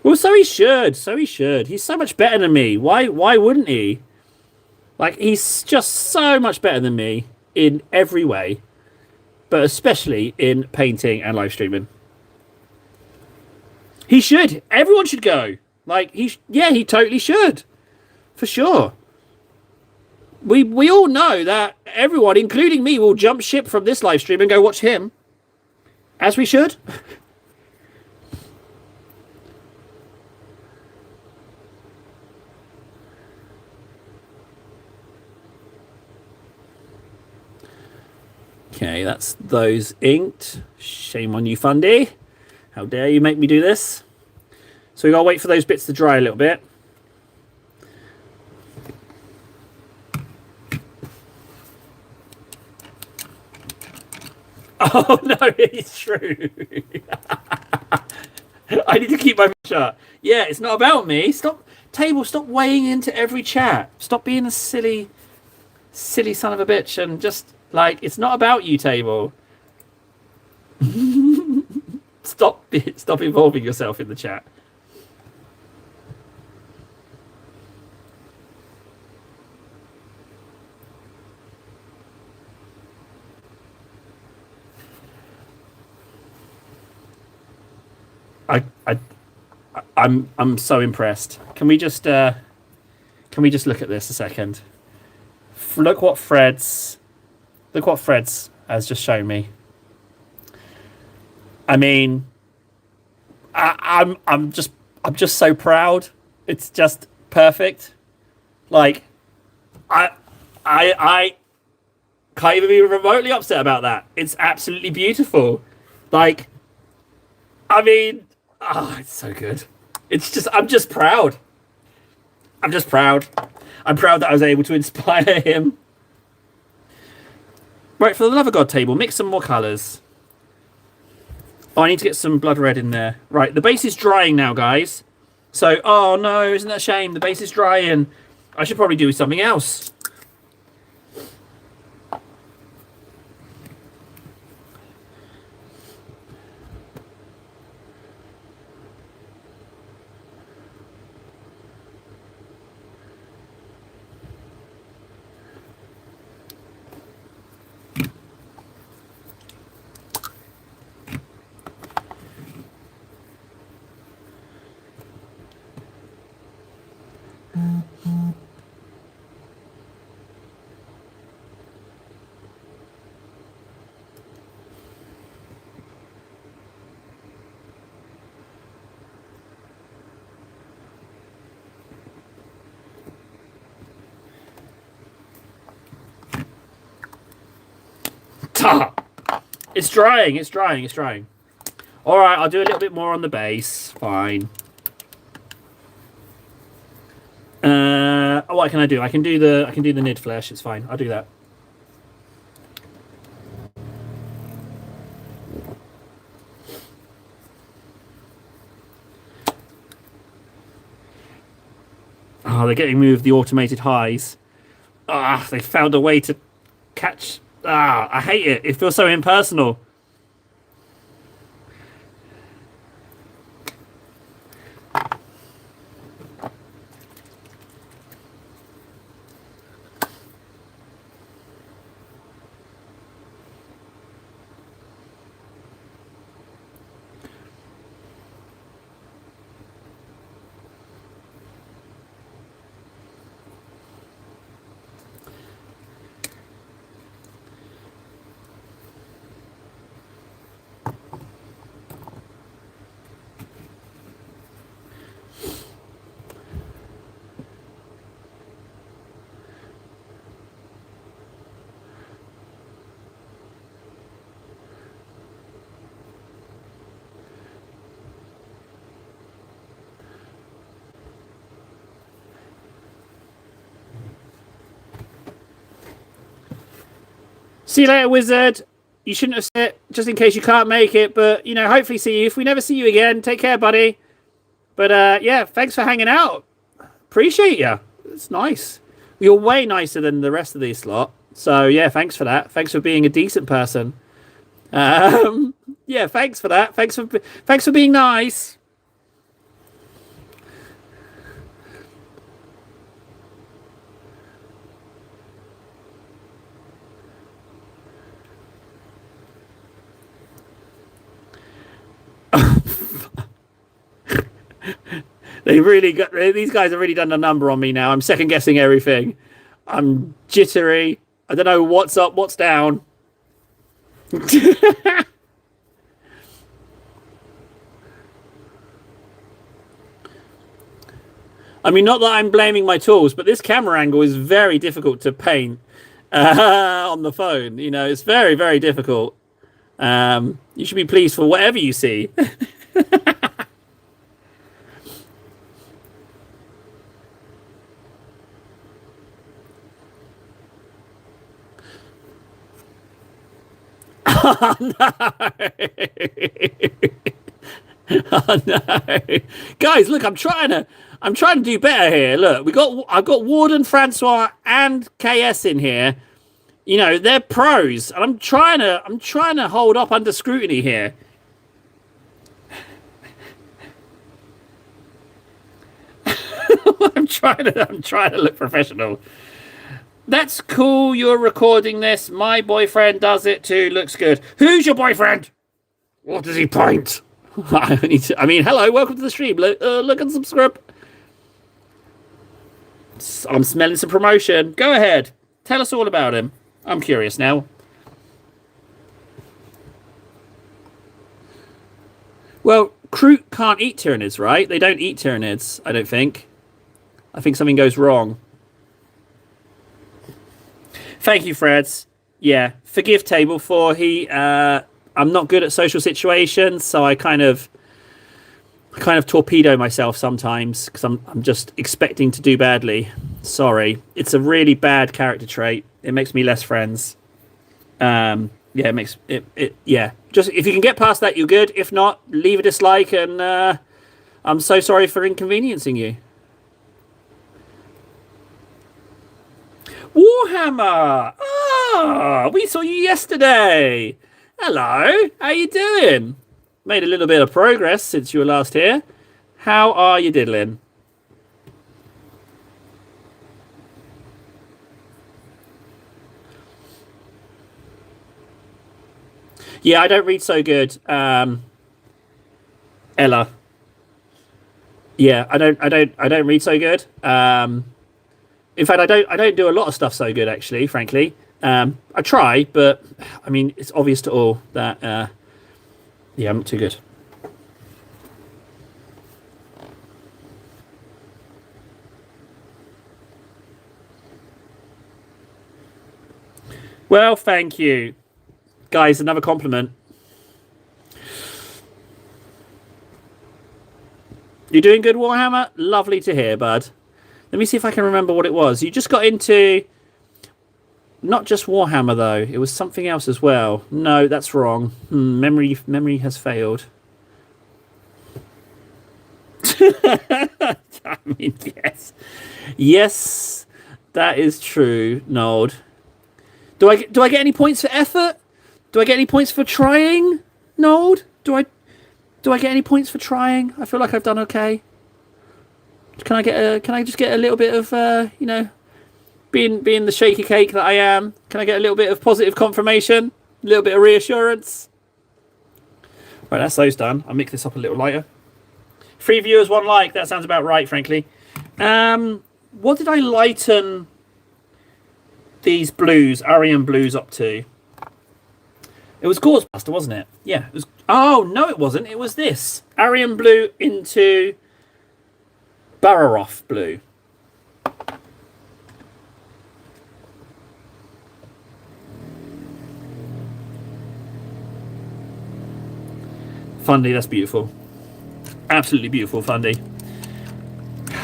Well, so he should. So he should. He's so much better than me. Why wouldn't he? Like, he's just so much better than me in every way, but especially in painting and live streaming. He should. Everyone should go. Like, he totally should. For sure. We all know that everyone, including me, will jump ship from this live stream and go watch him. As we should. Okay, that's those inked. Shame on you, Fundy. How dare you make me do this? So we gotta wait for those bits to dry a little bit. Oh no, it's true. I need to keep my mouth shut. Yeah, it's not about me. Stop, table. Stop weighing into every chat. Stop being a silly son of a bitch, and just like it's not about you, table. Stop involving yourself in the chat. I'm so impressed. Can we just look at this a second? Look what Fred's has just shown me. I mean, I'm just so proud. It's just perfect. Like, I can't even be remotely upset about that. It's absolutely beautiful. Like, I mean, it's so good. It's just, I'm just proud. I'm just proud. I'm proud that I was able to inspire him. Right, for the love of God, table, mix some more colours. Oh, I need to get some blood red in there. Right, the base is drying now, guys. So, oh no, isn't that a shame? The base is drying. I should probably do something else. It's drying, it's drying, it's drying. Alright, I'll do a little bit more on the base. Fine. What can I do? I can do the nid flesh, it's fine. I'll do that. Oh, they're getting me with the automated highs. They found a way to catch. I hate it. It feels so impersonal. See you later, wizard. You shouldn't have said it just in case you can't make it, but, hopefully see you. If we never see you again, take care, buddy. But, yeah, thanks for hanging out. Appreciate you. It's nice. You're way nicer than the rest of these lot. So, yeah, thanks for that. Thanks for being a decent person. Yeah, thanks for that. Thanks for being nice. These guys have really done a number on me now. I'm second guessing everything. I'm jittery. I don't know what's up, what's down. I mean, not that I'm blaming my tools, but this camera angle is very difficult to paint on the phone. It's very, very difficult. You should be pleased for whatever you see. Oh no! Oh no! Guys, look, I'm trying to do better here. Look, I've got Warden, Francois, and KS in here. They're pros, and I'm trying to hold up under scrutiny here. I'm trying to look professional. That's cool. You're recording this. My boyfriend does it too. Looks good. Who's your boyfriend? What does he point? Hello. Welcome to the stream. Look and subscribe. I'm smelling some promotion. Go ahead. Tell us all about him. I'm curious now. Well, Kroot can't eat Tyranids, right? They don't eat Tyranids, I don't think. I think something goes wrong. Thank you, Freds. Yeah, forgive Table for I'm not good at social situations, so I kind of torpedo myself sometimes because I'm just expecting to do badly. Sorry, it's a really bad character trait. It makes me less friends. Yeah, it makes it. Yeah, just if you can get past that, you're good. If not, leave a dislike, and I'm so sorry for inconveniencing you. Warhammer! Ah, we saw you yesterday. Hello, how you doing? Made a little bit of progress since you were last here. How are you diddling? Yeah, I don't read so good. Ella. Yeah, I don't read so good. In fact, I don't do a lot of stuff so good, actually, frankly. I try, but I mean, it's obvious to all that, yeah, I'm not too good. Well, thank you. Guys, another compliment. You're doing good, Warhammer? Lovely to hear, bud. Let me see if I can remember what it was. You just got into... Not just Warhammer, though. It was something else as well. No, that's wrong. Memory has failed. I mean, yes. Yes, that is true, Nod. Do I get any points for effort? Do I get any points for trying, Nod? Do I get any points for trying? I feel like I've done okay. Can I just get a little bit of being the shaky cake that I am? Can I get a little bit of positive confirmation? A little bit of reassurance? Right, that's those done. I'll mix this up a little lighter. 3 viewers, 1 like. That sounds about right, frankly. What did I lighten these blues, Arian blues, up to? It was Gauzebuster, wasn't it? Yeah, it was. Oh, no, it wasn't. It was this. Arian blue into Bararoth blue. Fundy, that's beautiful. Absolutely beautiful, Fundy.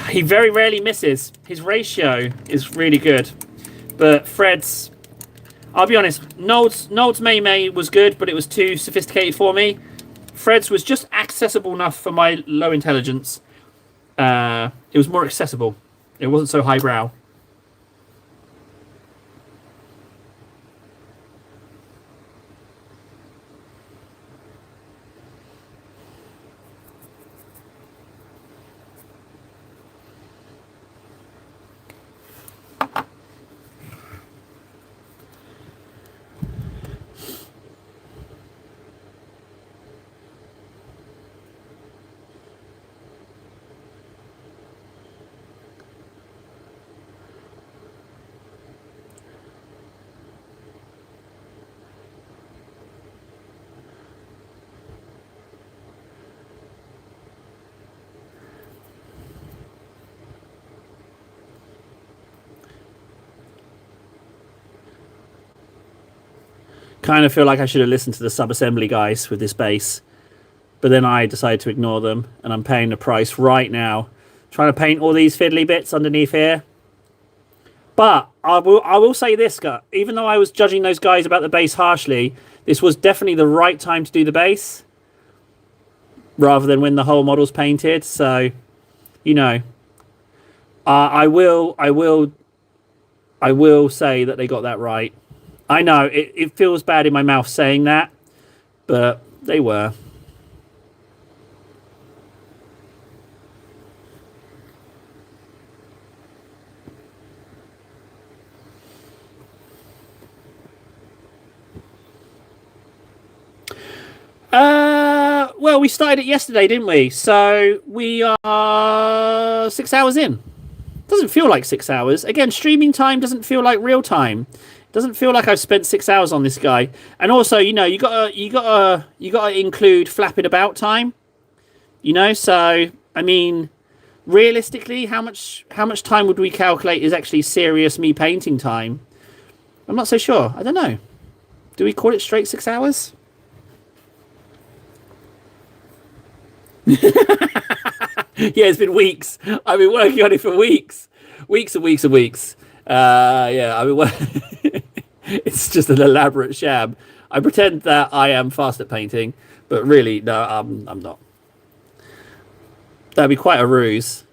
He very rarely misses. His ratio is really good. But Fred's... I'll be honest. Nold's May May was good, but it was too sophisticated for me. Fred's was just accessible enough for my low intelligence. It was more accessible. It wasn't so highbrow. Kind of feel like I should have listened to the sub-assembly guys with this base, but then I decided to ignore them, and I'm paying the price right now, trying to paint all these fiddly bits underneath here. But I will say this, even though I was judging those guys about the base harshly, this was definitely the right time to do the base, rather than when the whole model's painted. So, you know, I will say that they got that right. I know it feels bad in my mouth saying that, but they were. Well, we started it yesterday, didn't we? So we are 6 hours in. Doesn't feel like 6 hours. Again, streaming time doesn't feel like real time. Doesn't feel like I've spent 6 hours on this guy. And also, you know, you gotta include flapping about time. You know, so I mean, realistically, how much time would we calculate is actually serious me painting time? I'm not so sure. I don't know. Do we call it straight 6 hours? Yeah, it's been weeks. I've been working on it for weeks. Weeks and weeks and weeks. Yeah, I mean, it's just an elaborate sham. I pretend that I am fast at painting, but really, no, I'm not. That'd be quite a ruse.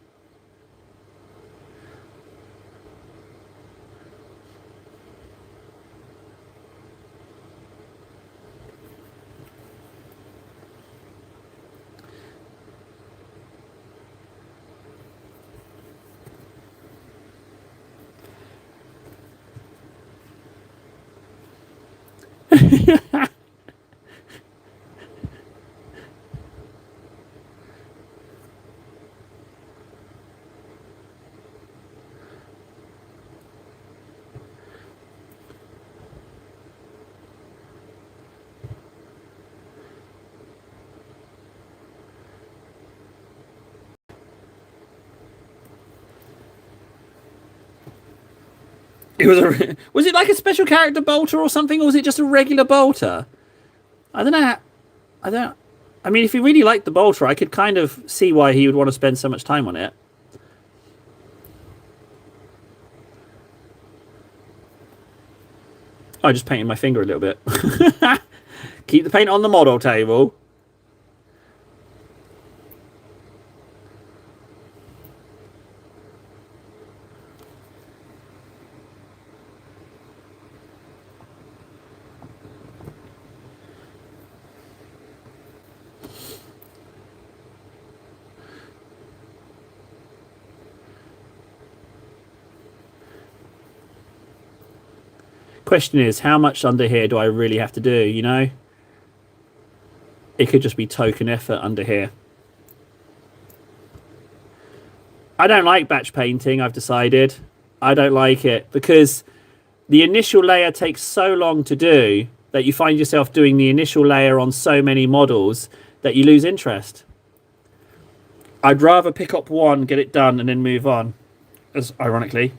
It was it like a special character bolter or something, or was it just a regular bolter? I don't know. I mean, if he really liked the bolter, I could kind of see why he would want to spend so much time on it. I just painted my finger a little bit. Keep the paint on the model table. Question is, how much under here do I really have to do, you know? It could just be token effort under here. I don't like batch painting, I've decided. I don't like it because the initial layer takes so long to do that you find yourself doing the initial layer on so many models that you lose interest. I'd rather pick up one, get it done, and then move on, as ironically.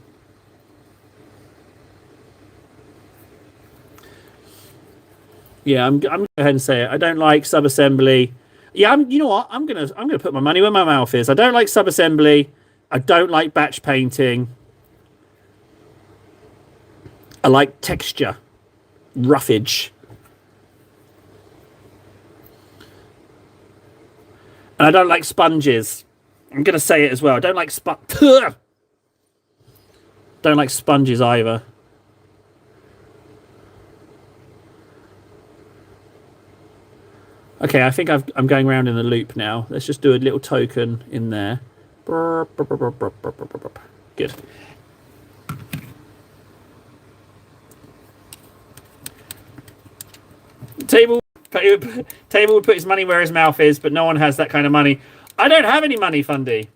Yeah, I'm gonna go ahead and say it. I don't like sub-assembly. Yeah, you know what? I'm gonna put my money where my mouth is. I don't like sub-assembly. I don't like batch painting. I like texture. roughage. And I don't like sponges. I'm going to say it as well. I don't like don't like sponges either. Okay, I think I'm going around in a loop now. Let's just do a little token in there. Good. Table would put his money where his mouth is, but no one has that kind of money. I don't have any money, Fundy.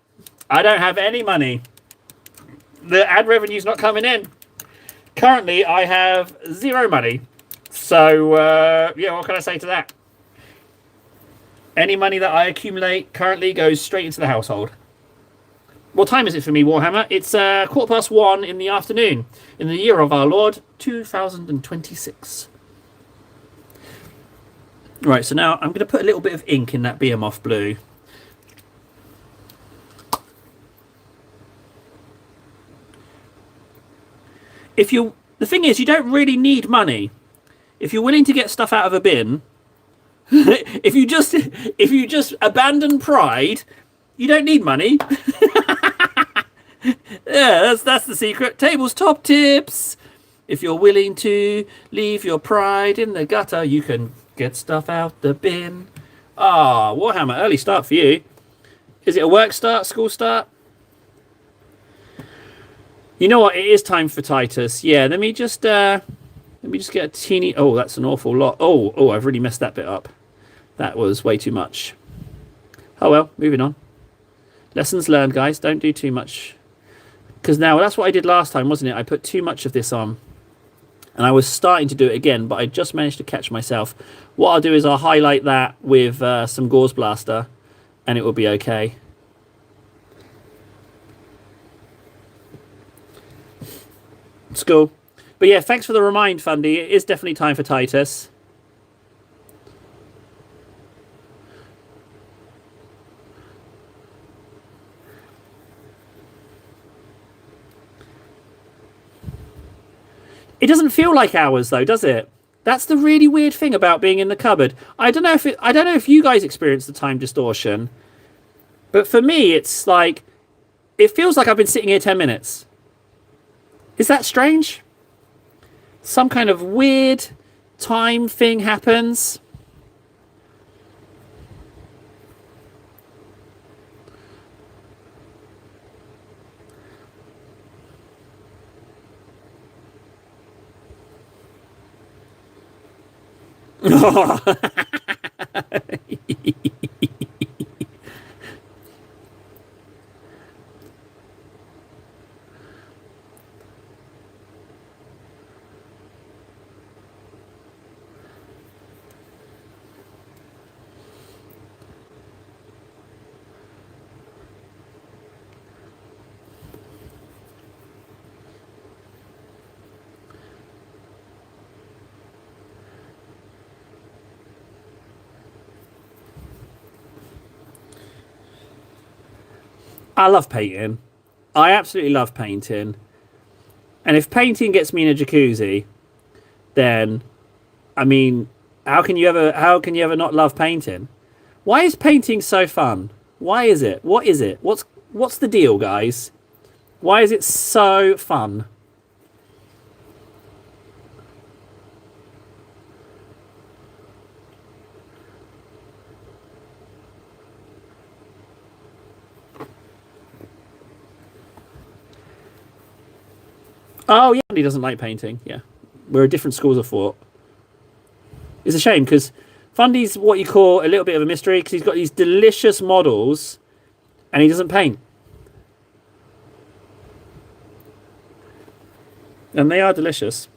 I don't have any money. The ad revenue's not coming in. Currently, I have 0 money. So, yeah, what can I say to that? Any money that I accumulate currently goes straight into the household. What time is it for me, Warhammer? It's 1:15 in the afternoon, in the year of our Lord, 2026. Right, so now I'm going to put a little bit of ink in that Behemoth blue. The thing is, you don't really need money. If you're willing to get stuff out of a bin, if you just abandon pride, you don't need money. Yeah, that's the secret. Table's top tips. If you're willing to leave your pride in the gutter, you can get stuff out the bin. Ah, Warhammer, early start for you. Is it a work start, school start? You know what? It is time for Titus. Yeah, let me just get a teeny. Oh, that's an awful lot. Oh, I've really messed that bit up. That was way too much. Oh well, moving on. Lessons learned, guys. Don't do too much. Because now, that's what I did last time, wasn't it? I put too much of this on. And I was starting to do it again, but I just managed to catch myself. What I'll do is I'll highlight that with some Gauze Blaster, and it will be okay. It's cool. But yeah, thanks for the remind, Fundy. It is definitely time for Titus. It doesn't feel like hours, though, does it? That's the really weird thing about being in the cupboard. I don't know if you guys experience the time distortion, but for me, it's like it feels like I've been sitting here 10 minutes. Is that strange? Some kind of weird time thing happens. I love painting. I absolutely love painting. And if painting gets me in a jacuzzi, then, I mean, how can you ever not love painting? Why is painting so fun? Why is it? What is it? What's the deal, guys? Why is it so fun? Oh, yeah, he doesn't like painting. Yeah. We're different schools of thought. It's a shame because Fundy's what you call a little bit of a mystery because he's got these delicious models and he doesn't paint. And they are delicious.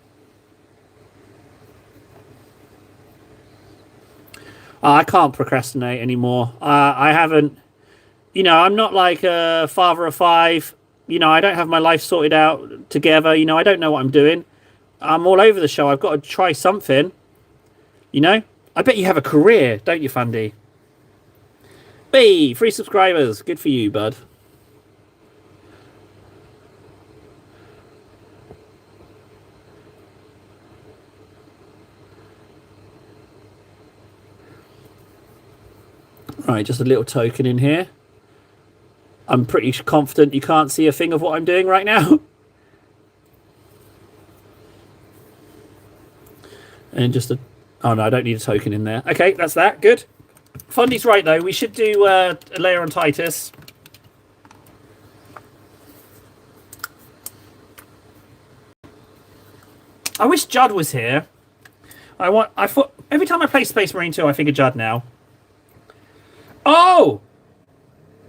I can't procrastinate anymore. I haven't, I'm not like a father of 5. I don't have my life sorted out together. I don't know what I'm doing. I'm all over the show. I've got to try something. I bet you have a career, don't you, Fundy? Hey, 3 subscribers. Good for you, bud. Right, just a little token in here. I'm pretty confident you can't see a thing of what I'm doing right now. And just a... Oh, no, I don't need a token in there. Okay, that's that. Good. Fundy's right, though. We should do a layer on Titus. I wish Judd was here. I thought... Every time I play Space Marine 2, I think of Judd now. Oh!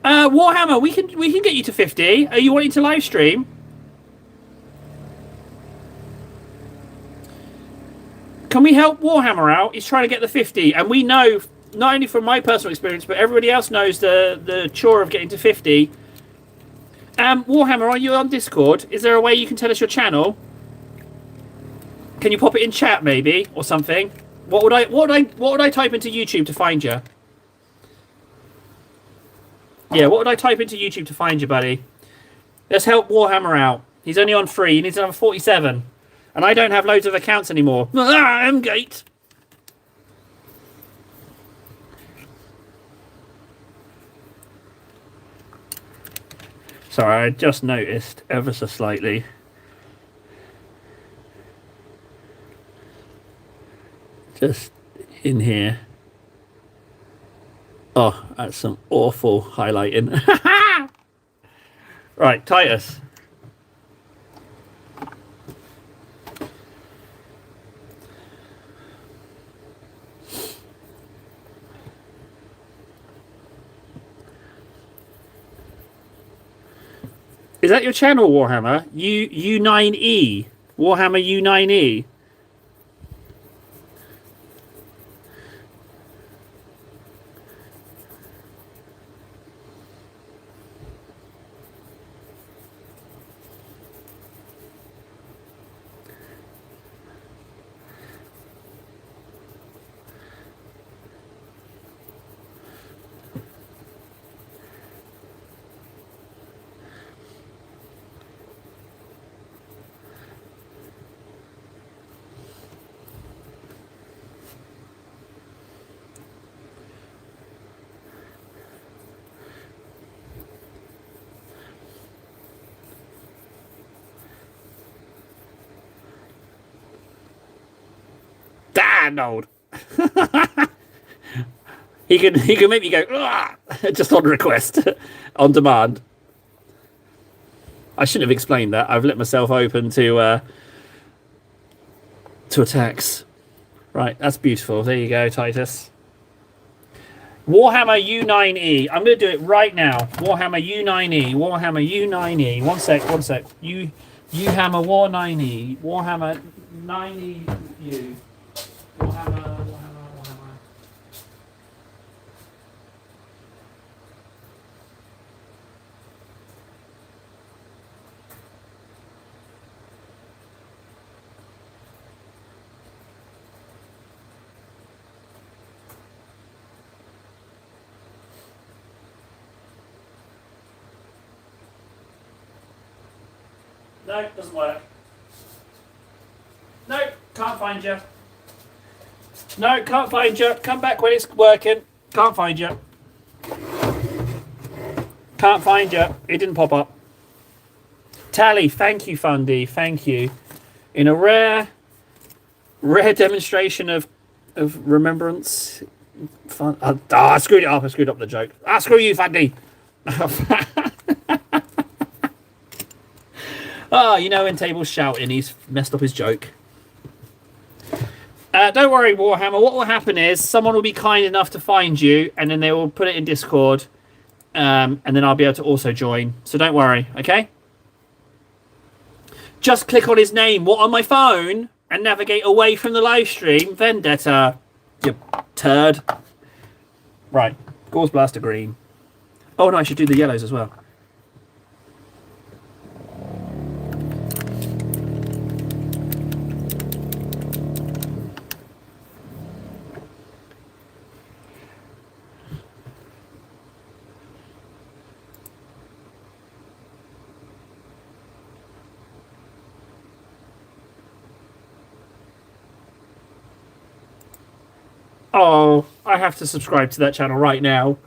Warhammer, we can get you to 50. Are you wanting to live stream? Can we help Warhammer out? He's trying to get the 50, and we know, not only from my personal experience, but everybody else knows the chore of getting to 50. Warhammer, are you on Discord? Is there a way you can tell us your channel? Can you pop it in chat, maybe, or something? What would I type into YouTube to find you? Yeah, what would I type into YouTube to find you, buddy? Let's help Warhammer out. He's only on 3. He needs another 47. And I don't have loads of accounts anymore. Ah, M-Gate! Sorry, I just noticed ever so slightly. Just in here. Oh, that's some awful highlighting. Right, Titus. Is that your channel, Warhammer? U9E. Warhammer U9E. Old. he can make me go just on request, on demand. I shouldn't have explained that. I've let myself open to attacks. Right, that's beautiful. There you go, Titus. Warhammer U9E. I'm going to do it right now. Warhammer U9E. Warhammer U9E. One sec. Hammer War 9E. Warhammer 9E. Warhammer. No, it doesn't work. No, can't find you. No, can't find you. Come back when it's working. Can't find you. Can't find you. It didn't pop up. Tally, thank you, Fundy. Thank you. In a rare demonstration of remembrance. Fun. I screwed it up. I screwed up the joke. Screw you, Fundy. You know when Table's shouting, he's messed up his joke. Don't worry, Warhammer. What will happen is someone will be kind enough to find you, and then they will put it in Discord, and then I'll be able to also join. So don't worry, okay? Just click on his name, on my phone, and navigate away from the live stream. Vendetta, you turd. Right, Gauze Blaster green. Oh no, I should do the yellows as well. to subscribe to that channel right now.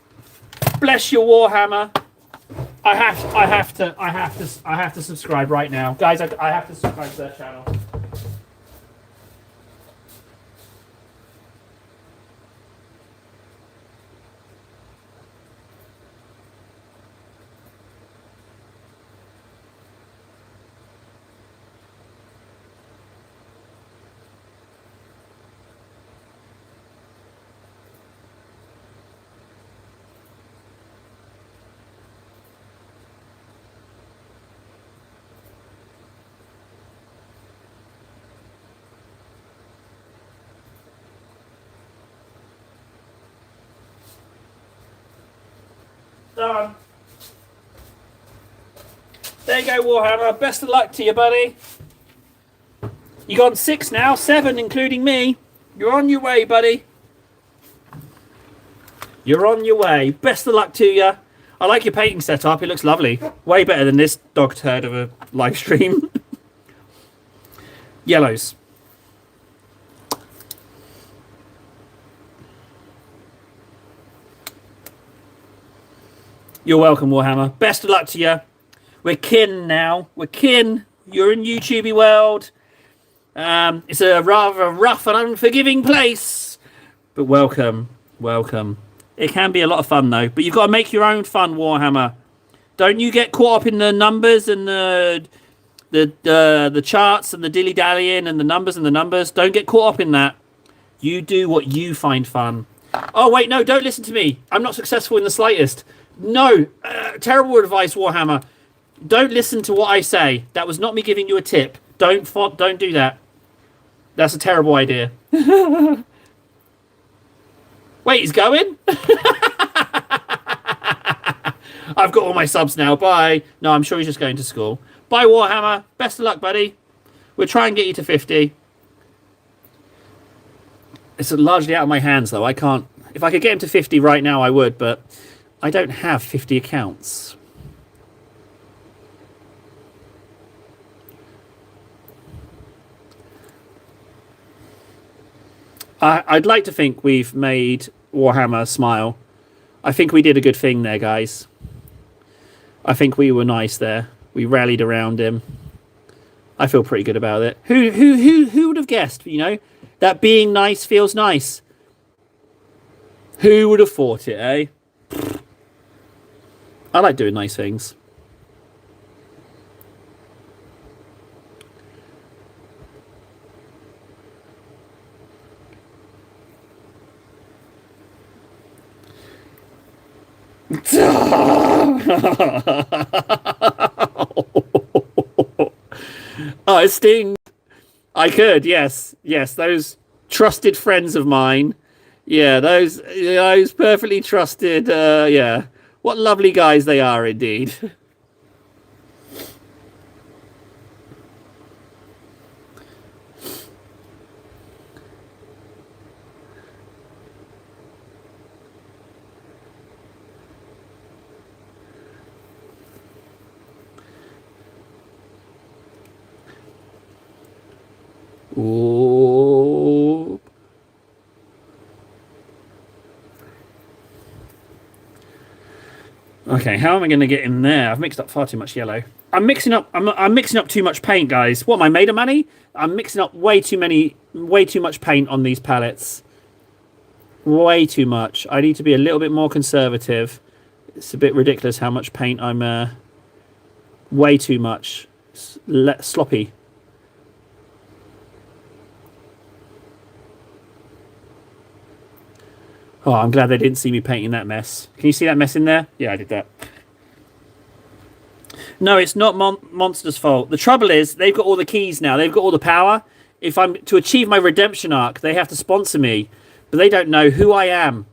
Bless your Warhammer. I have to subscribe right now, guys. I have to subscribe to that channel. Done. There you go, Warhammer. Best of luck to you, buddy. You got 6 now, 7 including me. You're on your way, buddy. You're on your way. Best of luck to you. I like your painting setup. It looks lovely. Way better than this dog turd of a live stream. Yellows. You're welcome, Warhammer. Best of luck to you. We're kin now. We're kin. You're in YouTubey world. It's a rather rough and unforgiving place. But welcome. Welcome. It can be a lot of fun, though. But you've got to make your own fun, Warhammer. Don't you get caught up in the numbers and the charts and the dilly-dallying and the numbers. Don't get caught up in that. You do what you find fun. Oh, wait, no, don't listen to me. I'm not successful in the slightest. No, terrible advice, Warhammer. Don't listen to what I say. That was not me giving you a tip. Don't do that. That's a terrible idea. Wait, he's going? I've got all my subs now. Bye. No, I'm sure he's just going to school. Bye, Warhammer. Best of luck, buddy. We'll try and get you to 50. It's largely out of my hands, though. I can't... If I could get him to 50 right now, I would, but... I don't have 50 accounts. I'd like to think we've made Warhammer smile. I think we did a good thing there, guys. I think we were nice there. We rallied around him. I feel pretty good about it. Who would have guessed, you know, that being nice feels nice? Who would have thought it, eh? I like doing nice things. Oh, it stings. I could, yes. Yes, those trusted friends of mine. Yeah, those perfectly trusted, yeah. What lovely guys they are, indeed. Ooh. Okay, how am I going to get in there? I've mixed up far too much yellow. I'm mixing up too much paint, guys. What, am I made of money? I'm mixing up way too much paint on these palettes. Way too much. I need to be a little bit more conservative. It's a bit ridiculous how much paint I'm way too much. Sloppy. Oh, I'm glad they didn't see me painting that mess. Can you see that mess in there? Yeah, I did that. No, it's not Monster's fault. The trouble is, they've got all the keys now. They've got all the power. If I'm to achieve my redemption arc, they have to sponsor me, but they don't know who I am.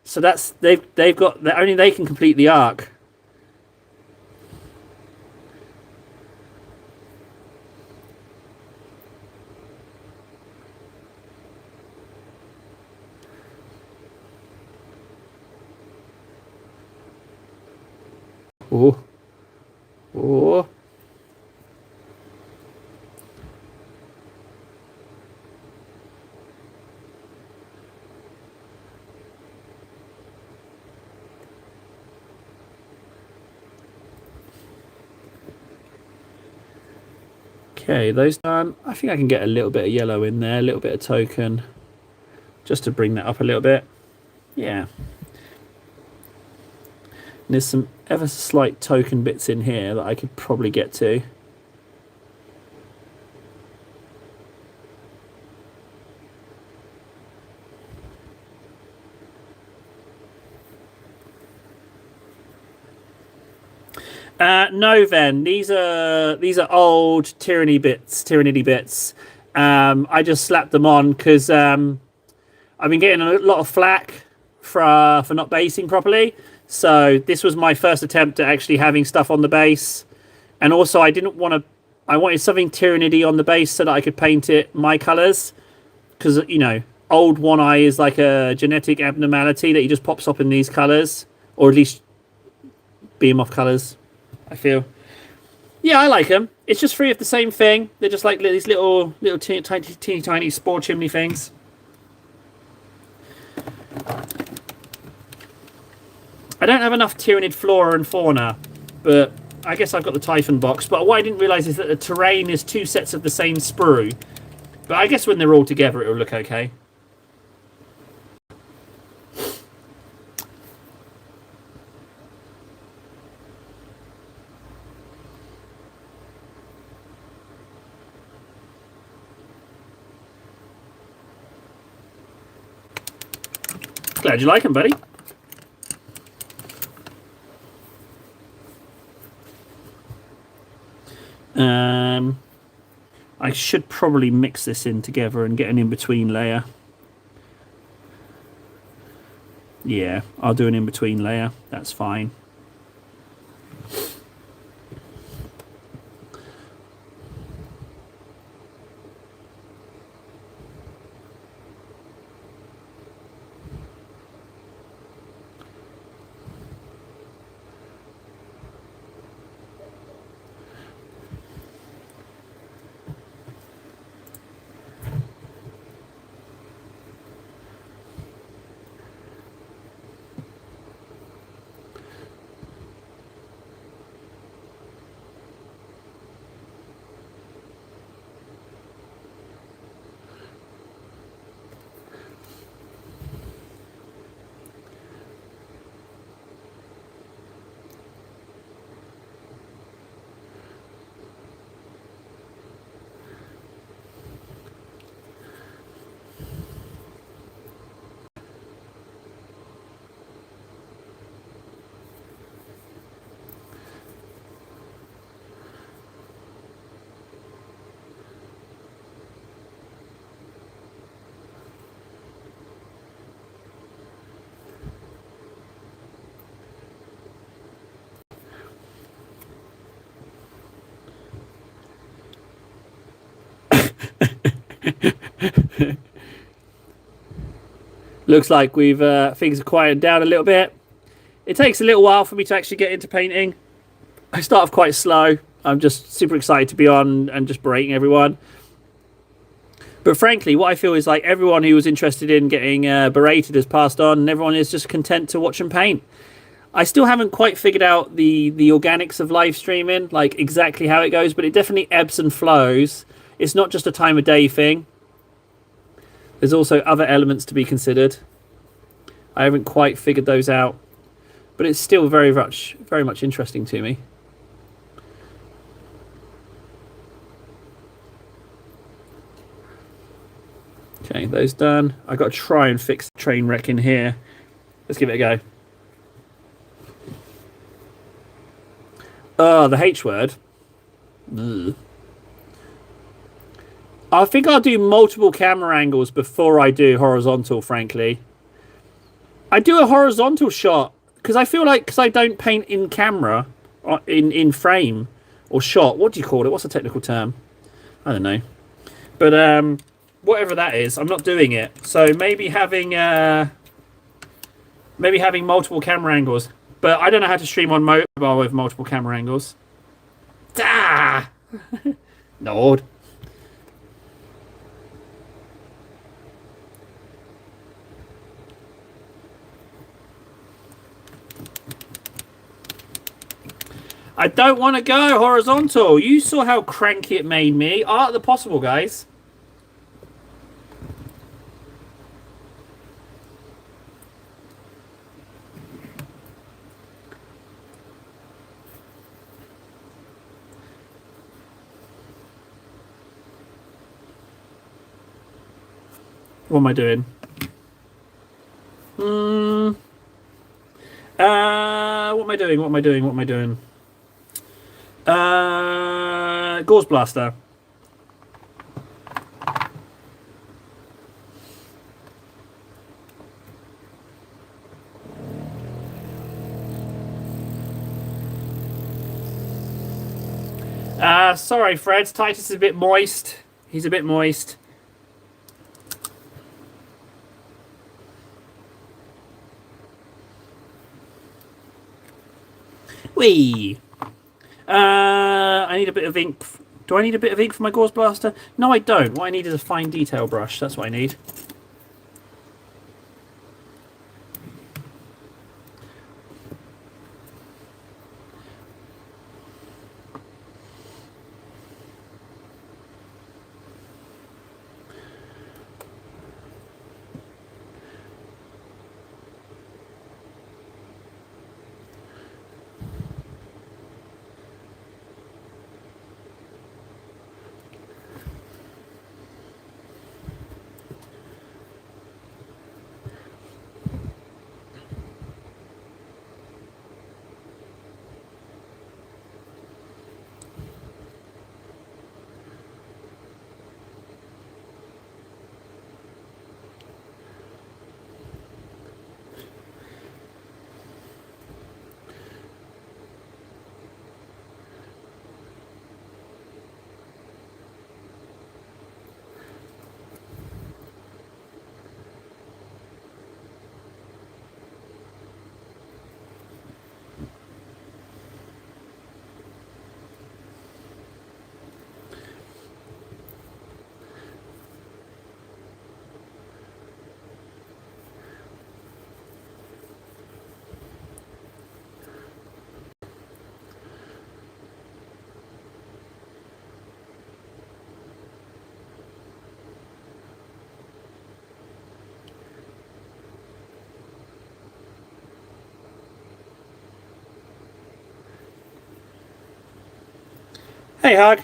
So that's they've got only they can complete the arc. Oh. Oh. Okay, those done. I think I can get a little bit of yellow in there, a little bit of token, just to bring that up a little bit. Yeah. And there's some ever so slight token bits in here that I could probably get to. No, Ven. These are old Tyranny bits. I just slapped them on because I've been getting a lot of flack for not basing properly. So this was my first attempt at actually having stuff on the base, and also I didn't want to. I wanted something Tyranidy on the base so that I could paint it my colours, because you know, old One Eye is like a genetic abnormality that he just pops up in these colours, or at least beam off colours. I feel. Yeah, I like them. It's just three of the same thing. They're just like these little teeny tiny spore chimney things. I don't have enough Tyranid flora and fauna, but I guess I've got the Typhon box. But what I didn't realise is that the terrain is two sets of the same sprue. But I guess when they're all together, it'll look okay. Glad you like them, buddy. I should probably mix this in together and get an in-between layer. Yeah, I'll do an in-between layer. That's fine. Looks like we've things have quieted down a little bit. It takes a little while for me to actually get into painting. I start off quite slow. I'm just super excited to be on and just berating everyone. But frankly, what I feel is like everyone who was interested in getting berated has passed on, and everyone is just content to watch and paint. I still haven't quite figured out the organics of live streaming, like exactly how it goes, but it definitely ebbs and flows. It's not just a time of day thing. There's also other elements to be considered. I haven't quite figured those out, but it's still very much interesting to me. Okay, those done. I've got to try and fix the train wreck in here. Let's give it a go. Oh, the H word. Ugh. I think I'll do multiple camera angles before I do horizontal, frankly. I do a horizontal shot because I feel like, because I don't paint in camera, in frame or shot. What do you call it? What's the technical term? I don't know. But whatever that is, I'm not doing it. So maybe having multiple camera angles. But I don't know how to stream on mobile with multiple camera angles. Ah! Nord. I don't want to go horizontal. You saw how cranky it made me. Art of the possible, guys. What am I doing? What am I doing? What am I doing? What am I doing? Gauze Blaster. Sorry, Fred. Titus is a bit moist. He's a bit moist. Whee! I need a bit of ink. Do I need a bit of ink for my Gauze Blaster? No, I don't. What I need is a fine detail brush. That's what I need. Hey, Hug.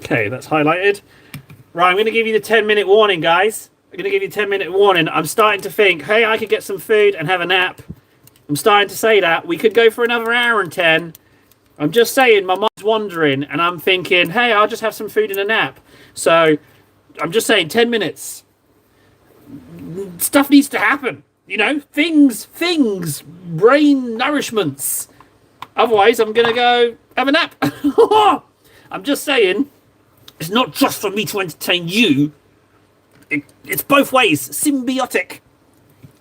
Okay, that's highlighted. Right, I'm going to give you the 10-minute warning, guys. I'm going to give you a 10-minute warning. I'm starting to think, hey, I could get some food and have a nap. I'm starting to say that. We could go for another hour and 10. I'm just saying, my mind's wandering, and I'm thinking, hey, I'll just have some food and a nap. So, I'm just saying, 10 minutes. Stuff needs to happen. You know, things, brain nourishments. Otherwise, I'm going to go have a nap. I'm just saying, it's not just for me to entertain you. It's both ways. Symbiotic.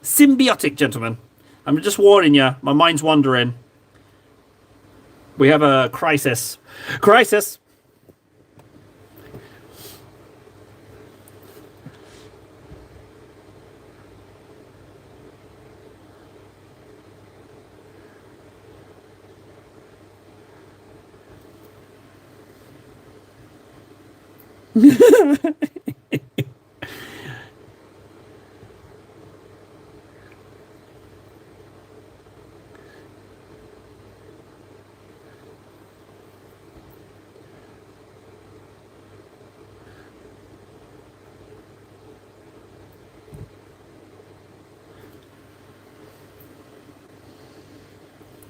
Symbiotic, gentlemen. I'm just warning you. My mind's wandering. We have a crisis. Crisis.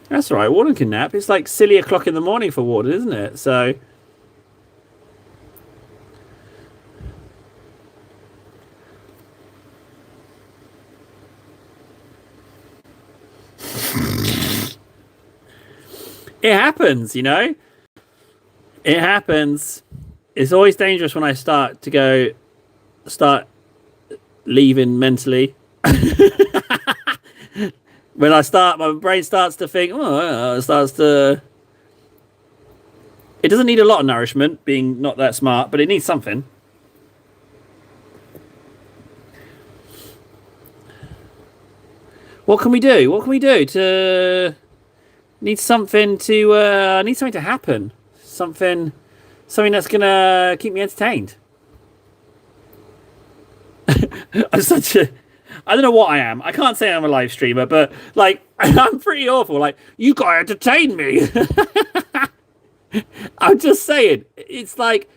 That's all right. Warden can nap. It's like silly o'clock in the morning for Warden, isn't it? So it happens, you know. It happens. It's always dangerous when I start leaving mentally. When my brain starts to think, oh, it starts to. It doesn't need a lot of nourishment, being not that smart, but it needs something. What can we do? What can we do to need something to happen? Something that's gonna keep me entertained. I'm such a I don't know what I am. I can't say I'm a live streamer, but like I'm pretty awful. Like you gotta entertain me. I'm just saying. It's like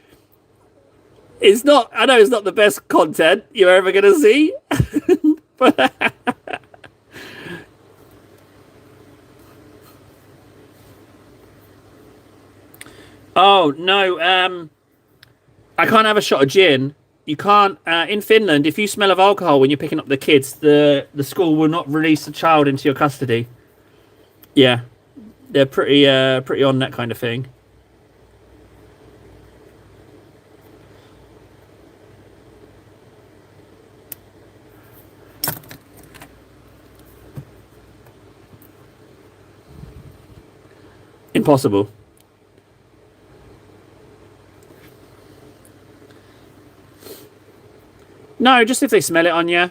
it's not. I know it's not the best content you're ever gonna see, but oh no. I can't have a shot of gin. You can't in Finland. If you smell of alcohol when you're picking up the kids, the school will not release the child into your custody. Yeah, they're pretty on that kind of thing. Impossible. No, just if they smell it on you.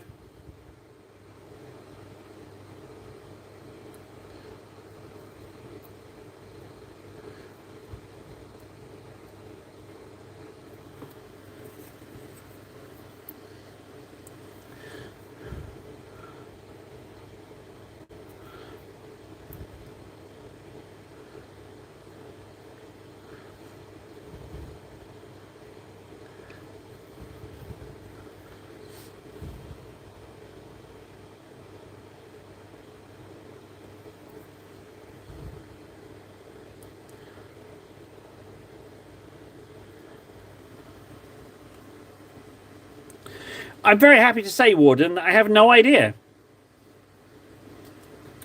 I'm very happy to say, Warden, I have no idea.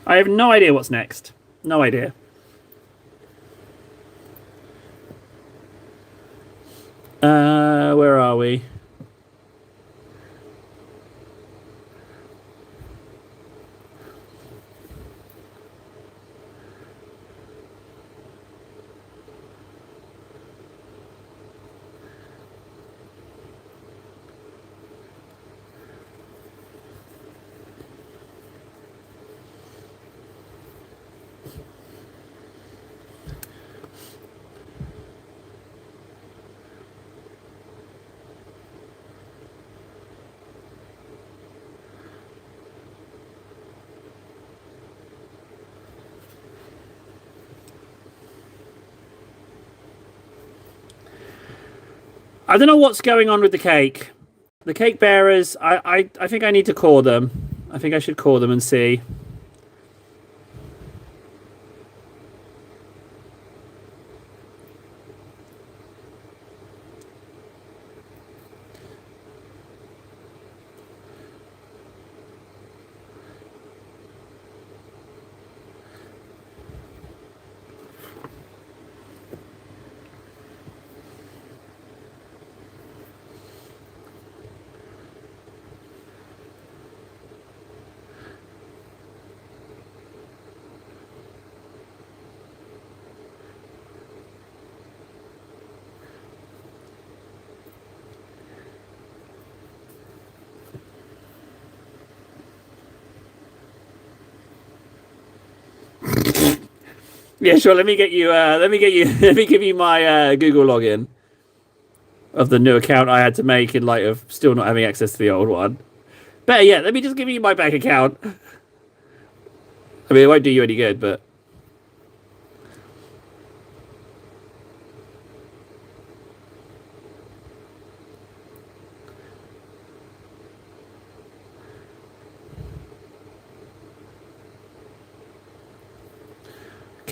I have no idea what's next. No idea. Where are we? I don't know what's going on with the cake. The cake bearers, I think I need to call them. I think I should call them and see. Yeah, sure. Let me get you. Let me get you. Let me give you my Google login of the new account I had to make in light of still not having access to the old one. Better yet, let me just give you my bank account. I mean, it won't do you any good, but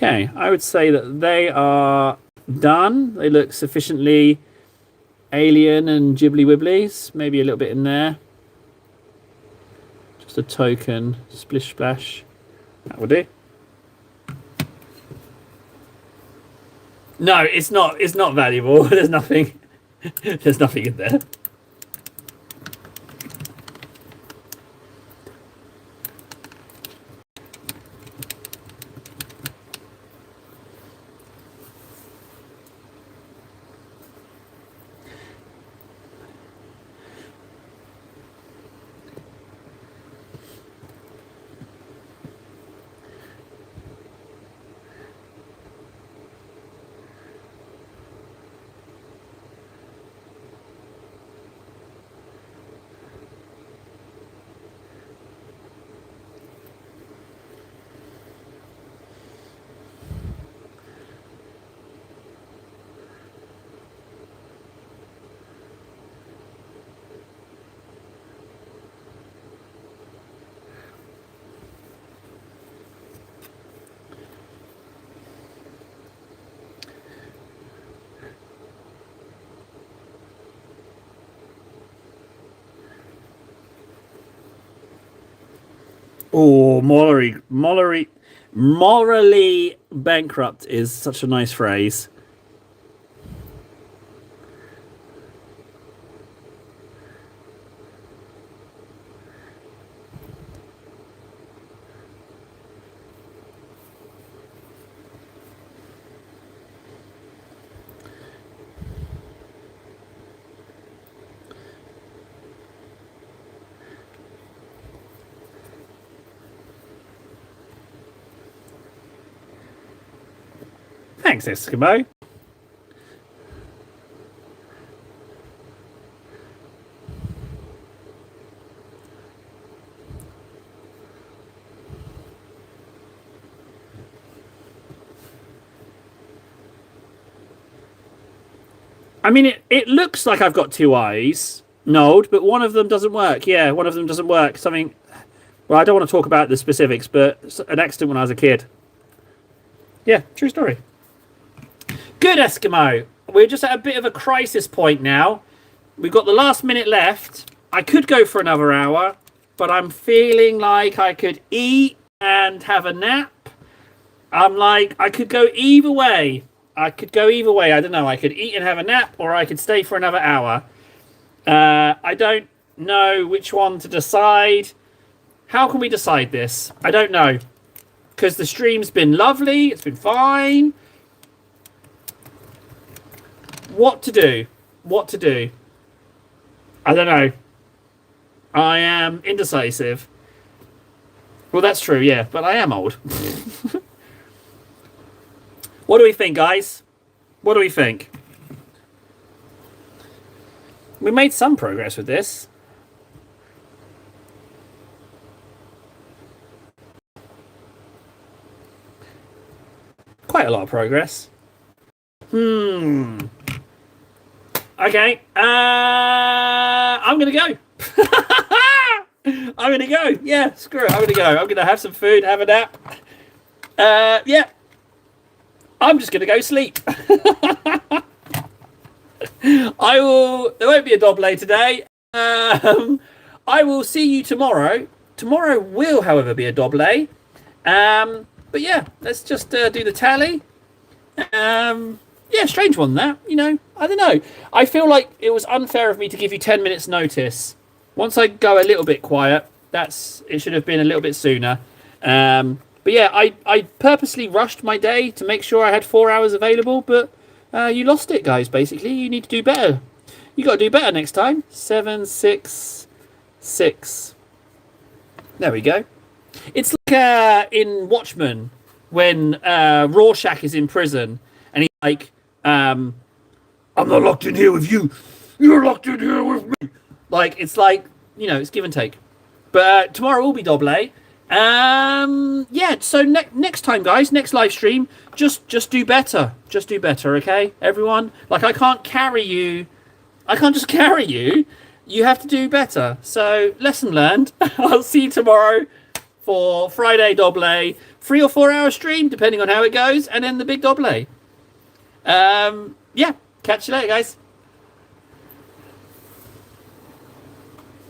Okay, I would say that they are done. They look sufficiently alien and jibbly wibblies. Maybe a little bit in there. Just a token splish splash. That will do. No, it's not. It's not valuable. There's nothing. There's nothing in there. Oh, morally bankrupt is such a nice phrase. Thanks, Eskimo. I mean, it looks like I've got two eyes, Nold, but one of them doesn't work. Yeah, one of them doesn't work. Something. Well, I don't want to talk about the specifics, but an accident when I was a kid. Yeah, true story. Good, Eskimo. We're just at a bit of a crisis point now. We've got the last minute left. I could go for another hour, but I'm feeling like I could eat and have a nap. I'm like, I could go either way. I don't know. I could eat and have a nap, or I could stay for another hour. I don't know which one to decide. How can we decide this? I don't know. Because the stream's been lovely. It's been fine. What to do? I don't know. I am indecisive. Well, that's true, yeah. But I am old. What do we think, guys? What do we think? We made some progress with this. Quite a lot of progress. Okay. I'm going to go. I'm going to go. Yeah, screw it. I'm going to go. I'm going to have some food, have a nap. Yeah. I'm just going to go sleep. There won't be a doblé today. I will see you tomorrow. Tomorrow will, however, be a doblé. But yeah, let's just do the tally. Yeah, strange one that. I don't know. I feel like it was unfair of me to give you 10 minutes notice. Once I go a little bit quiet, it should have been a little bit sooner. But yeah, I purposely rushed my day to make sure I had 4 hours available, but you lost it, guys, basically. You need to do better. You got to do better next time. 7, 6, 6. There we go. It's like in Watchmen when Rorschach is in prison and he's like, I'm not locked in here with you. You're locked in here with me. It's it's give and take. But tomorrow will be doblé. Yeah, so next time, guys, next live stream, just do better. Just do better, okay, everyone? I can't carry you. I can't just carry you. You have to do better. So, lesson learned. I'll see you tomorrow. for Friday Doble, 3 or 4 hour stream, depending on how it goes, and then the big Doble. Yeah, catch you later, guys.